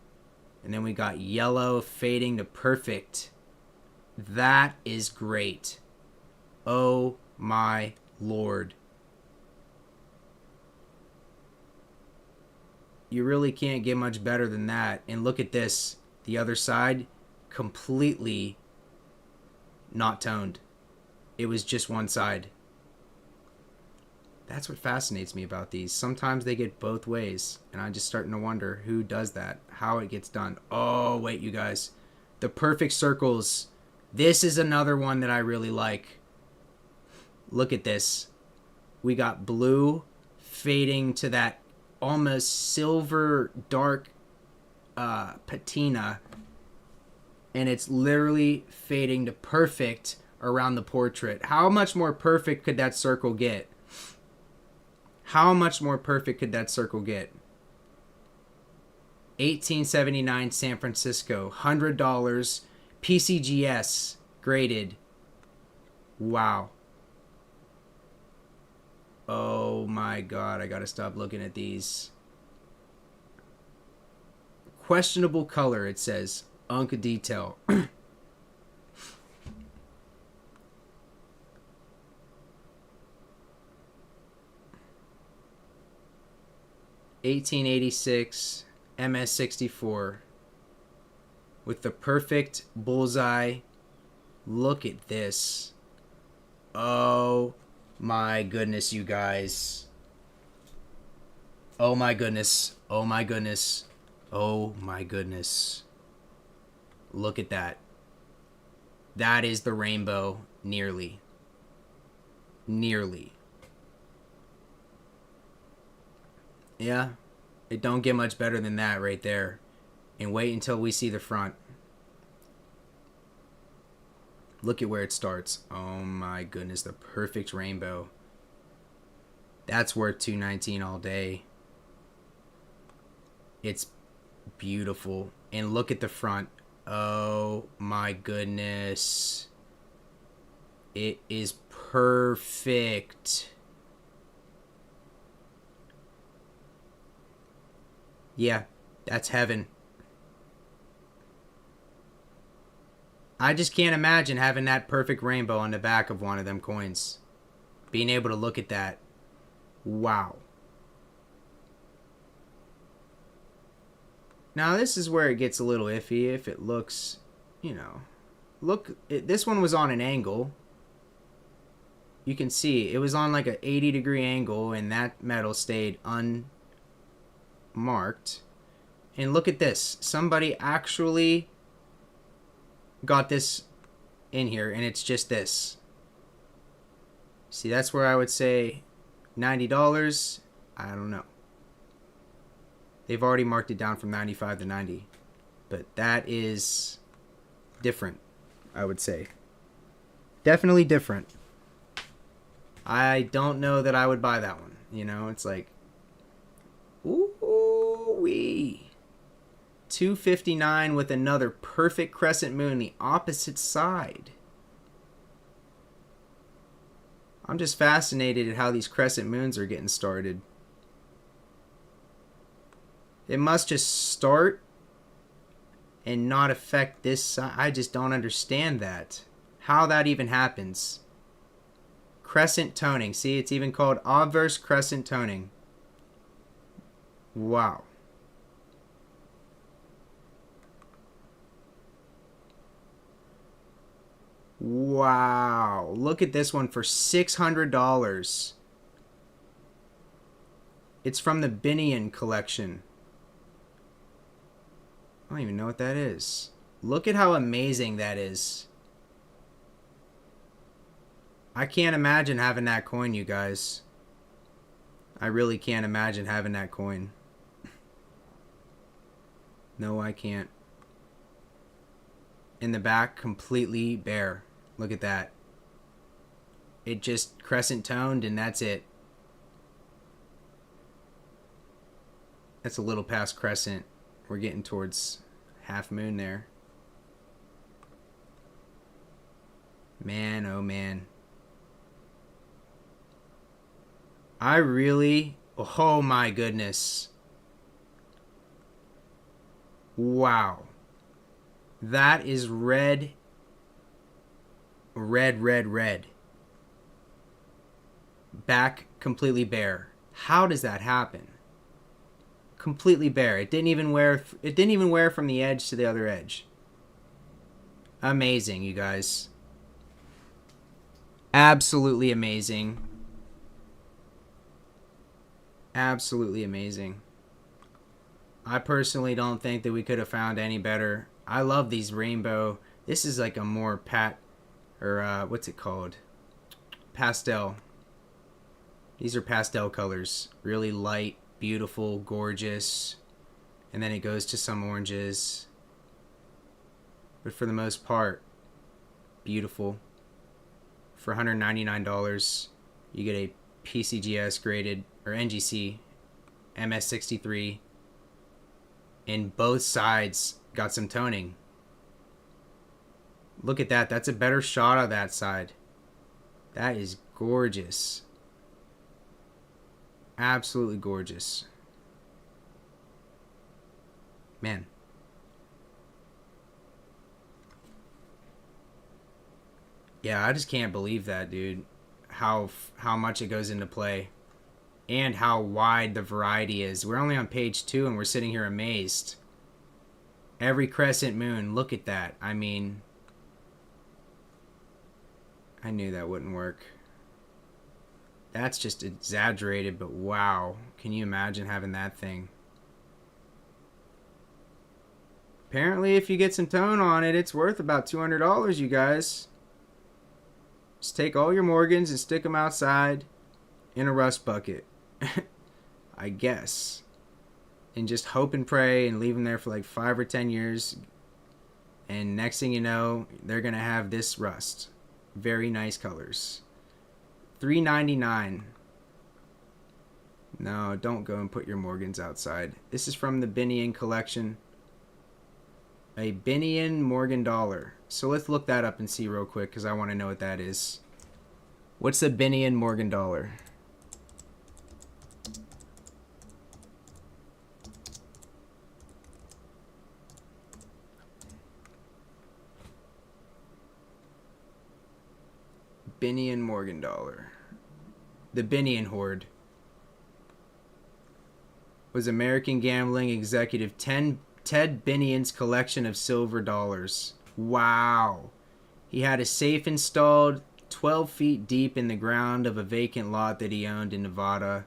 And then we got yellow fading to perfect. That is great. Oh my lord. You really can't get much better than that. And look at this. The other side, completely not toned. It was just one side. That's what fascinates me about these. Sometimes they get both ways, and I'm just starting to wonder who does that, how it gets done. Oh, wait, you guys. The perfect circles. This is another one that I really like. Look at this. We got blue fading to that almost silver dark patina, and it's literally fading to perfect around the portrait. How much more perfect could that circle get? How much more perfect could that circle get? 1879 San Francisco, $100, PCGS graded. Wow. Oh my god, I gotta stop looking at these. Questionable color, it says. Unk detail. 1886 MS64 with the perfect bullseye. Look at this. Oh my goodness, you guys. Oh my goodness. Oh my goodness. Oh my goodness. Look at that. That is the rainbow, nearly. Nearly. Yeah, it don't get much better than that right there. And wait until we see the front. Look at where it starts. Oh my goodness, the perfect rainbow. That's worth $219 all day. It's beautiful. And look at the front. Oh my goodness. It is perfect. Yeah, that's heaven. I just can't imagine having that perfect rainbow on the back of one of them coins. Being able to look at that. Wow. Now this is where it gets a little iffy if it looks, you know. This one was on an angle. You can see it was on like an 80-degree angle and that metal stayed unmarked. And look at this. Somebody actually got this in here and it's just this. See, that's where I would say $90. I don't know. They've already marked it down from 95 to 90. But that is different, I would say. Definitely different. I don't know that I would buy that one. You know, it's like, ooh-wee. $259 with another perfect crescent moon, the opposite side. I'm just fascinated at how these crescent moons are getting started. It must just start and not affect this side. I just don't understand that. How that even happens. Crescent toning. See, it's even called obverse crescent toning. Wow. Wow. Look at this one for $600. It's from the Binion collection. I don't even know what that is. Look at how amazing that is. I can't imagine having that coin, you guys. I really can't imagine having that coin. No, I can't. In the back, completely bare. Look at that. It just crescent toned and that's it. That's a little past crescent. We're getting towards half moon there. Man, oh man. I really... Oh my goodness. Wow. That is red. Red, red, red. Back completely bare. How does that happen? Completely bare. It didn't even wear from the edge to the other edge. Amazing, you guys. Absolutely amazing. Absolutely amazing. I personally don't think that we could have found any better. I love these rainbow. This is like a more what's it called? Pastel. These are pastel colors. Really light, beautiful, gorgeous. And then it goes to some oranges. But for the most part, beautiful. For $199, you get a PCGS graded or NGC MS63, and both sides got some toning. Look at that. That's a better shot of that side. That is gorgeous. Absolutely gorgeous. Man. Yeah, I just can't believe that, dude. How much it goes into play. And how wide the variety is. We're only on page 2 and we're sitting here amazed. Every crescent moon, look at that. I mean, I knew that wouldn't work. That's just exaggerated, but wow. Can you imagine having that thing? Apparently, if you get some tone on it, it's worth about $200, you guys. Just take all your Morgans and stick them outside in a rust bucket. I guess. And just hope and pray and leave them there for like 5 or 10 years. And next thing you know, they're going to have this rust. Very nice colors. $3.99. No, don't go and put your Morgans outside. This is from the Binion collection. A Binion Morgan dollar. So let's look that up and see real quick because I want to know what that is. What's the Binion Morgan dollar? Binion Morgan dollar. The Binion hoard was American gambling executive Ted Binion's collection of silver dollars. Wow. He had a safe installed 12 feet deep in the ground of a vacant lot that he owned in Nevada.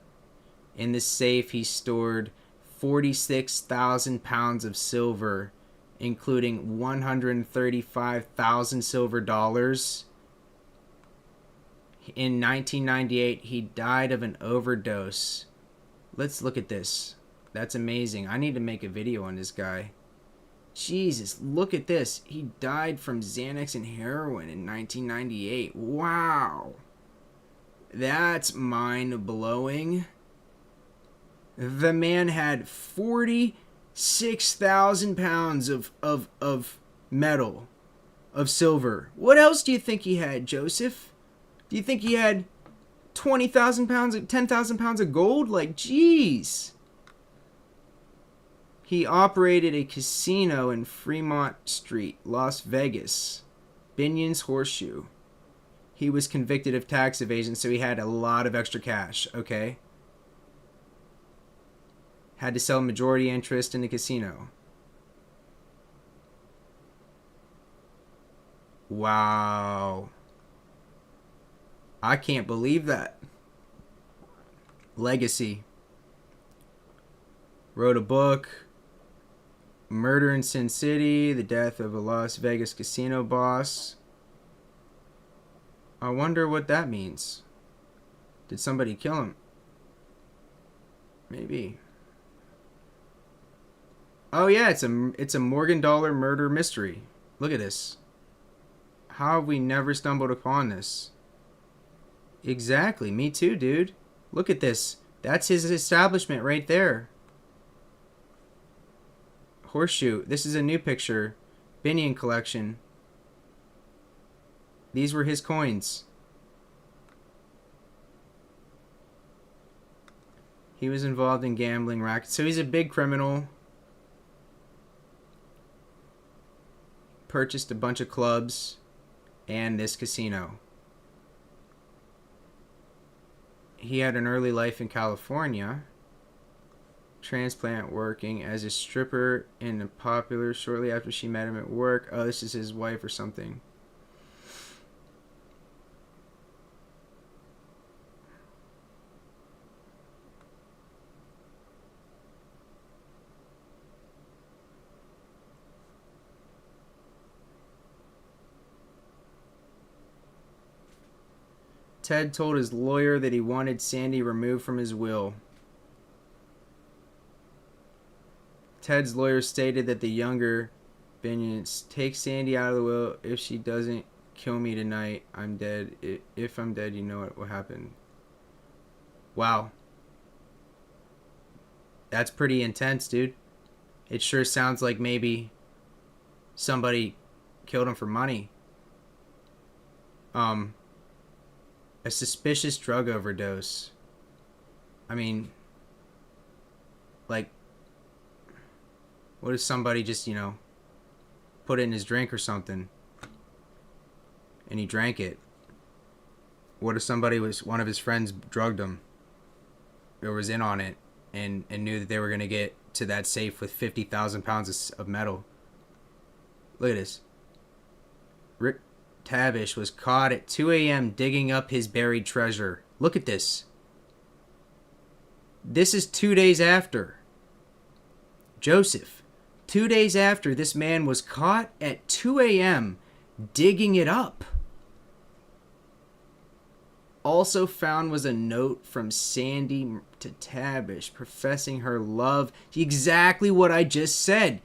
In the safe, he stored 46,000 pounds of silver, including 135,000 silver dollars. In 1998, he died of an overdose. Let's look at this. That's amazing. I need to make a video on this guy. Jesus, look at this. He died from Xanax and heroin in 1998. Wow. That's mind-blowing. The man had 46,000 pounds of metal, of silver. What else do you think he had, Joseph? Do you think he had 20,000 pounds, 10,000 pounds of gold? Like, jeez. He operated a casino in Fremont Street, Las Vegas. Binion's Horseshoe. He was convicted of tax evasion, so he had a lot of extra cash, okay? Had to sell majority interest in the casino. Wow. I can't believe that. Legacy. Wrote a book. Murder in Sin City. The death of a Las Vegas casino boss. I wonder what that means. Did somebody kill him? Maybe. Oh yeah, it's a Morgan dollar murder mystery. Look at this. How have we never stumbled upon this? Exactly, me too, dude. Look at this. That's his establishment right there. Horseshoe. This is a new picture. Binion collection. These were his coins. He was involved in gambling rackets. So he's a big criminal. Purchased a bunch of clubs and this casino. He had an early life in California. Transplant working as a stripper in a popular shortly after she met him at work. Oh, this is his wife or something. Ted told his lawyer that he wanted Sandy removed from his will. Ted's lawyer stated that the younger Binions take Sandy out of the will. If she doesn't kill me tonight, I'm dead. If I'm dead, you know what will happen. Wow. That's pretty intense, dude. It sure sounds like maybe somebody killed him for money. A suspicious drug overdose. I mean, like, what if somebody just, put it in his drink or something and he drank it? What if one of his friends drugged him or was in on it and knew that they were going to get to that safe with 50,000 pounds of metal? Look at this. Rick Tabish was caught at 2 a.m. digging up his buried treasure. Look at this. This is 2 days after. Joseph, 2 days after this man was caught at 2 a.m. digging it up. Also found was a note from Sandy to Tabish professing her love. Exactly what I just said.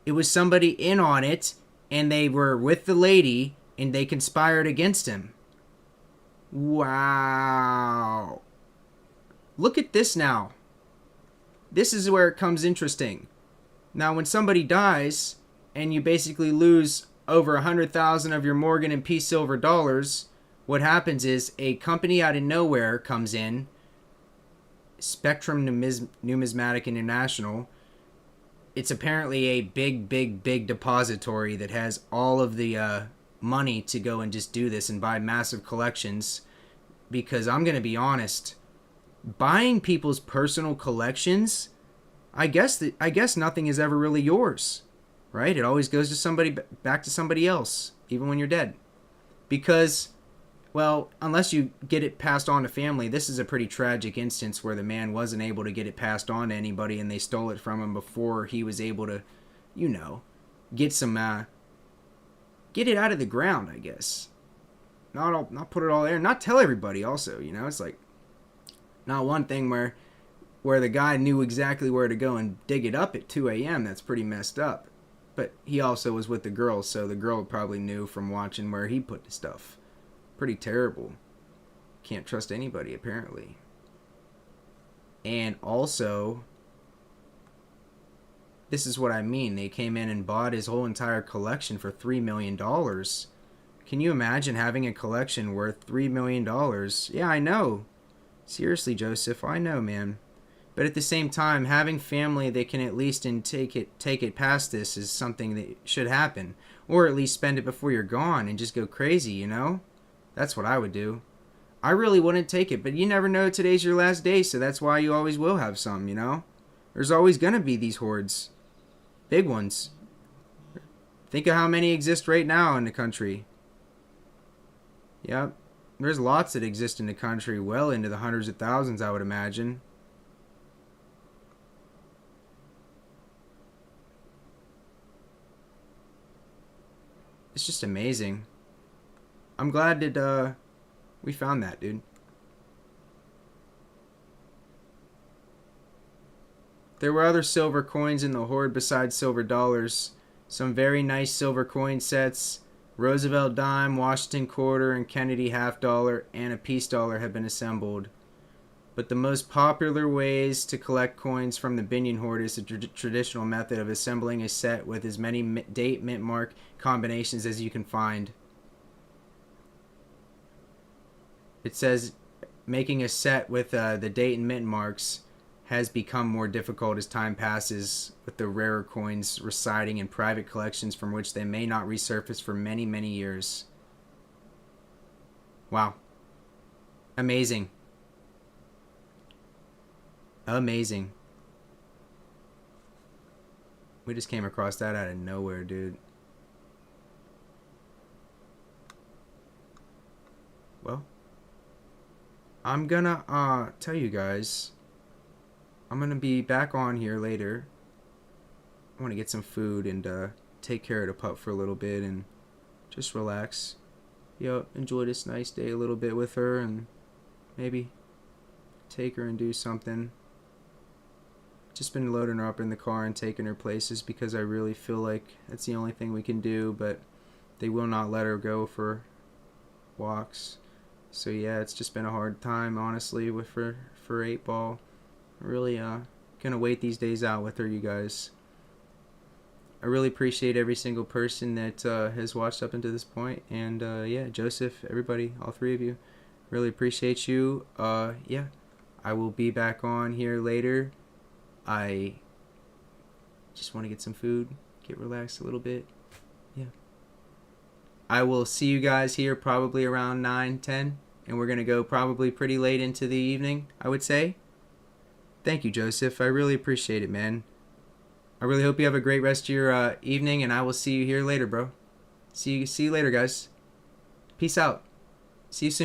It was somebody in on it, and they were with the lady, and they conspired against him. Wow. Look at this now. This is where it comes interesting. Now, when somebody dies, and you basically lose over 100,000 of your Morgan and Peace silver dollars, what happens is a company out of nowhere comes in, Spectrum Numismatic International. It's apparently a big depository that has all of the money to go and just do this and buy massive collections. Because I'm going to be honest, buying people's personal collections, I guess nothing is ever really yours, right? It always goes to back to somebody else, even when you're dead. Because, well, unless you get it passed on to family, this is a pretty tragic instance where the man wasn't able to get it passed on to anybody and they stole it from him before he was able to, get it out of the ground, I guess. Not put it all there, not tell everybody also, it's like not one thing where the guy knew exactly where to go and dig it up at 2 a.m. That's pretty messed up. But he also was with the girl, so the girl probably knew from watching where he put the stuff. Pretty terrible. Can't trust anybody, apparently. And also, this is what I mean. They came in and bought his whole entire collection for $3 million. Can you imagine having a collection worth $3 million? Yeah, I know. Seriously, Joseph, I know, man. But at the same time, having family that can at least take it past this is something that should happen. Or at least spend it before you're gone and just go crazy, That's what I would do. I really wouldn't take it, but you never know, today's your last day, so that's why you always will have some, There's always going to be these hoards. Big ones. Think of how many exist right now in the country. Yep. There's lots that exist in the country, well into the hundreds of thousands, I would imagine. It's just amazing. I'm glad that we found that, dude. There were other silver coins in the hoard besides silver dollars. Some very nice silver coin sets, Roosevelt dime, Washington quarter, and Kennedy half dollar, and a peace dollar have been assembled. But the most popular ways to collect coins from the Binion hoard is the traditional method of assembling a set with as many date mint mark combinations as you can find. It says making a set with the date and mint marks has become more difficult as time passes, with the rarer coins residing in private collections from which they may not resurface for many, many years. Wow. Amazing. Amazing. We just came across that out of nowhere, dude. Well, I'm gonna tell you guys, I'm gonna be back on here later. I want to get some food and take care of the pup for a little bit and just relax. Enjoy this nice day a little bit with her and maybe take her and do something. Just been loading her up in the car and taking her places because I really feel like that's the only thing we can do, but they will not let her go for walks. So yeah, it's just been a hard time, honestly, with for 8 Ball. Really gonna wait these days out with her, you guys. I really appreciate every single person that has watched up until this point, and yeah, Joseph, everybody, all three of you, really appreciate you. Yeah, I will be back on here later. I just want to get some food, get relaxed a little bit. Yeah, I will see you guys here probably around 9-10, and we're gonna go probably pretty late into the evening, I would say. Thank you, Joseph. I really appreciate it, man. I really hope you have a great rest of your evening, and I will see you here later, bro. See you later, guys. Peace out. See you soon.